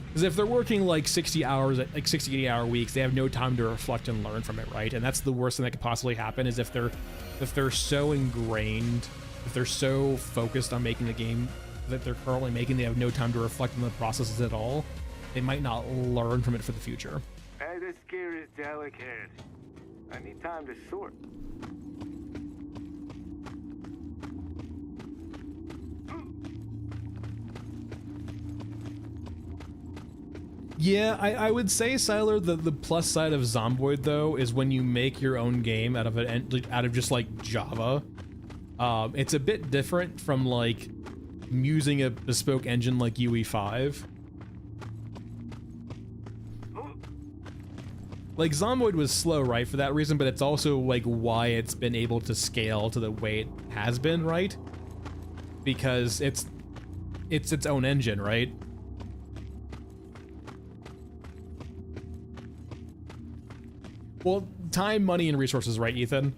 Because if they're working like 60 hours, like 60, 80-hour weeks, they have no time to reflect and learn from it, right? And that's the worst thing that could possibly happen, is if they're so ingrained, if they're so focused on making the game that they're currently making, they have no time to reflect on the processes at all. They might not learn from it for the future. Hey, this gear is delicate. I need time to sort. Yeah, I would say, Siler, the plus side of Zomboid, though, is when you make your own game out of just like Java. It's a bit different from like using a bespoke engine like UE5. Like, Zomboid was slow, right, for that reason, but it's also like why it's been able to scale to the way it has been, right? Because it's its own engine, right? Well, time, money, and resources, right, Ethan?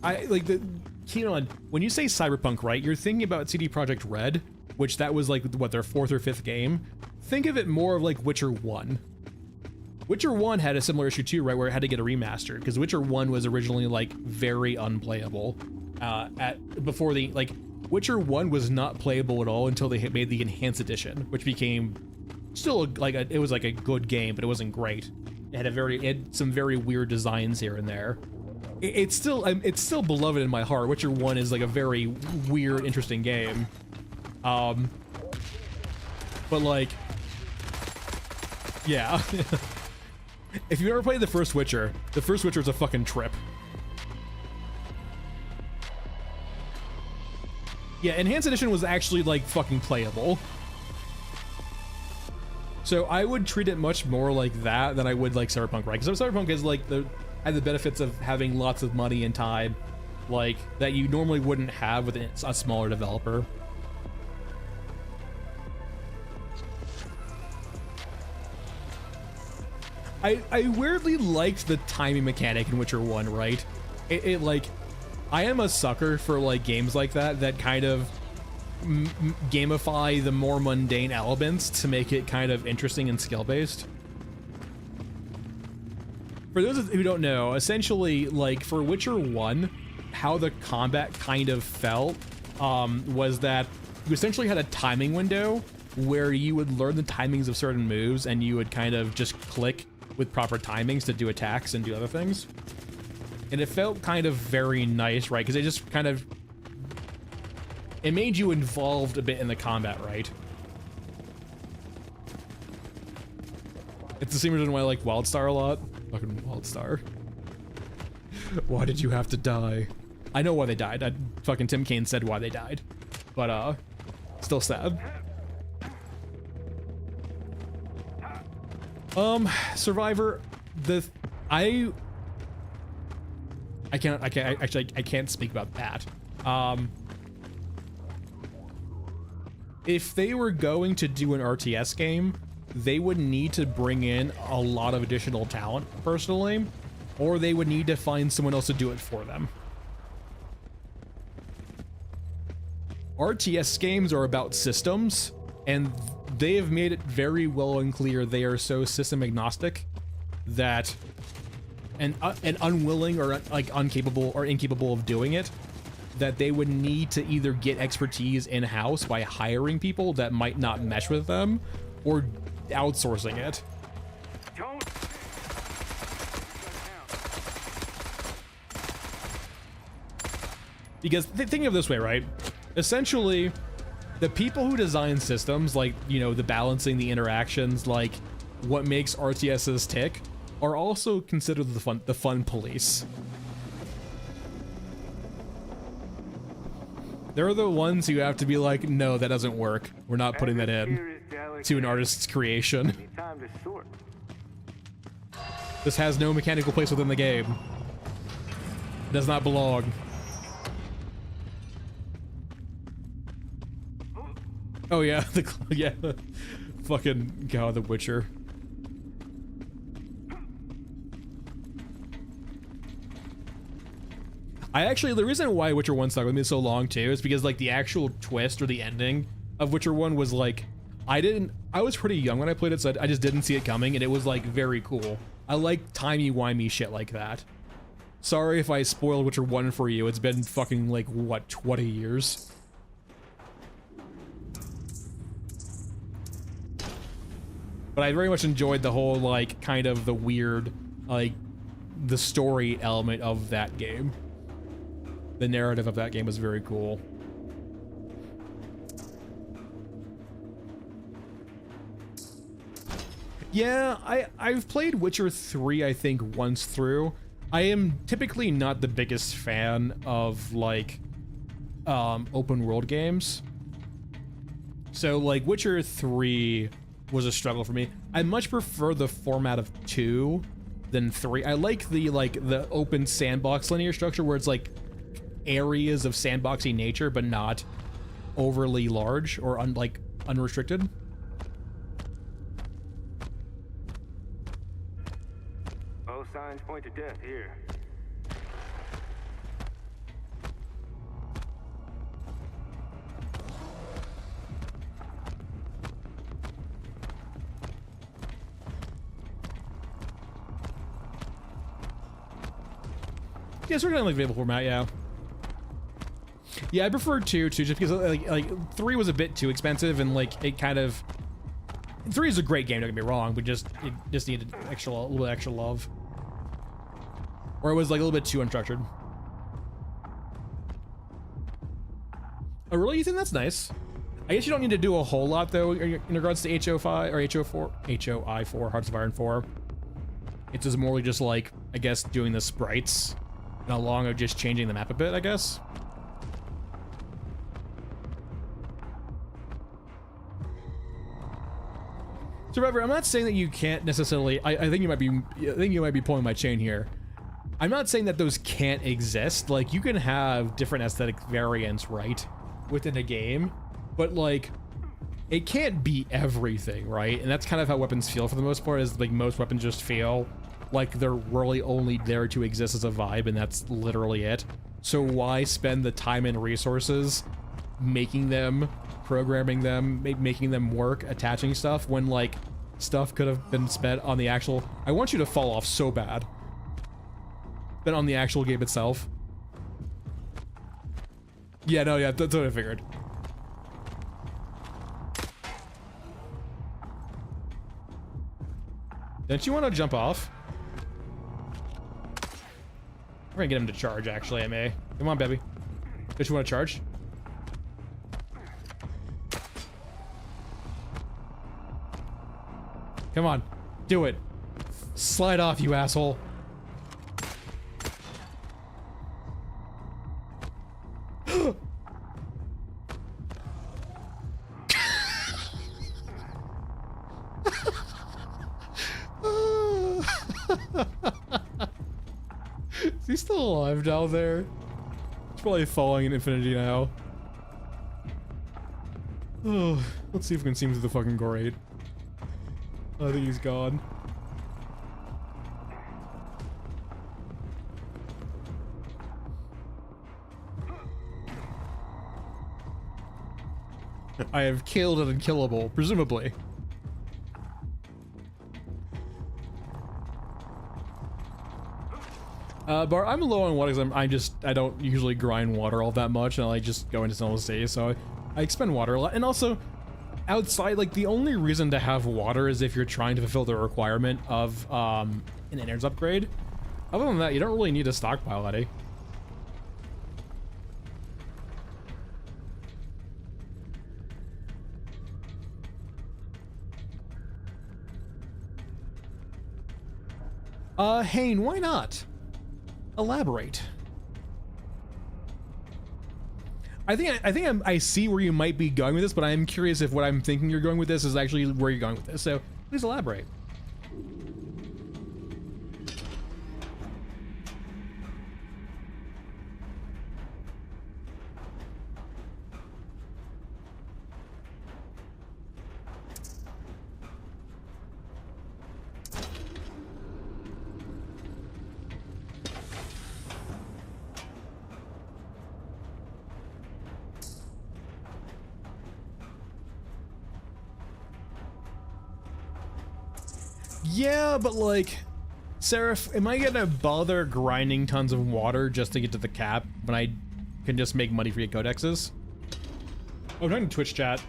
Keanon, when you say Cyberpunk, right, you're thinking about CD Projekt Red, which that was like, what, their 4th or 5th game? Think of it more of like Witcher 1. Witcher 1 had a similar issue too, right, where it had to get a remastered, because Witcher 1 was originally like very unplayable. Before the, like, Witcher 1 was not playable at all until they made the Enhanced Edition, which became still it was like a good game, but it wasn't great. It had some very weird designs here and there. It's still beloved in my heart. Witcher 1 is like a very weird, interesting game. But like, yeah. If you ever played the first Witcher is a fucking trip. Yeah, Enhanced Edition was actually like fucking playable. So I would treat it much more like that than I would like Cyberpunk, right? Because Cyberpunk is like had the benefits of having lots of money and time, like, that you normally wouldn't have with a smaller developer. I weirdly liked the timing mechanic in Witcher 1, right? It like, I am a sucker for like games like that kind of gamify the more mundane elements to make it kind of interesting and skill-based. For those who don't know, essentially, like, for Witcher 1, how the combat kind of felt was that you essentially had a timing window where you would learn the timings of certain moves and you would kind of just click with proper timings to do attacks and do other things. And it felt kind of very nice, right? Because it just kind of... it made you involved a bit in the combat, right? It's the same reason why I like WildStar a lot. Fucking WildStar. Why did you have to die? I know why they died. Fucking Tim Kaine said why they died. But, still sad. Survivor, I can't speak about that. If they were going to do an RTS game, they would need to bring in a lot of additional talent, personally, or they would need to find someone else to do it for them. RTS games are about systems, and they have made it very well and clear they are so system agnostic that and unwilling or like incapable of doing it, that they would need to either get expertise in-house by hiring people that might not mesh with them or outsourcing it. Because think of it this way, right? Essentially, the people who design systems, like, you know, the balancing, the interactions, like what makes RTSs tick, are also considered the fun police. They're the ones who have to be like, no, that doesn't work. We're not putting that in to an artist's creation. This has no mechanical place within the game. It does not belong. Oh yeah, yeah, fucking God, The Witcher. The reason why Witcher 1 stuck with me so long too is because like the actual twist or the ending of Witcher 1 was like, I was pretty young when I played it, so I just didn't see it coming, and it was like very cool. I like timey-wimey shit like that. Sorry if I spoiled Witcher 1 for you, it's been fucking like, what, 20 years? But I very much enjoyed the whole, like, kind of the weird, like, the story element of that game. The narrative of that game was very cool. Yeah, I've played Witcher 3, I think, once through. I am typically not the biggest fan of, like, open world games. So, like, Witcher 3... was a struggle for me. I much prefer the format of 2 than 3. I like the open sandbox linear structure where it's like areas of sandboxy nature but not overly large or unrestricted. All signs point to death here. Yeah, it's kind of like available format, yeah. Yeah, I prefer 2 too, just because like 3 was a bit too expensive, and like it kind of 3 is a great game, don't get me wrong, but it just needed a little bit extra love, or it was like a little bit too unstructured. Oh, really? You think that's nice? I guess you don't need to do a whole lot though in regards to HO5 or HOI4, Hearts of Iron 4. It's just more just like, I guess, doing the sprites. And along of just changing the map a bit, I guess. Survivor, I'm not saying that you can't necessarily. I think you might be pulling my chain here. I'm not saying that those can't exist. Like, you can have different aesthetic variants, right, within a game, but like, it can't be everything, right? And that's kind of how weapons feel for the most part. Is like most weapons just feel like they're really only there to exist as a vibe, and that's literally it. So why spend the time and resources making them, programming them, making them work, attaching stuff when like stuff could have been spent on the actual. I want you to fall off so bad. Than on the actual game itself. Yeah, no, yeah, that's what I figured. Don't you want to jump off? We're gonna get him to charge, actually, I may. Come on, baby. Don't you want to charge? Come on. Do it. Slide off, you asshole. Is he still alive down there? He's probably falling in infinity now. Oh, let's see if we can see him through the fucking grate. I think he's gone. I have killed an unkillable, presumably. But I'm low on water because I don't usually grind water all that much, and I just go into normal state, so I expend water a lot. And also, outside, like, the only reason to have water is if you're trying to fulfill the requirement of an innards upgrade. Other than that, you don't really need a stockpile, Eddie. Hane, why not? Elaborate. I see where you might be going with this, but I am curious if what I'm thinking you're going with this is actually where you're going with this. So please elaborate. Yeah, but like, Seraph, am I gonna bother grinding tons of water just to get to the cap when I can just make money for your codexes? I'm talking to Twitch chat.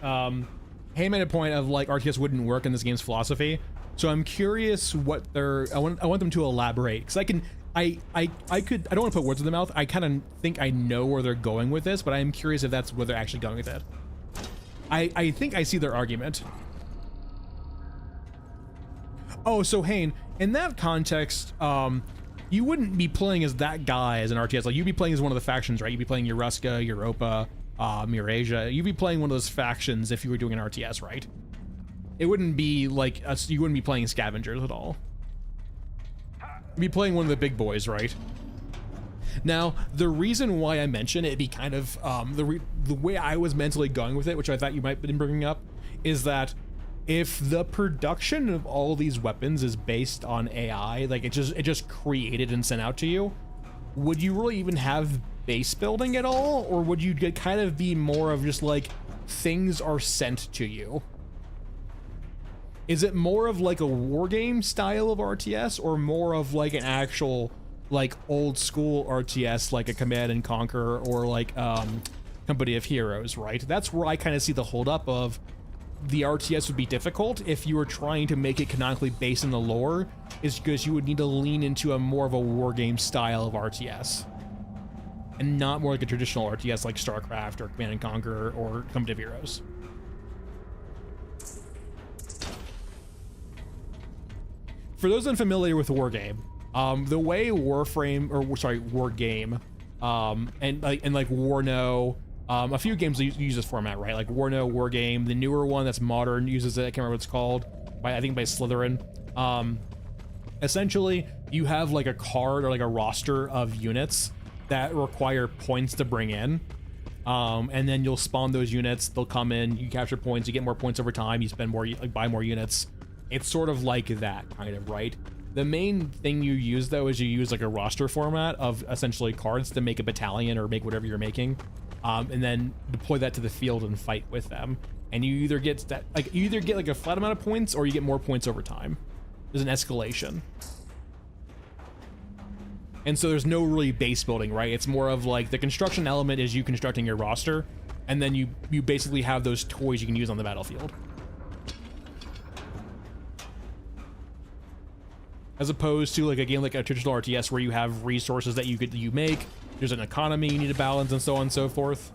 Hey made a point of like RTS wouldn't work in this game's philosophy, so I'm curious what I want them to elaborate, because I don't want to put words in their mouth. I kind of think I know where they're going with this, but I'm curious if that's where they're actually going with it. I think I see their argument. Oh, so Hane, in that context, you wouldn't be playing as that guy as an RTS. Like, you'd be playing as one of the factions, right? You'd be playing Euruska, Europa, Mirasia. You'd be playing one of those factions if you were doing an RTS, right? It wouldn't be like you wouldn't be playing scavengers at all. You'd be playing one of the big boys, right? Now, the reason why I mention it be kind of the way I was mentally going with it, which I thought you might have been bringing up, is that if the production of all these weapons is based on AI, like it just created and sent out to you, would you really even have base building at all? Or would you kind of be more of just like things are sent to you? Is it more of like a war game style of RTS, or more of like an actual like old school RTS, like a Command and Conquer or like Company of Heroes, right? That's where I kind of see the holdup of the RTS would be difficult if you were trying to make it canonically based in the lore, is because you would need to lean into a more of a war game style of RTS. And not more like a traditional RTS like StarCraft or Command and Conquer or Company of Heroes. For those unfamiliar with war game, the way Warframe, or sorry, war game, and like Warno, a few games use this format, right? Like Warno, War Game, the newer one that's modern uses it. I can't remember what it's called. I think by Slytherin. Essentially, you have like a card or like a roster of units that require points to bring in. And then you'll spawn those units. They'll come in. You capture points. You get more points over time. You spend more, like buy more units. It's sort of like that kind of, right? The main thing you use though is you use like a roster format of essentially cards to make a battalion or make whatever you're making. and then deploy that to the field and fight with them. And you either get that, like, you either get like a flat amount of points or you get more points over time. There's an escalation. And so there's no really base building, right? It's more of like the construction element is you constructing your roster, and then you basically have those toys you can use on the battlefield. As opposed to like a game like a traditional RTS where you have resources that you make, there's an economy you need to balance, and so on and so forth.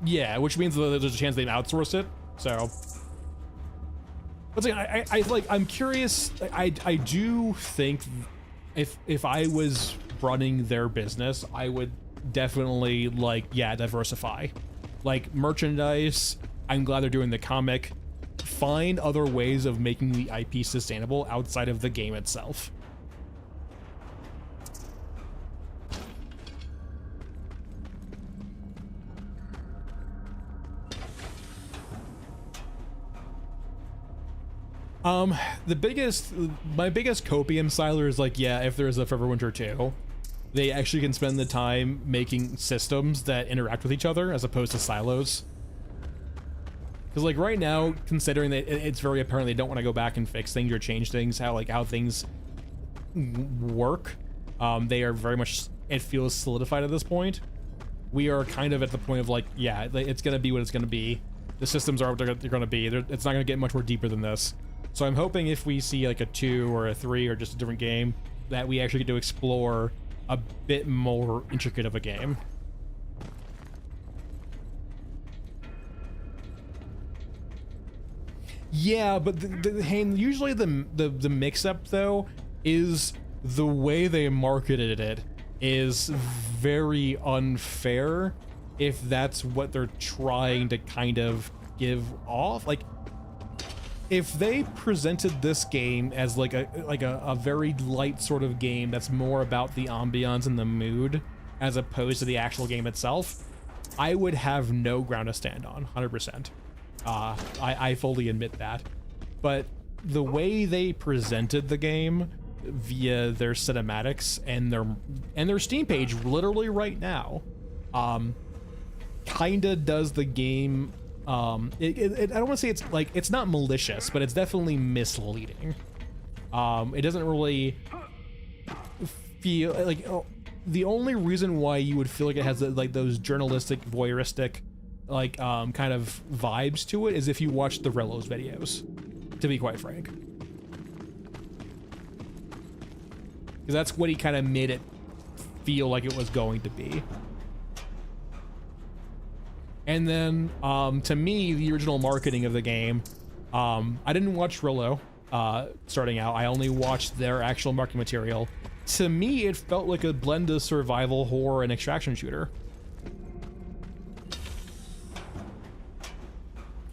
Yeah, which means that there's a chance they've outsourced it. So, but I'm curious. I do think if I was running their business, I would definitely diversify, like merchandise. I'm glad they're doing the comic. Find other ways of making the IP sustainable outside of the game itself. My biggest copium siler is like, yeah, if there's a Forever Winter 2, they actually can spend the time making systems that interact with each other as opposed to silos. Because like right now, considering that it's very apparent they don't want to go back and fix things or change things, how things work, they are very much, it feels solidified at this point. We are kind of at the point of like, yeah, it's going to be what it's going to be. The systems are what they're going to be. It's not going to get much more deeper than this. So I'm hoping if we see like a 2 or a 3 or just a different game, that we actually get to explore a bit more intricate of a game. Yeah, but usually the mix-up though is the way they marketed it is very unfair if that's what they're trying to kind of give off. Like, if they presented this game as like a very light sort of game that's more about the ambiance and the mood as opposed to the actual game itself, I would have no ground to stand on, 100%. I fully admit that. But the way they presented the game via their cinematics and their Steam page literally right now, kinda does the game, I don't want to say it's not malicious, but it's definitely misleading. It doesn't really feel like, the only reason why you would feel like it has like those journalistic, voyeuristic, like kind of vibes to it is if you watch the Rello's videos, to be quite frank. Because that's what he kind of made it feel like it was going to be. And then, to me, the original marketing of the game, I didn't watch Rello starting out. I only watched their actual marketing material. To me, it felt like a blend of survival, horror, and extraction shooter.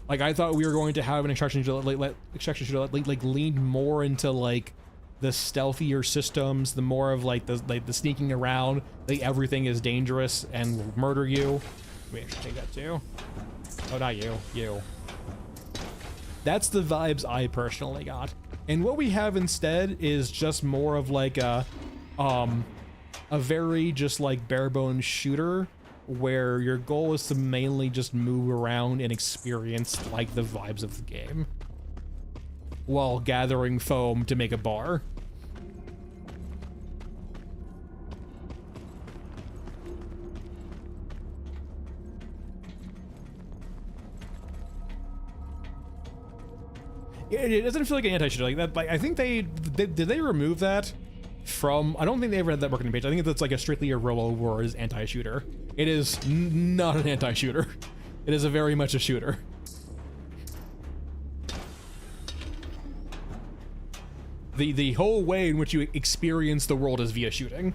Like, I thought we were going to have an extraction shooter, like leaned more into like the stealthier systems, the more of like the sneaking around, like everything is dangerous and will murder you. We actually take that too. Oh, not you, you. That's the vibes I personally got. And what we have instead is just more of like a very just like bare bones shooter where your goal is to mainly just move around and experience like the vibes of the game while gathering foam to make a bar. It doesn't feel like an anti-shooter like that. Like, I think did they remove that from? I don't think they ever had that marketing page. I think that's like a strictly a Rello Wars anti-shooter. It is not an anti-shooter. It is a very much a shooter. The whole way in which you experience the world is via shooting.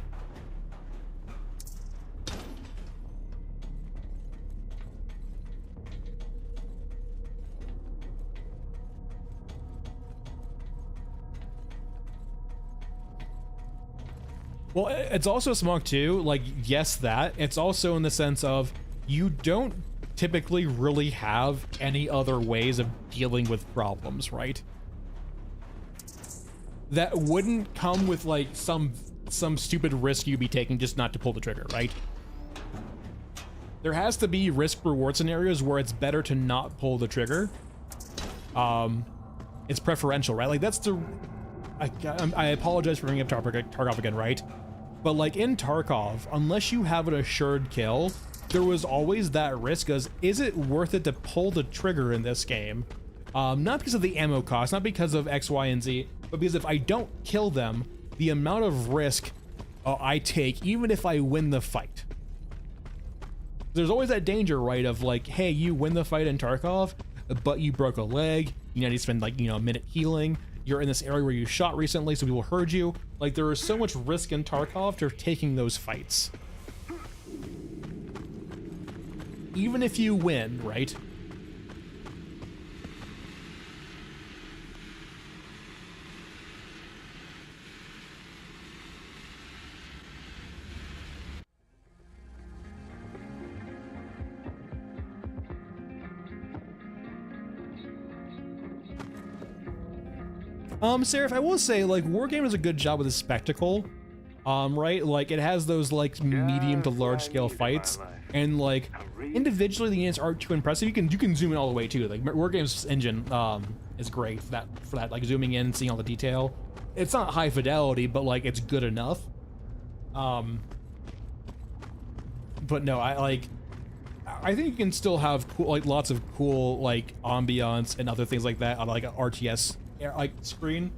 Well, it's also smog too, like, yes, that. It's also in the sense of you don't typically really have any other ways of dealing with problems, right? that wouldn't come with like some stupid risk you'd be taking just not to pull the trigger, right? There has to be risk reward scenarios where it's better to not pull the trigger. It's preferential, right? Like that's the, I apologize for bringing up Tarkov again, right? But like in Tarkov, unless you have an assured kill, there was always that risk as, is it worth it to pull the trigger in this game? Not because of the ammo cost, not because of X, Y, and Z, but because if I don't kill them, the amount of risk I take, even if I win the fight. There's always that danger, right, of like, hey, you win the fight in Tarkov, but you broke a leg, you need to spend like, a minute healing, you're in this area where you shot recently, so people heard you. Like, there is so much risk in Tarkov to taking those fights. Even if you win, right? Seraph, I will say, like, Wargame does a good job with the spectacle, right? Like, it has those, like, medium to large scale fights, and, like, individually the units aren't too impressive. You can zoom in all the way, too. Like, Wargame's engine, is great for that, like, zooming in, seeing all the detail. It's not high fidelity, but, like, it's good enough. But no, I think you can still have cool, like, lots of cool, like, ambiance and other things like that on, like, an RTS like screen,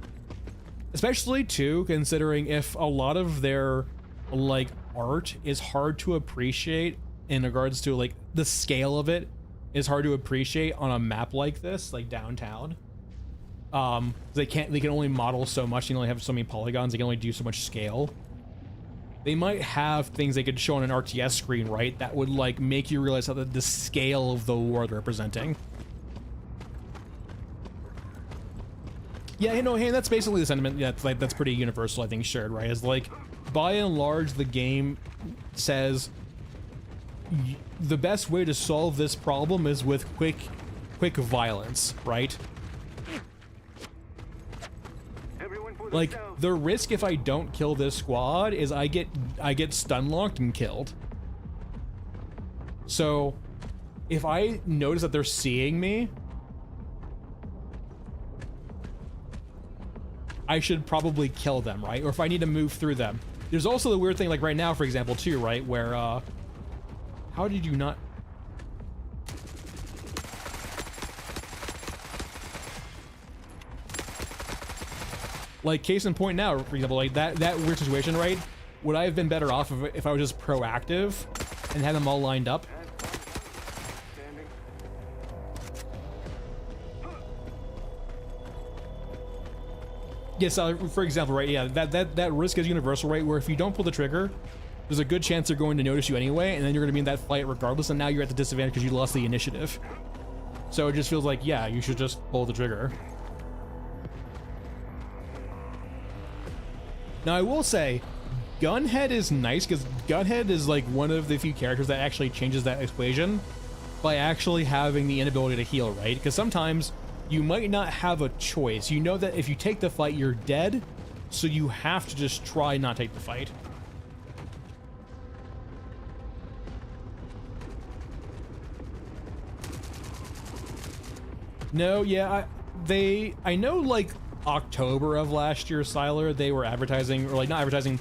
especially too considering if a lot of their like art is hard to appreciate in regards to like the scale of it is hard to appreciate on a map like this, like downtown. They can only model so much, they only have so many polygons, they can only do so much scale. They might have things they could show on an RTS screen, right, that would like make you realize how the scale of the war they're representing. Yeah, hey, that's basically the sentiment. Yeah, that's pretty universal, I think, shared, right? Is like, by and large, the game says the best way to solve this problem is with quick violence, right? Like, the risk if I don't kill this squad is I get stun locked and killed. So, if I notice that they're seeing me, I should probably kill them, right? Or if I need to move through them. There's also the weird thing, like right now, for example, too, right? Where, how did you not... Like, case in point now, for example, like that weird situation, right? Would I have been better off if I was just proactive and had them all lined up? Yes, for example, right, yeah, that risk is universal, right, where if you don't pull the trigger, there's a good chance they're going to notice you anyway, and then you're going to be in that fight regardless, and now you're at the disadvantage because you lost the initiative. So it just feels like, yeah, you should just pull the trigger. Now, I will say, Gunhead is nice, because Gunhead is, like, one of the few characters that actually changes that equation by actually having the inability to heal, right? Because sometimes you might not have a choice. You know that if you take the fight, you're dead, so you have to just try not take the fight. No, yeah, I know, like, October of last year, Siler, they were advertising, or like not advertising,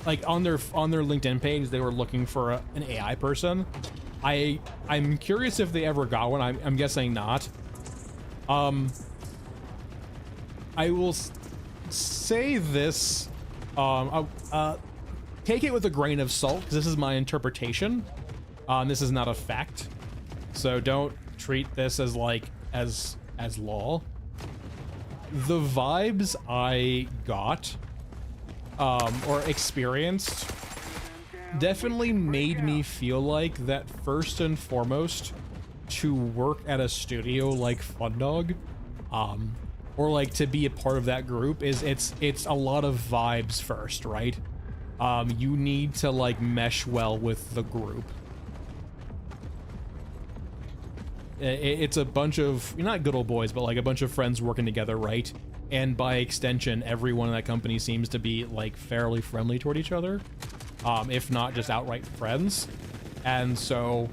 like on their LinkedIn page, they were looking for an AI person. I'm curious if they ever got one. I'm guessing not. I will say this, take it with a grain of salt, because this is my interpretation. This is not a fact, so don't treat this as like as law. The vibes I got, or experienced, definitely made me feel like that first and foremost, to work at a studio like Fundog, or like to be a part of that group, is it's a lot of vibes first, right? You need to like mesh well with the group. It's a bunch of, not good old boys, but like a bunch of friends working together, right? and by extension, everyone in that company seems to be like fairly friendly toward each other, if not just outright friends. And so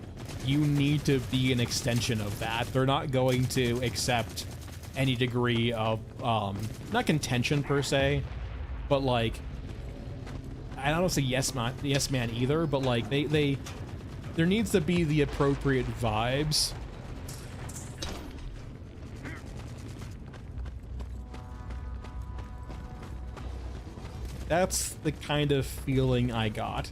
you need to be an extension of that. They're not going to accept any degree of, not contention per se, but like, I don't say yes man either, but like there needs to be the appropriate vibes. That's the kind of feeling I got.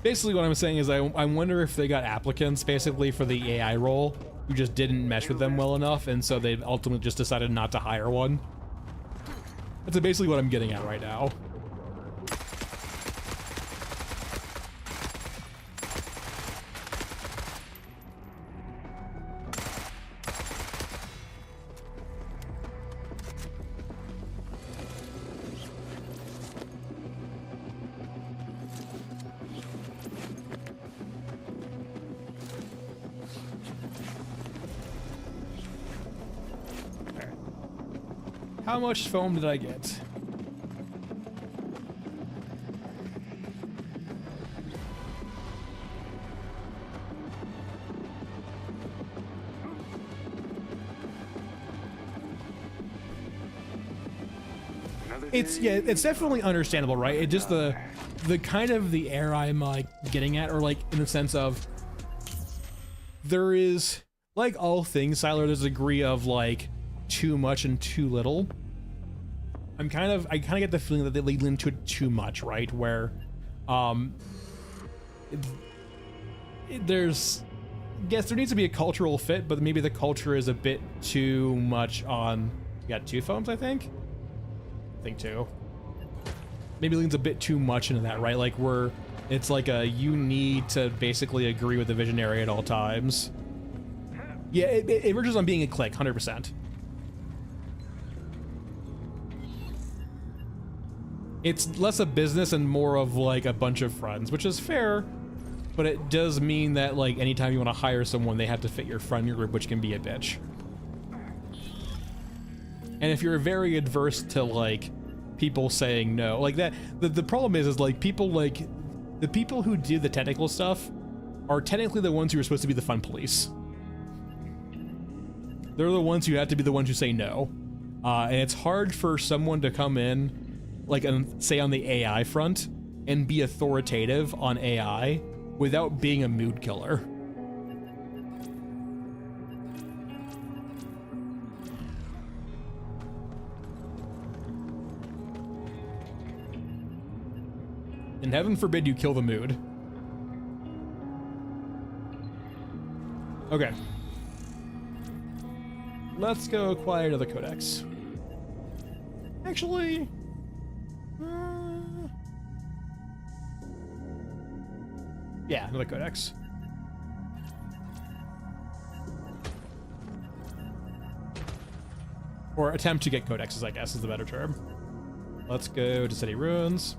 Basically what I'm saying is I wonder if they got applicants basically for the AI role who just didn't mesh with them well enough, and so they ultimately just decided not to hire one. That's basically what I'm getting at right now. How much foam did I get? It's definitely understandable, right? It just the kind of the air I'm like getting at, or like in the sense of there is, like all things Siler, there's a degree of like too much and too little. I kind of get the feeling that they lean into it too much, right? Where there's, yes, there needs to be a cultural fit, but maybe the culture is a bit too much on, you got 2 foams, I think two. Maybe leans a bit too much into that, right? Like it's like you need to basically agree with the visionary at all times. Yeah, it verges on being a clique, 100%. It's less a business and more of like a bunch of friends, which is fair, but it does mean that like anytime you want to hire someone, they have to fit your friend group, which can be a bitch. And if you're very adverse to like people saying no, like that, the problem is like people, like the people who do the technical stuff are technically the ones who are supposed to be the fun police. They're the ones who have to be the ones who say no. And it's hard for someone to come in, like say on the AI front, and be authoritative on AI without being a mood killer. And heaven forbid you kill the mood. Okay. Let's go acquire another codex. Actually... yeah, another codex. Or attempt to get codexes, I guess, is the better term. Let's go to City Ruins.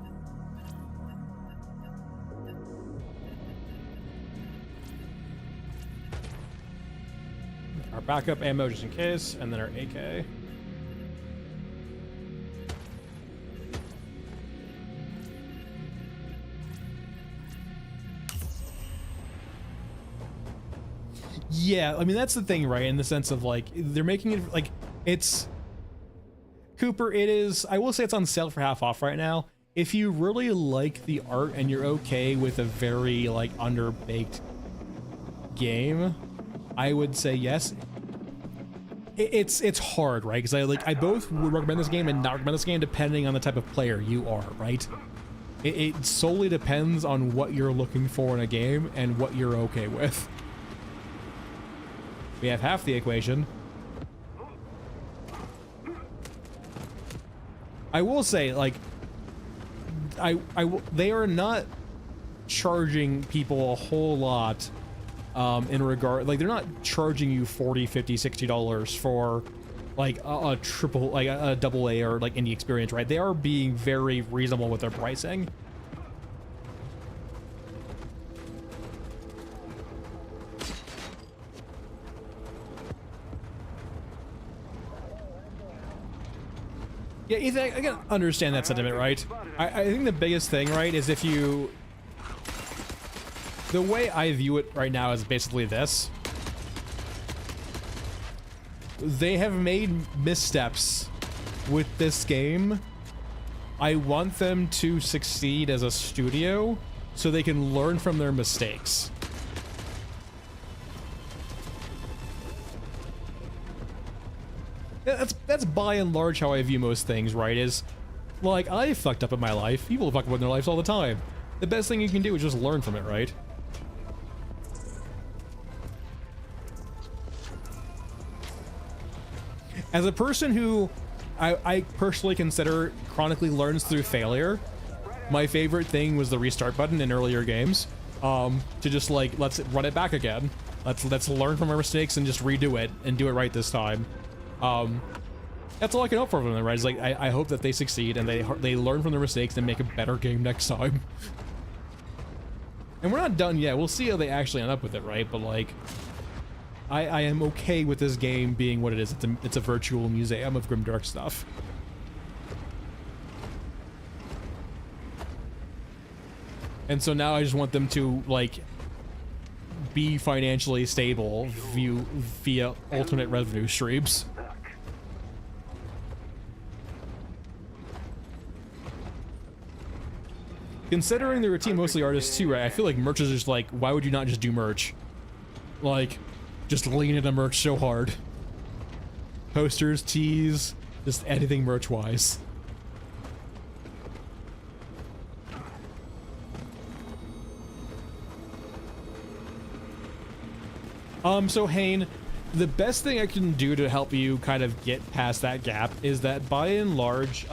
Our backup ammo just in case, and then our AK. Yeah, I mean, that's the thing, right? In the sense of like, they're making it like, it's Cooper, it is, I will say it's on sale for half off right now. If you really like the art and you're okay with a very like underbaked game, I would say yes. It's hard, right? Because I both would recommend this game and not recommend this game depending on the type of player you are, right? It solely depends on what you're looking for in a game and what you're okay with. We have half the equation. I will say, like, they are not charging people a whole lot in regard, like, they're not charging you $40, $50, $60 for like a triple, like a double A or like indie experience, right? They are being very reasonable with their pricing. Yeah, Ethan, I can understand that sentiment, right? I think the biggest thing, right, is if you... The way I view it right now is basically this. They have made missteps with this game. I want them to succeed as a studio so they can learn from their mistakes. That's by and large how I view most things, right? Is like, I fucked up in my life. People fuck up in their lives all the time. The best thing you can do is just learn from it, right? As a person who I personally consider chronically learns through failure, my favorite thing was the restart button in earlier games. To just like, let's run it back again. Let's learn from our mistakes and just redo it and do it right this time. That's all I can hope for them, right? Is like, I hope that they succeed and they learn from their mistakes and make a better game next time. And we're not done yet. We'll see how they actually end up with it, right? But like, I am okay with this game being what it is. It's a virtual museum of grimdark stuff. And so now I just want them to like be financially stable via alternate revenue streams. Considering they're a team mostly artists too, right? I feel like merch is just like, why would you not just do merch? Like, just lean into merch so hard. Posters, tees, just anything merch-wise. So Hane, the best thing I can do to help you kind of get past that gap is that by and large,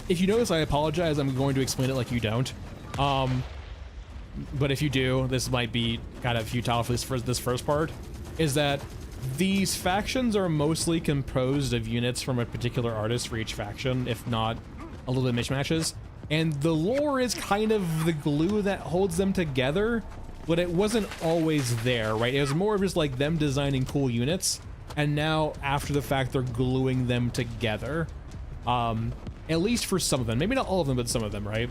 if you notice, I apologize. I'm going to explain it like you don't. But if you do, this might be kind of futile for this first part, is that these factions are mostly composed of units from a particular artist for each faction, if not a little bit mishmashes. And the lore is kind of the glue that holds them together, but it wasn't always there, right? It was more of just like them designing cool units, and now after the fact, they're gluing them together. At least for some of them, maybe not all of them, but some of them, right?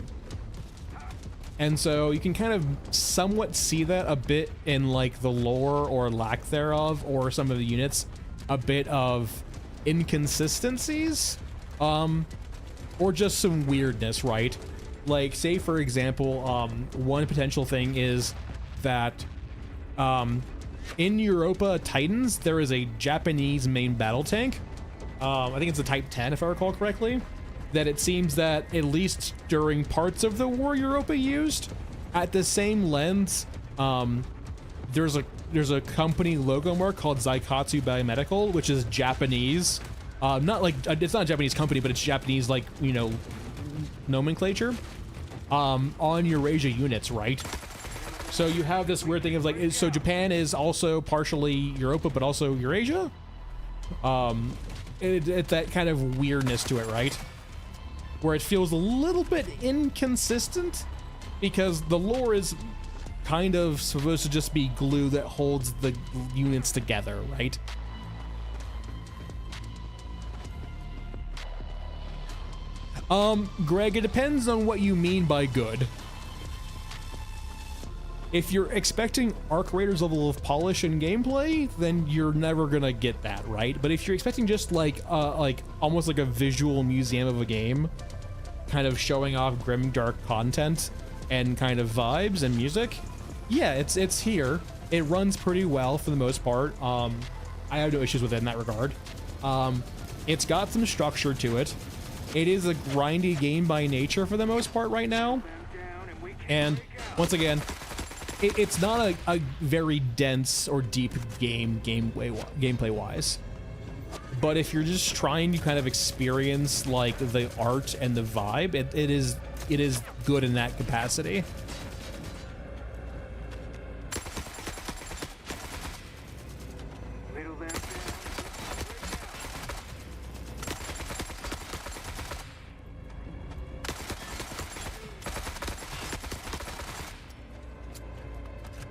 And so you can kind of somewhat see that a bit in like the lore or lack thereof, or some of the units, a bit of inconsistencies, or just some weirdness, right? Like, say for example, one potential thing is that in Europa Titans, there is a Japanese main battle tank. I think it's a Type 10 if I recall correctly. That it seems that at least during parts of the war Europa used, at the same lens, there's a company logo mark called Zaikatsu Biomedical, which is Japanese. Not like, it's not a Japanese company, but it's Japanese, like, you know, nomenclature on Eurasia units, right? So you have this weird thing of like, so Japan is also partially Europa, but also Eurasia. It's that kind of weirdness to it, right? Where it feels a little bit inconsistent because the lore is kind of supposed to just be glue that holds the units together, right? Greg, it depends on what you mean by good. If you're expecting Arc Raiders level of polish and gameplay, then you're never gonna get that, right? But if you're expecting just like almost like a visual museum of a game, kind of showing off grim dark content and kind of vibes and music, yeah, it's here. It runs pretty well for the most part. I have no issues with it in that regard. It's got some structure to it. It is a grindy game by nature for the most part right now. And once again, it's not a very dense or deep gameplay wise. But if you're just trying to kind of experience like the art and the vibe, it is good in that capacity.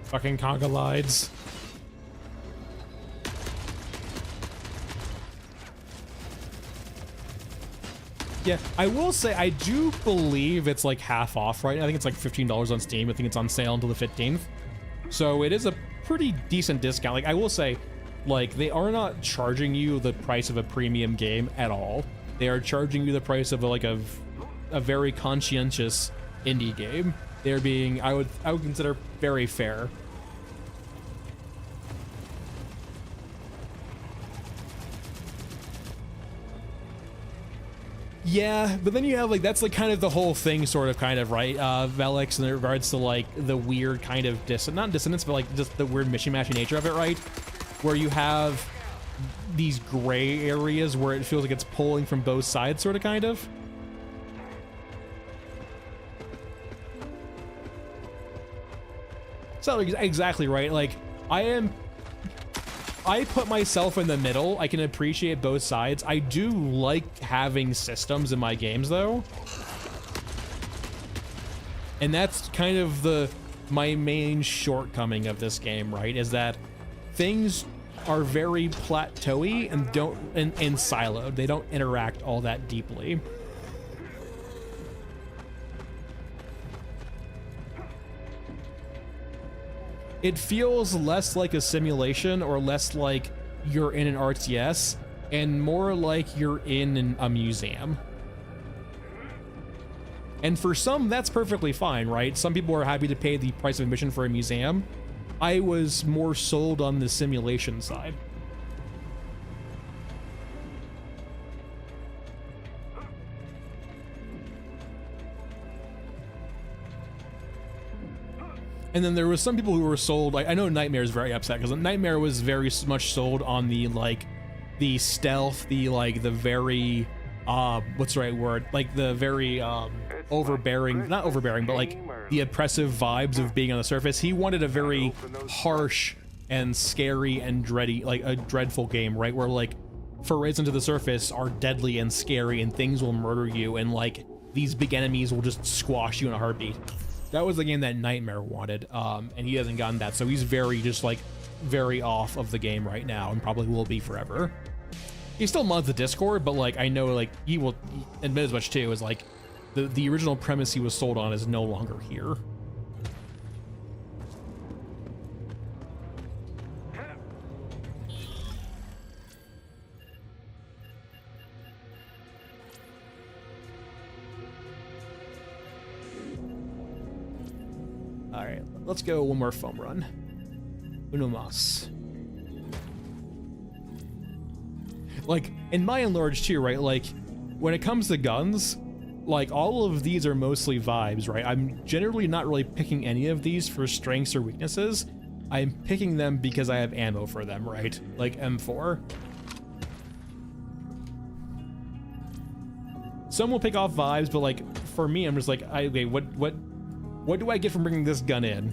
Fucking conga lides. Yeah, I will say I do believe it's like half off right now. I think it's like $15 on Steam. I think it's on sale until the 15th. So it is a pretty decent discount. Like I will say, like they are not charging you the price of a premium game at all. They are charging you the price of a very conscientious indie game. They're being, I would consider, very fair. Yeah, but then you have like, that's like kind of the whole thing sort of right, Velix, in regards to like the weird kind of not dissonance, but like just the weird mishmashy nature of it, right? Where you have these gray areas where it feels like it's pulling from both sides sort of kind of. So exactly right, like I put myself in the middle. I can appreciate both sides. I do like having systems in my games though. And that's kind of my main shortcoming of this game, right? Is that things are very plateauy and and siloed. They don't interact all that deeply. It feels less like a simulation or less like you're in an RTS and more like you're in a museum. And for some, that's perfectly fine, right? Some people are happy to pay the price of admission for a museum. I was more sold on the simulation side. And then there was some people who were sold, like I know Nightmare is very upset because Nightmare was very much sold on the the stealth, the very what's the right word? Like the very overbearing, not overbearing, but like the oppressive vibes of being on the surface. He wanted a very harsh and scary and a dreadful game, right? Where like forays into the surface are deadly and scary and things will murder you and like these big enemies will just squash you in a heartbeat. That was the game that Nightmare wanted, and he hasn't gotten that, so he's very off of the game right now, and probably will be forever. He still mods the Discord, but like I know like he will admit as much too, is like the original premise he was sold on is no longer here. All right, let's go one more foam run. Uno mas. Like, in my enlarged too, right? Like, when it comes to guns, like, all of these are mostly vibes, right? I'm generally not really picking any of these for strengths or weaknesses. I'm picking them because I have ammo for them, right? Like M4. Some will pick off vibes, but like, for me, I'm just like, okay, what do I get from bringing this gun in?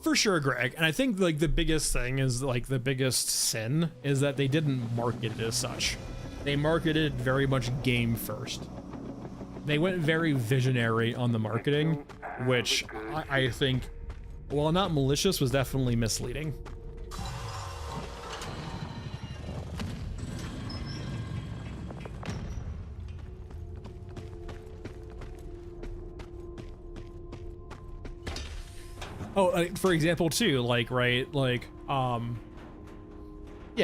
For sure, Greg. And I think like the biggest thing is like the biggest sin is that they didn't market it as such. They marketed very much game first. They went very visionary on the marketing, which I think, while not malicious, was definitely misleading. Oh, for example, too, like, right, like, yeah,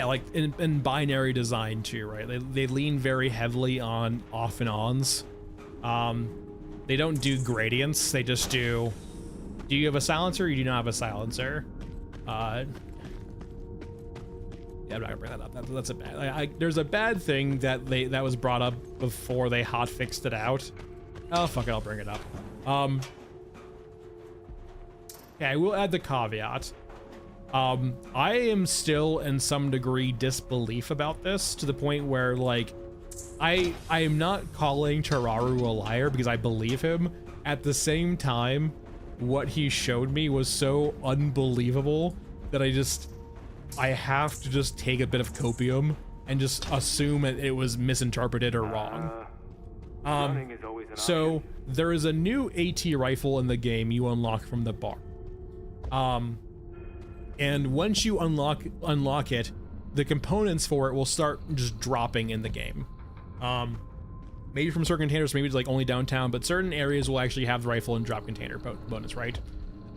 like in binary design too, right? They lean very heavily on off and ons. They don't do gradients. They just do you have a silencer or you do not have a silencer? Yeah, I'm not gonna bring that up. That's a bad. There's a bad thing that was brought up before they hot fixed it out. Oh fuck it, I'll bring it up. Yeah, I will add the caveat. I am still in some degree disbelief about this, to the point where like I am not calling Tararu a liar because I believe him. At the same time, what he showed me was so unbelievable that I have to just take a bit of copium and just assume that it was misinterpreted or wrong. Running is always an So option. there is a new AT rifle in the game you unlock from the bar. And once you unlock it, the components for it will start just dropping in the game. Maybe from certain containers, maybe it's like only downtown, but certain areas will actually have the rifle and drop container bonus, right?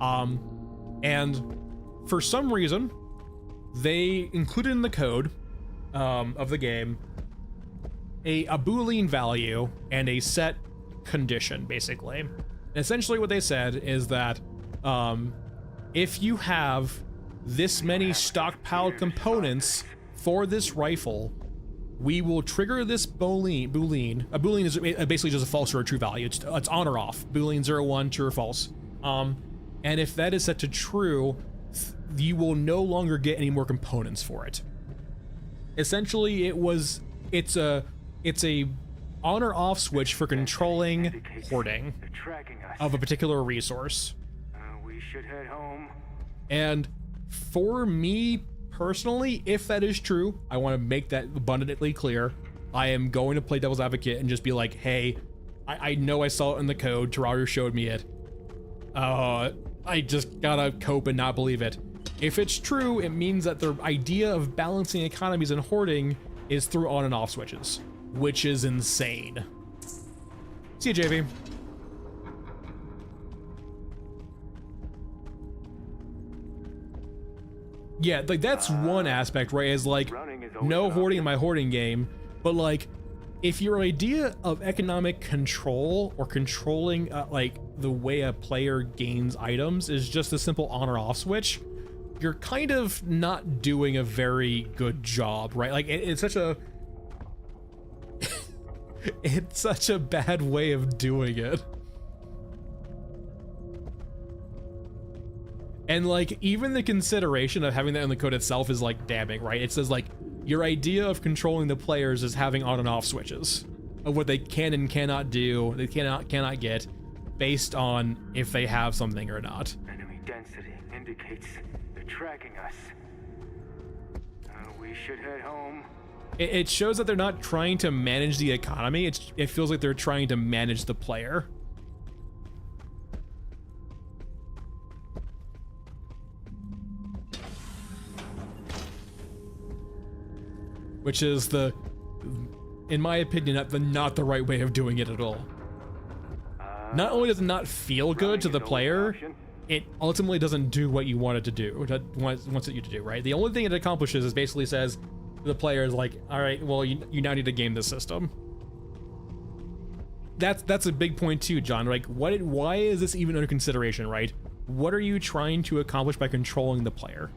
And for some reason, they included in the code of the game a Boolean value and a set condition, basically. And essentially what they said is that if you have this many stockpiled components for this rifle, we will trigger this Boolean. A Boolean is basically just a false or a true value. It's on or off. Boolean 0, 1, true or false. And if that is set to true, you will no longer get any more components for it. Essentially, it's a on or off switch for controlling hoarding They're tracking us. of a particular resource. We should head home. And for me personally, if that is true, I want to make that abundantly clear. I am going to play devil's advocate and just be like, hey, I know I saw it in the code. Terraria showed me it. I just gotta cope and not believe it. If it's true, it means that the idea of balancing economies and hoarding is through on and off switches, which is insane. See you, JV. Yeah, like that's one aspect, right? Is like no hoarding in my hoarding game, but like if your idea of economic control or controlling like the way a player gains items is just a simple on or off switch, you're kind of not doing a very good job, right? Like it's such a it's such a bad way of doing it. And like even the consideration of having that in the code itself is like damning, right? It says like your idea of controlling the players is having on and off switches of what they can and cannot do, they cannot get based on if they have something or not. Enemy density indicates they're tracking us. We should head home. It shows that they're not trying to manage the economy. It feels like they're trying to manage the player. Which is in my opinion, not the right way of doing it at all. Not only does it not feel good to the player, it ultimately doesn't do what you want it to do, wants you to do, right? The only thing it accomplishes is basically says to the player is like, all right, well, you now need to game this system. That's a big point too, John. Like, why is this even under consideration, right? What are you trying to accomplish by controlling the player?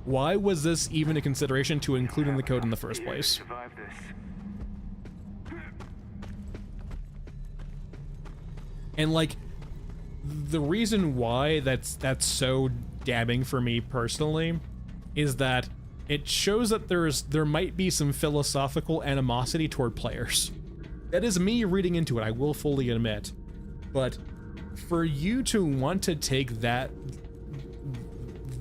Why was this even a consideration to include in the code in the first place? Survive this. And like, the reason why that's so damning for me personally is that it shows that there might be some philosophical animosity toward players. That is me reading into it, I will fully admit. But for you to want to take that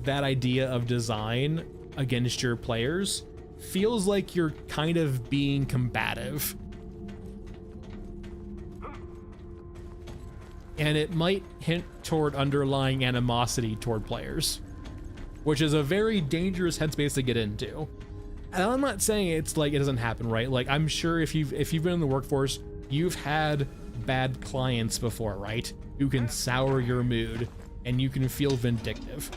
idea of design against your players feels like you're kind of being combative. And it might hint toward underlying animosity toward players, which is a very dangerous headspace to get into. And I'm not saying it's like it doesn't happen, right? Like, I'm sure if you've been in the workforce, you've had bad clients before, right? Who can sour your mood and you can feel vindictive.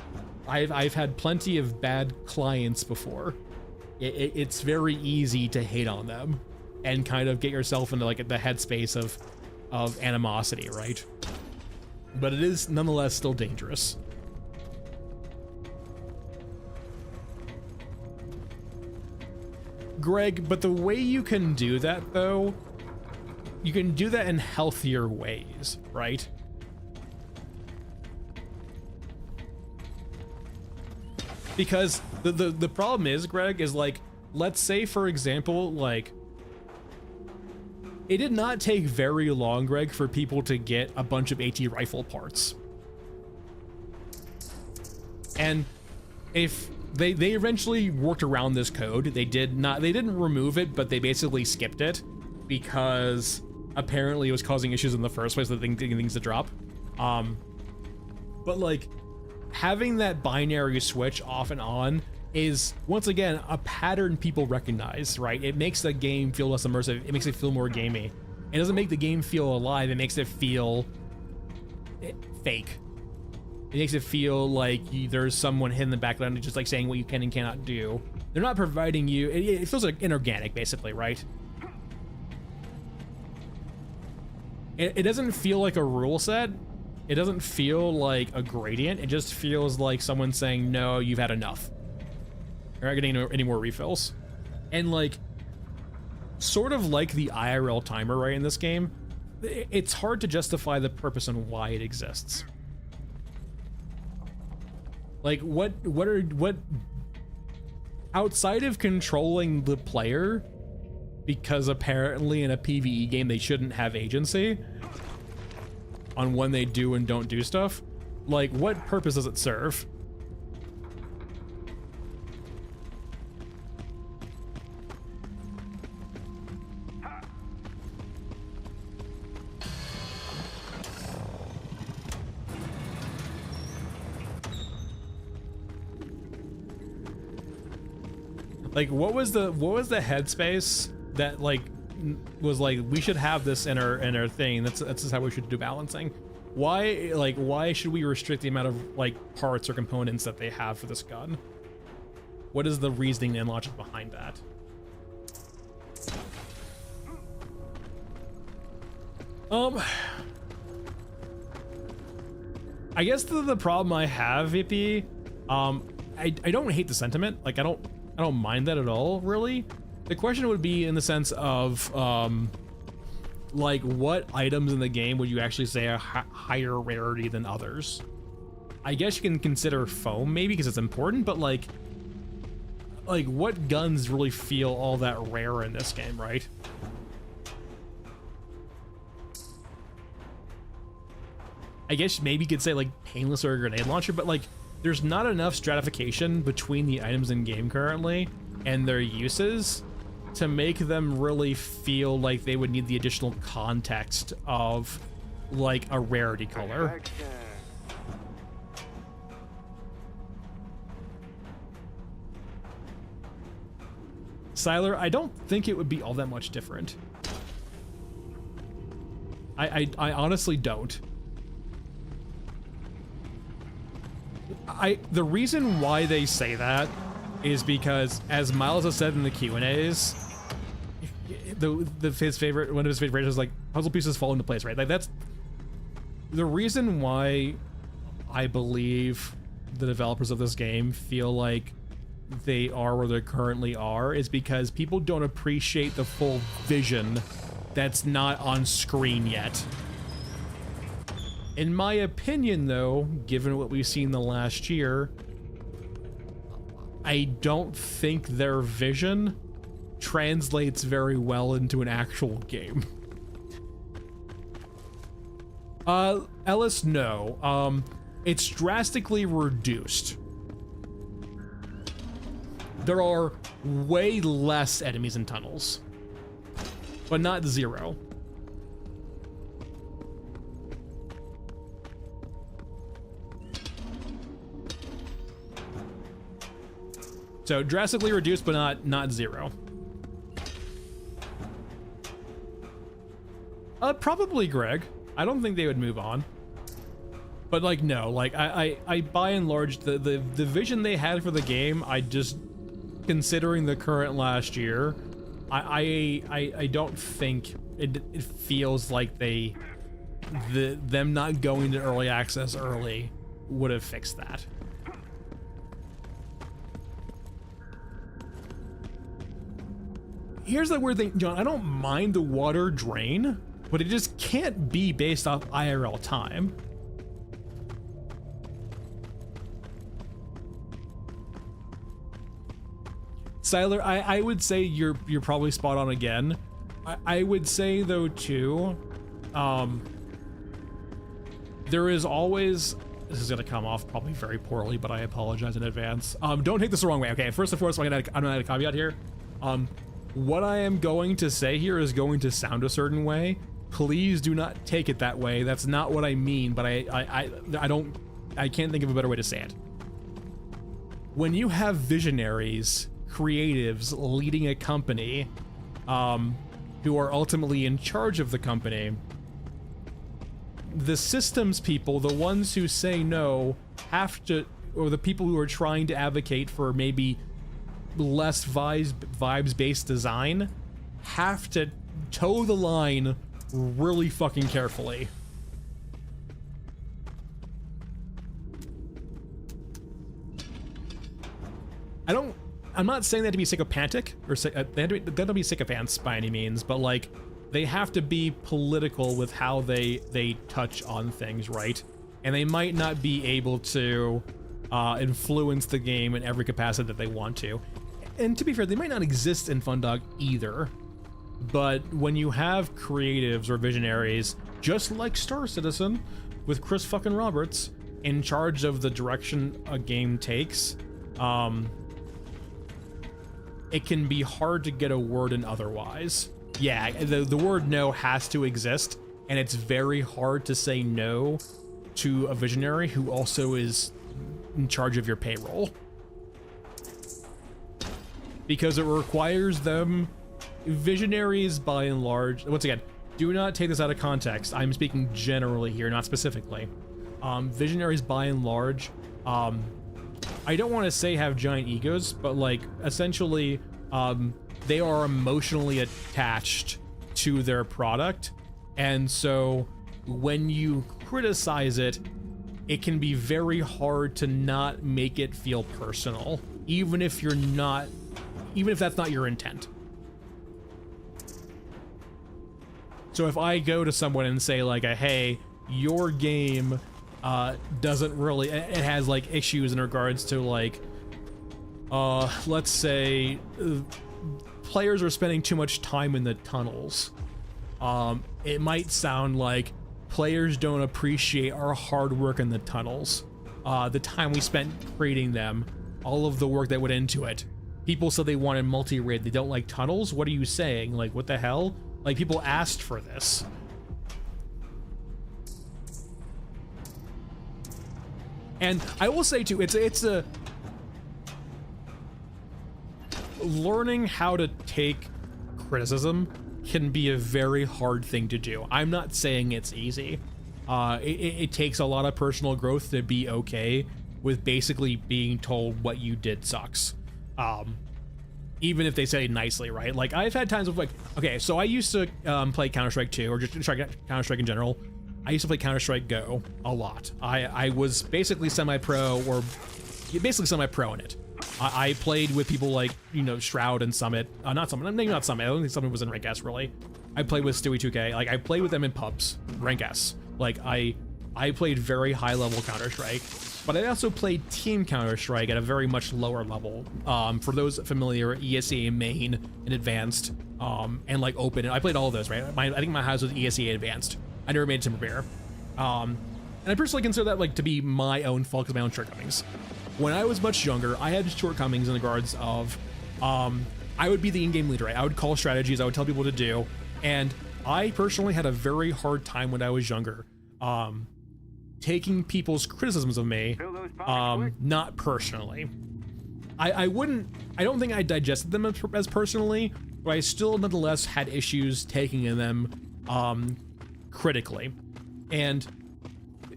I've had plenty of bad clients before. It's very easy to hate on them and kind of get yourself into like the headspace of animosity, right? But it is nonetheless still dangerous. Greg, but the way you can do that though, you can do that in healthier ways, right? Because the problem is, Greg, is like, let's say for example, like, it did not take very long, Greg, for people to get a bunch of AT rifle parts. And if they eventually worked around this code, they didn't remove it, but they basically skipped it. because apparently it was causing issues in the first place, the things to drop. But like having that binary switch off and on is once again a pattern people recognize, right? It makes the game feel less immersive. It makes it feel more gamey. It doesn't make the game feel alive. It makes it feel fake. It makes it feel like there's someone hidden in the background just like saying what you can and cannot do. They're not providing you. It feels like inorganic, basically, right? It doesn't feel like a rule set. It doesn't feel like a gradient. It just feels like someone saying, no, you've had enough. You're not getting any more refills. And like, sort of like the IRL timer, right, in this game, it's hard to justify the purpose and why it exists. Like, what outside of controlling the player, because apparently in a PvE game they shouldn't have agency on when they do and don't do stuff, like, what purpose does it serve? Like, what was the headspace that like was like, we should have this in our thing? That's just how we should do balancing. Why should we restrict the amount of like parts or components that they have for this gun? What is the reasoning and logic behind that? I guess the problem I have, Vippy, I don't hate the sentiment. Like, I don't mind that at all, really. The question would be in the sense of, like, what items in the game would you actually say are higher rarity than others? I guess you can consider foam, maybe, because it's important, but like, what guns really feel all that rare in this game, right? I guess maybe you could say, like, painless or a grenade launcher, but, like, there's not enough stratification between the items in game currently and their uses to make them really feel like they would need the additional context of like a rarity color. Siler, I don't think it would be all that much different. I honestly don't. The reason why they say that is because, as Miles has said in the Q&As, one of his favorite phrases is like, puzzle pieces fall into place, right? Like, that's the reason why I believe the developers of this game feel like they are where they currently are, is because people don't appreciate the full vision that's not on screen yet. In my opinion, though, given what we've seen the last year, I don't think their vision translates very well into an actual game. Ellis, no. It's drastically reduced. There are way less enemies in tunnels, but not zero. So drastically reduced, but not zero. Probably Greg. I don't think they would move on. But like, no, like I by and large, the vision they had for the game, I just, considering the current last year, I don't think it feels like them not going to early access early would have fixed that. Here's the weird thing, John. I don't mind the water drain, but it just can't be based off IRL time. Siler, I would say you're probably spot on again. I would say though too, there is always, this is gonna come off probably very poorly, but I apologize in advance. Don't take this the wrong way. Okay, first and foremost, I'm gonna add a caveat here. what I am going to say here is going to sound a certain way. Please do not take it that way. That's not what I mean, but I can't think of a better way to say it. When you have visionaries, creatives leading a company, who are ultimately in charge of the company, the systems people, the ones who say no, have to, or the people who are trying to advocate for maybe less vibes-based design, have to toe the line really fucking carefully. I'm not saying that to be psychopathic, or they don't be sycophants by any means, but like, they have to be political with how they touch on things, right? And they might not be able to influence the game in every capacity that they want to. And to be fair, they might not exist in Fundog either. But when you have creatives or visionaries, just like Star Citizen, with Chris fucking Roberts in charge of the direction a game takes, it can be hard to get a word in otherwise. Yeah, the word no has to exist, and it's very hard to say no to a visionary who also is in charge of your payroll. Because it requires them, visionaries by and large, once again, do not take this out of context. I'm speaking generally here, not specifically. Visionaries by and large, I don't want to say have giant egos, but like essentially they are emotionally attached to their product, and so when you criticize it, it can be very hard to not make it feel personal, even if that's not your intent. So if I go to someone and say like, hey, your game doesn't really, it has like issues in regards to like, let's say players are spending too much time in the tunnels. It might sound like players don't appreciate our hard work in the tunnels. The time we spent creating them, all of the work that went into it. People said they wanted multi-raid, they don't like tunnels? What are you saying? Like, what the hell? Like, people asked for this. And I will say too, it's a learning how to take criticism can be a very hard thing to do. I'm not saying it's easy. It takes a lot of personal growth to be okay with basically being told what you did sucks. Even if they say it nicely, right? Like, I've had times of like, okay, so I used to play Counter-Strike 2, or just Counter-Strike in general. I used to play Counter-Strike Go a lot. I was basically semi-pro, or basically semi-pro in it. I played with people like, you know, Shroud and Summit. Not Summit, maybe not Summit. I don't think Summit was in Rank S, really. I played with Stewie 2K. Like, I played with them in pubs, Rank S. Like, I played very high-level Counter-Strike, but I also played Team Counter-Strike at a very much lower level. For those familiar, ESEA Main and Advanced, and like Open. I played all of those, right? I think my highest was ESEA Advanced. I never made Timberbear. And I personally consider that like to be my own fault because my own shortcomings. When I was much younger, I had shortcomings in regards of, I would be the in-game leader, right? I would call strategies, I would tell people what to do, and I personally had a very hard time when I was younger, taking people's criticisms of me, not personally. I don't think I digested them as personally, but I still nonetheless had issues taking in them, critically. And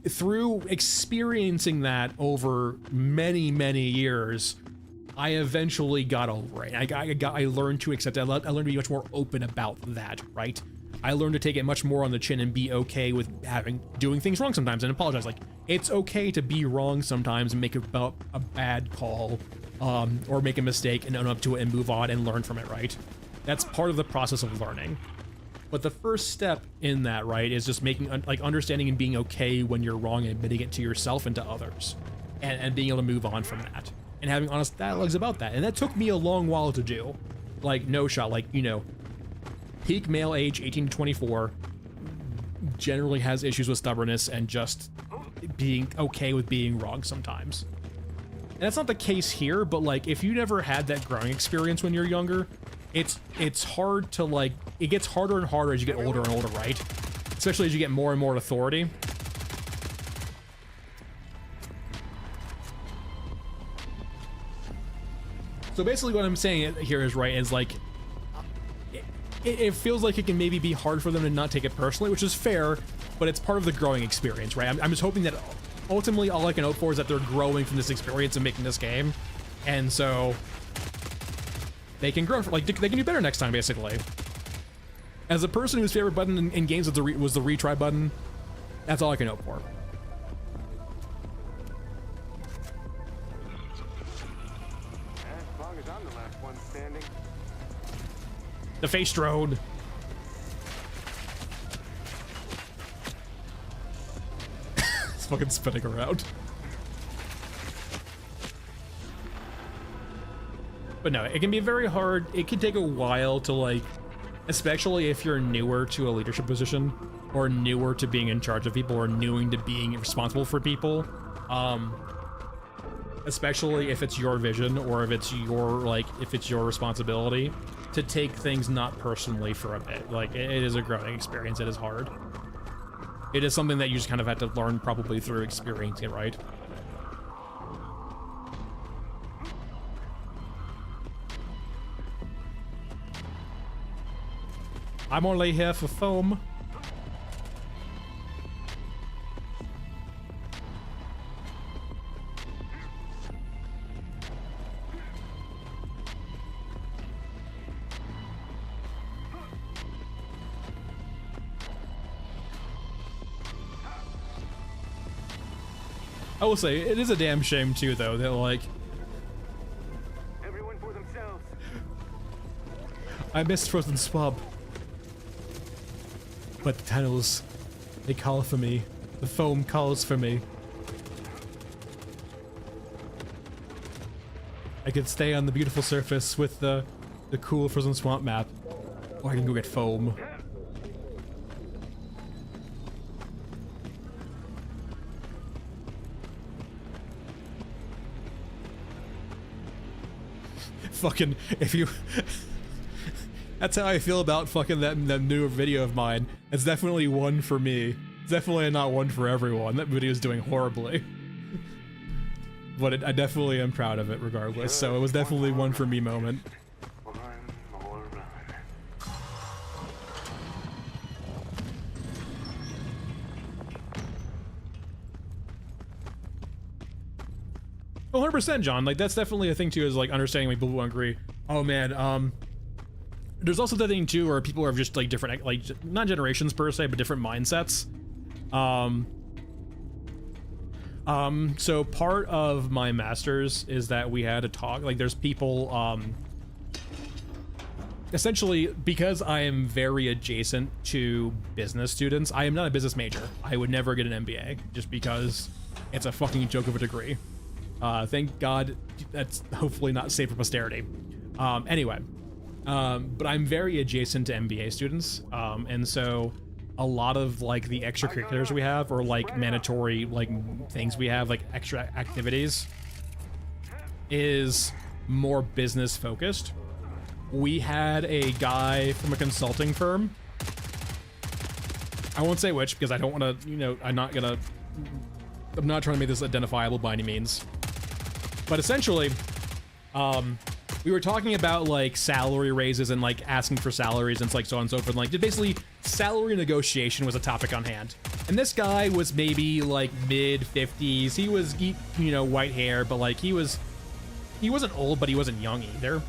through experiencing that over many, many years, I eventually got over it. I learned to accept it. I learned to be much more open about that, right? I learned to take it much more on the chin and be okay with doing things wrong sometimes and apologize. Like, it's okay to be wrong sometimes and make a bad call, or make a mistake and own up to it and move on and learn from it, right? That's part of the process of learning. But the first step in that, right, is just making, like, understanding and being okay when you're wrong and admitting it to yourself and to others, and being able to move on from that and having honest dialogues about that. And that took me a long while to do. Like, no shot, like, you know, peak male age 18 to 24 generally has issues with stubbornness and just being okay with being wrong sometimes. And that's not the case here, but like, if you never had that growing experience when you're younger, it's hard to like, it gets harder and harder as you get older and older, right? Especially as you get more and more authority. So basically what I'm saying here is right, is like, it feels like it can maybe be hard for them to not take it personally, which is fair, but it's part of the growing experience, right? I'm just hoping that ultimately all I can hope for is that they're growing from this experience and making this game. And so they can grow, like they can do better next time, basically. As a person whose favorite button in games was the retry button, that's all I can hope for. As long as I'm the last one standing. The face drone. It's fucking spinning around. But no, it can be very hard. It can take a while to like, especially if you're newer to a leadership position or newer to being in charge of people or newer to being responsible for people. Especially if it's your vision or if it's your responsibility to take things not personally for a bit. Like it is a growing experience. It is hard. It is something that you just kind of have to learn probably through experiencing it, right? I'm only here for foam. I will say, it is a damn shame too, though, that like, Everyone for themselves. I missed Frozen Swab. But the tunnels, they call for me. The foam calls for me. I could stay on the beautiful surface with the cool Frozen Swamp map, or I can go get foam. Fucking, if you... That's how I feel about fucking that new video of mine. It's definitely one for me. It's definitely not one for everyone. That video is doing horribly. But I definitely am proud of it regardless, so it was definitely one for me moment. One more run. 100%, John. Like, that's definitely a thing, too, is, like, understanding when people won't agree. Oh, man, there's also the thing, too, where people are just, like, different, like, not generations, per se, but different mindsets. So part of my master's is that we had a talk, like, there's people, essentially, because I am very adjacent to business students, I am not a business major. I would never get an MBA, just because it's a fucking joke of a degree. Thank God that's hopefully not safe for posterity. Anyway, but I'm very adjacent to MBA students, and so a lot of like the extracurriculars we have, or like mandatory like things we have, like extra activities, is more business focused. We had a guy from a consulting firm. I won't say which because I don't want to, you know, I'm not trying to make this identifiable by any means. But essentially, we were talking about like salary raises and like asking for salaries and like so on and so forth. And, like basically, salary negotiation was a topic on hand. And this guy was maybe like mid 50s. He was, you know, white hair, but like he wasn't old, but he wasn't young either.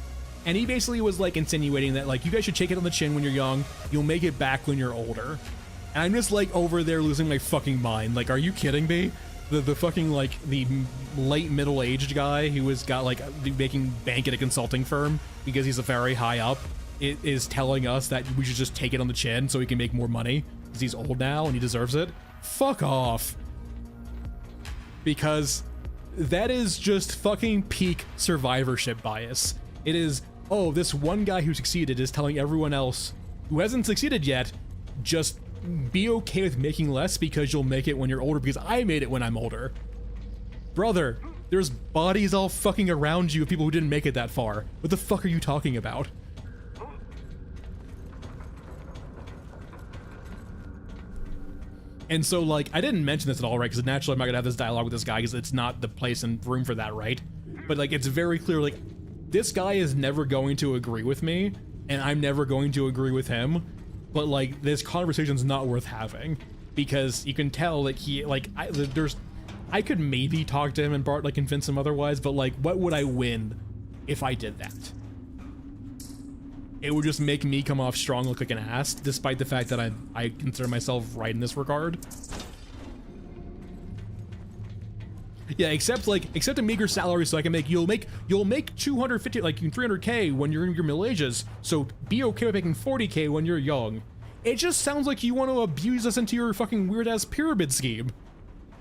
And he basically was like insinuating that like you guys should take it on the chin when you're young. You'll make it back when you're older. And I'm just like over there losing my fucking mind. Like, are you kidding me? The fucking like the late middle-aged guy who has got like making bank at a consulting firm because he's a very high up is telling us that we should just take it on the chin so he can make more money because he's old now and he deserves it. Fuck off. Because that is just fucking peak survivorship bias. It is, oh, this one guy who succeeded is telling everyone else who hasn't succeeded yet, just be okay with making less because you'll make it when you're older because I made it when I'm older. Brother, there's bodies all fucking around you of people who didn't make it that far. What the fuck are you talking about? And so, like, I didn't mention this at all, right? Because naturally I'm not gonna have this dialogue with this guy because it's not the place and room for that, right? But, like, it's very clear, like, this guy is never going to agree with me, and I'm never going to agree with him. But, like, this conversation's not worth having because you can tell that he, like, I could maybe talk to him and like convince him otherwise, but, like, what would I win if I did that? It would just make me come off strong, look like an ass, despite the fact that I consider myself right in this regard. Yeah, except a meager salary so I can make, you'll make 250, like 300K when you're in your middle ages, so be okay with making 40K when you're young. It just sounds like you want to abuse us into your fucking weird ass pyramid scheme.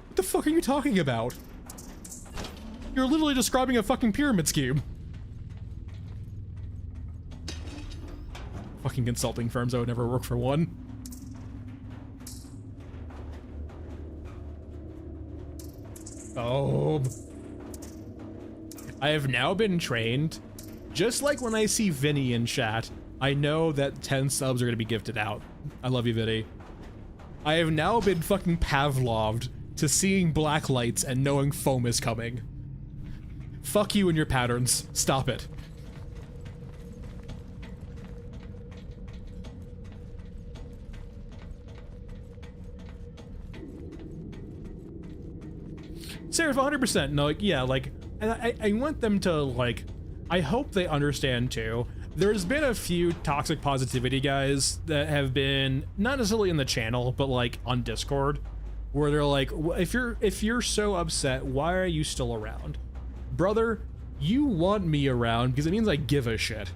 What the fuck are you talking about? You're literally describing a fucking pyramid scheme. Fucking consulting firms, I would never work for one. Oh. I have now been trained, just like when I see Vinny in chat, I know that 10 subs are gonna be gifted out. I love you, Vinny. I have now been fucking Pavloved to seeing black lights and knowing foam is coming. Fuck you and your patterns. Stop it. Seraph, 100%. No, like, yeah, like, and I want them to, like, I hope they understand too. There's been a few toxic positivity guys that have been, not necessarily in the channel, but like on Discord, where they're like, if you're so upset, why are you still around? Brother, you want me around because it means I give a shit.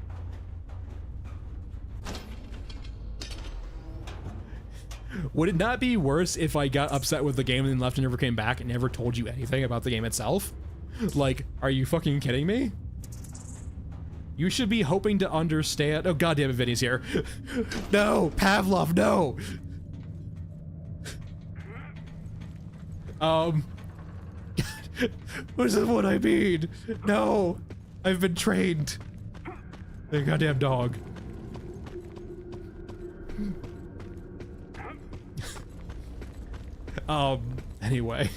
Would it not be worse if I got upset with the game and then left and never came back and never told you anything about the game itself? Like, are you fucking kidding me? You should be hoping to understand. Oh, goddamn it, Vinny's here. No, Pavlov, no. This is what I mean. No, I've been trained. The goddamn dog. Anyway,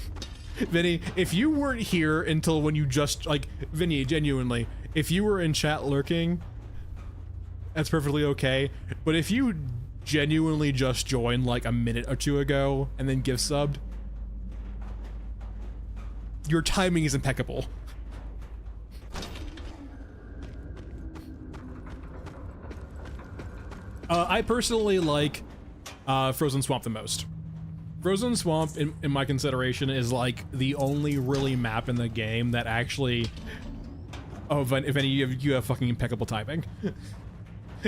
Vinny, if you weren't here until when you just, like, Vinny, genuinely, if you were in chat lurking, that's perfectly okay. But if you genuinely just joined like a minute or two ago and then gift subbed, your timing is impeccable. I personally like Frozen Swamp the most. Frozen Swamp, in my consideration, is like the only really map in the game that actually, if any of you have fucking impeccable timing.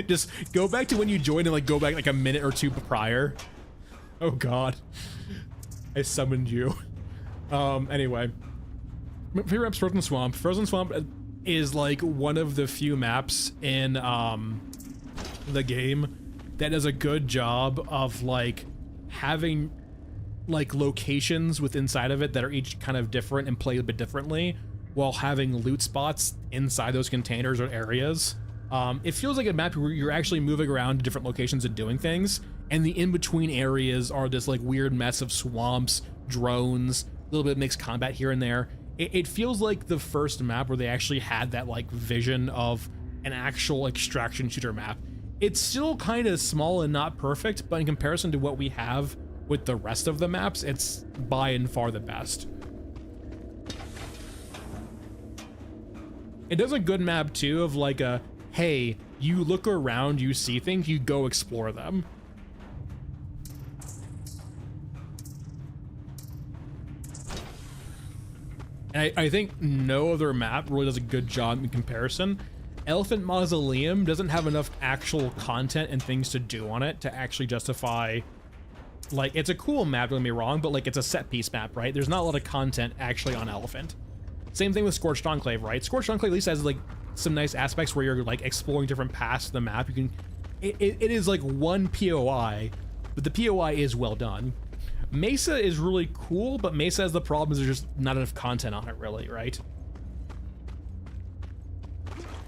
Just go back to when you joined and like go back like a minute or two prior. Oh god. I summoned you. Anyway. Favorite map's Frozen Swamp. Frozen Swamp is like one of the few maps in the game that does a good job of like having like locations with inside of it that are each kind of different and play a bit differently while having loot spots inside those containers or areas. It feels like a map where you're actually moving around to different locations and doing things, and the in-between areas are this like weird mess of swamps, drones, a little bit of mixed combat here and there. It feels like the first map where they actually had that like vision of an actual extraction shooter map. It's still kind of small and not perfect, but in comparison to what we have with the rest of the maps, it's by and far the best. It does a good map too of like a, hey, you look around, you see things, you go explore them. And I think no other map really does a good job in comparison. Elephant Mausoleum doesn't have enough actual content and things to do on it to actually justify, like, it's a cool map, don't get me wrong, but like it's a set piece map, right? There's not a lot of content actually on Elephant. Same thing with Scorched Enclave, right? Scorched Enclave at least has like some nice aspects where you're like exploring different paths of the map. You can, it is like one POI, but the POI is well done. Mesa is really cool, but Mesa has the problem is there's just not enough content on it really, right?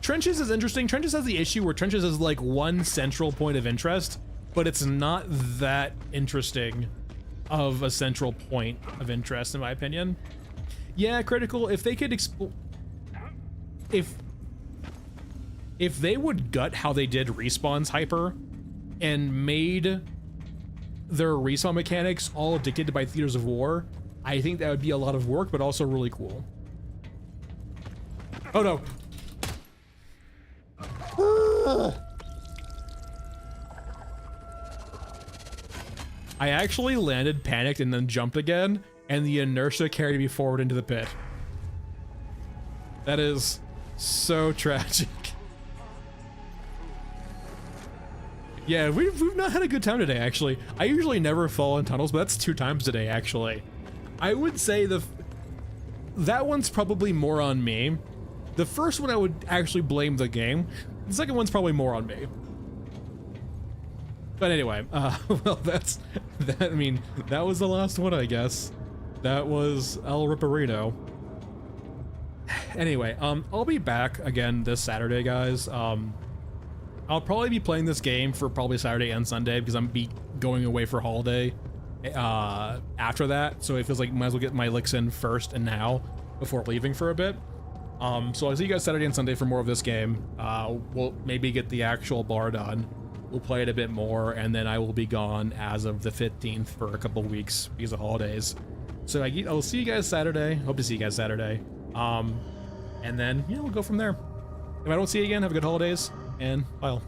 Trenches is interesting. Trenches has the issue where Trenches is like one central point of interest, but it's not that interesting of a central point of interest, in my opinion. Yeah, Critical, if they could if they would gut how they did Respawn's Hyper and made their respawn mechanics all dictated by Theaters of War, I think that would be a lot of work, but also really cool. Oh no. I actually landed, panicked, and then jumped again, and the inertia carried me forward into the pit. That is so tragic. Yeah, we've not had a good time today, actually. I usually never fall in tunnels, but that's 2 times today, actually. I would say that one's probably more on me. The first one I would actually blame the game. The second one's probably more on me. But anyway, well, I mean, that was the last one, I guess. That was El Ripperino. Anyway, I'll be back again this Saturday, guys. I'll probably be playing this game for probably Saturday and Sunday because I'm going away for holiday after that. So it feels like I might as well get my licks in first and now before leaving for a bit. So I'll see you guys Saturday and Sunday for more of this game. We'll maybe get the actual bar done. We'll play it a bit more, and then I will be gone as of the 15th for a couple weeks because of holidays. So I'll see you guys Saturday. Hope to see you guys Saturday. And then, yeah, we'll go from there. If I don't see you again, have a good holidays, and bye all.